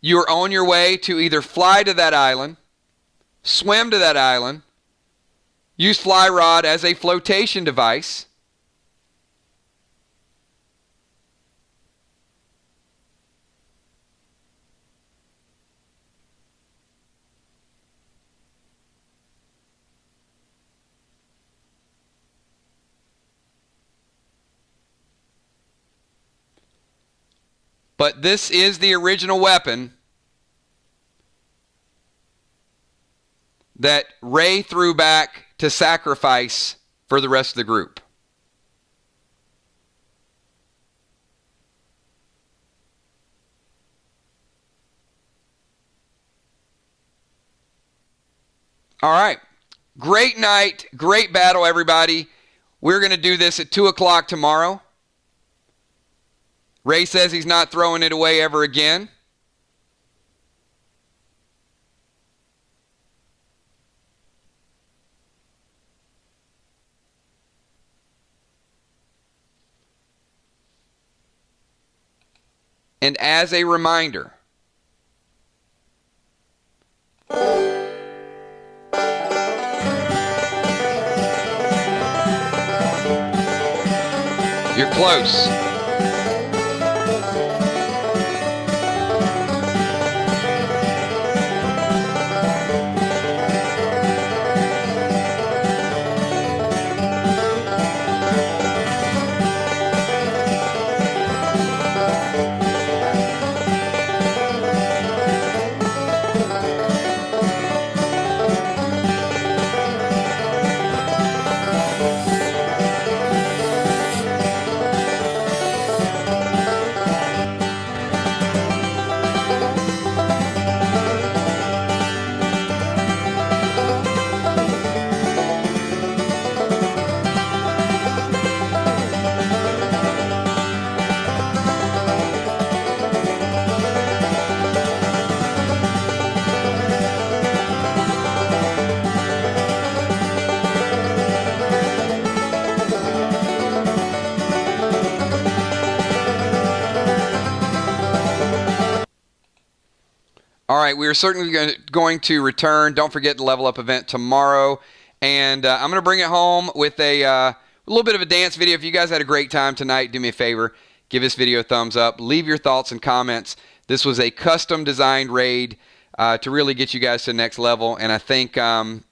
You're on your way to either fly to that island, swim to that island, use fly rod as a flotation device, but this is the original weapon that Ray threw back to sacrifice for the rest of the group. All right. Great night. Great battle, everybody. We're going to do this at 2 o'clock tomorrow. Ray says he's not throwing it away ever again. And as a reminder, you're close. All right, we are certainly going to return. Don't forget the Level Up event tomorrow. And I'm going to bring it home with a little bit of a dance video. If you guys had a great time tonight, do me a favor. Give this video a thumbs up. Leave your thoughts and comments. This was a custom designed raid to really get you guys to the next level. And I think I'm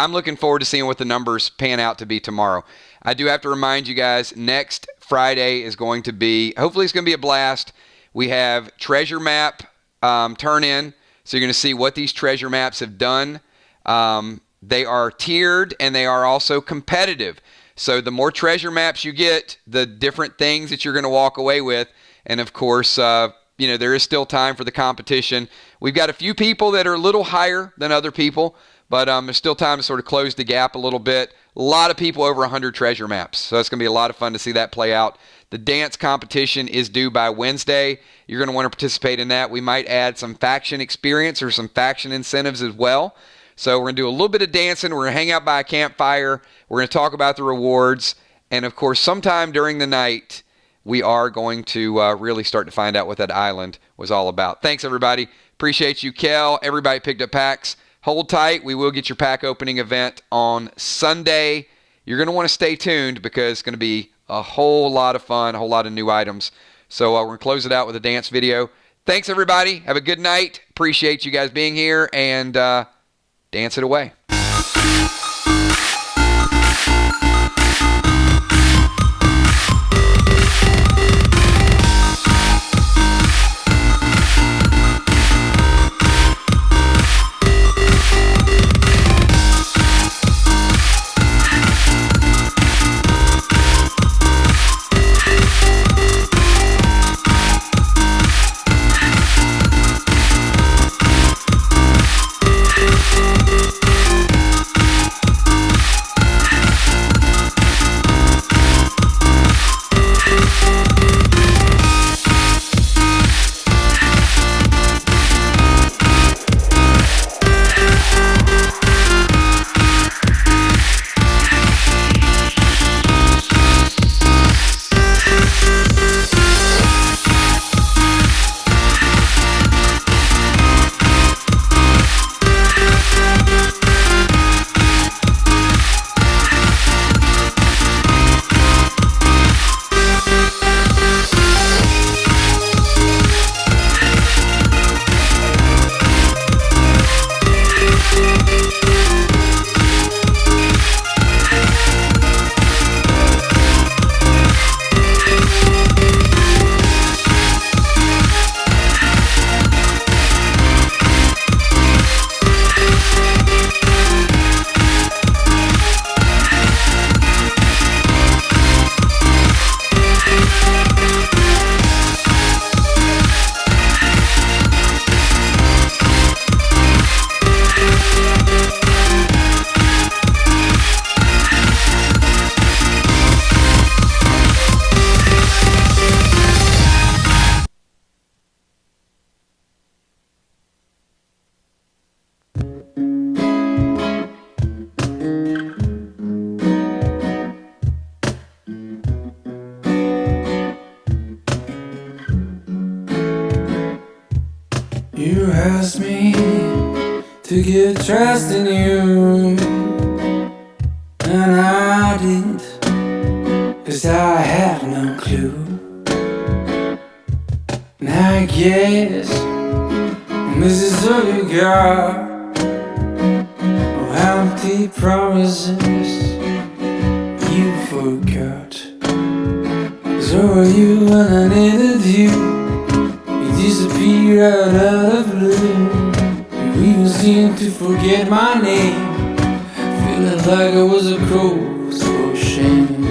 looking forward to seeing what the numbers pan out to be tomorrow. I do have to remind you guys, next Friday is going to be, hopefully it's going to be a blast. We have treasure map turn in. So you're going to see what these treasure maps have done. They are tiered and they are also competitive. So the more treasure maps you get, the different things that you're going to walk away with. And of course, there is still time for the competition. We've got a few people that are a little higher than other people, but there's still time to sort of close the gap a little bit. A lot of people over 100 treasure maps. So it's going to be a lot of fun to see that play out. The dance competition is due by Wednesday. You're going to want to participate in that. We might add some faction experience or some faction incentives as well. So we're going to do a little bit of dancing. We're going to hang out by a campfire. We're going to talk about the rewards. And, of course, sometime during the night, we are going to really start to find out what that island was all about. Thanks, everybody. Appreciate you, Kel. Everybody picked up packs. Hold tight. We will get your pack opening event on Sunday. You're going to want to stay tuned because it's going to be a whole lot of fun, a whole lot of new items. So we're going to close it out with a dance video. Thanks, everybody. Have a good night. Appreciate you guys being here, and dance it away. You asked me to get trust in you, and I did, 'cause I had no clue. And I guess this is all you got, oh, empty promises you forgot. 'Cause where were you when I needed you? Disappear out of the blue. You even seemed to forget my name, feeling like I was a cruel, so shame.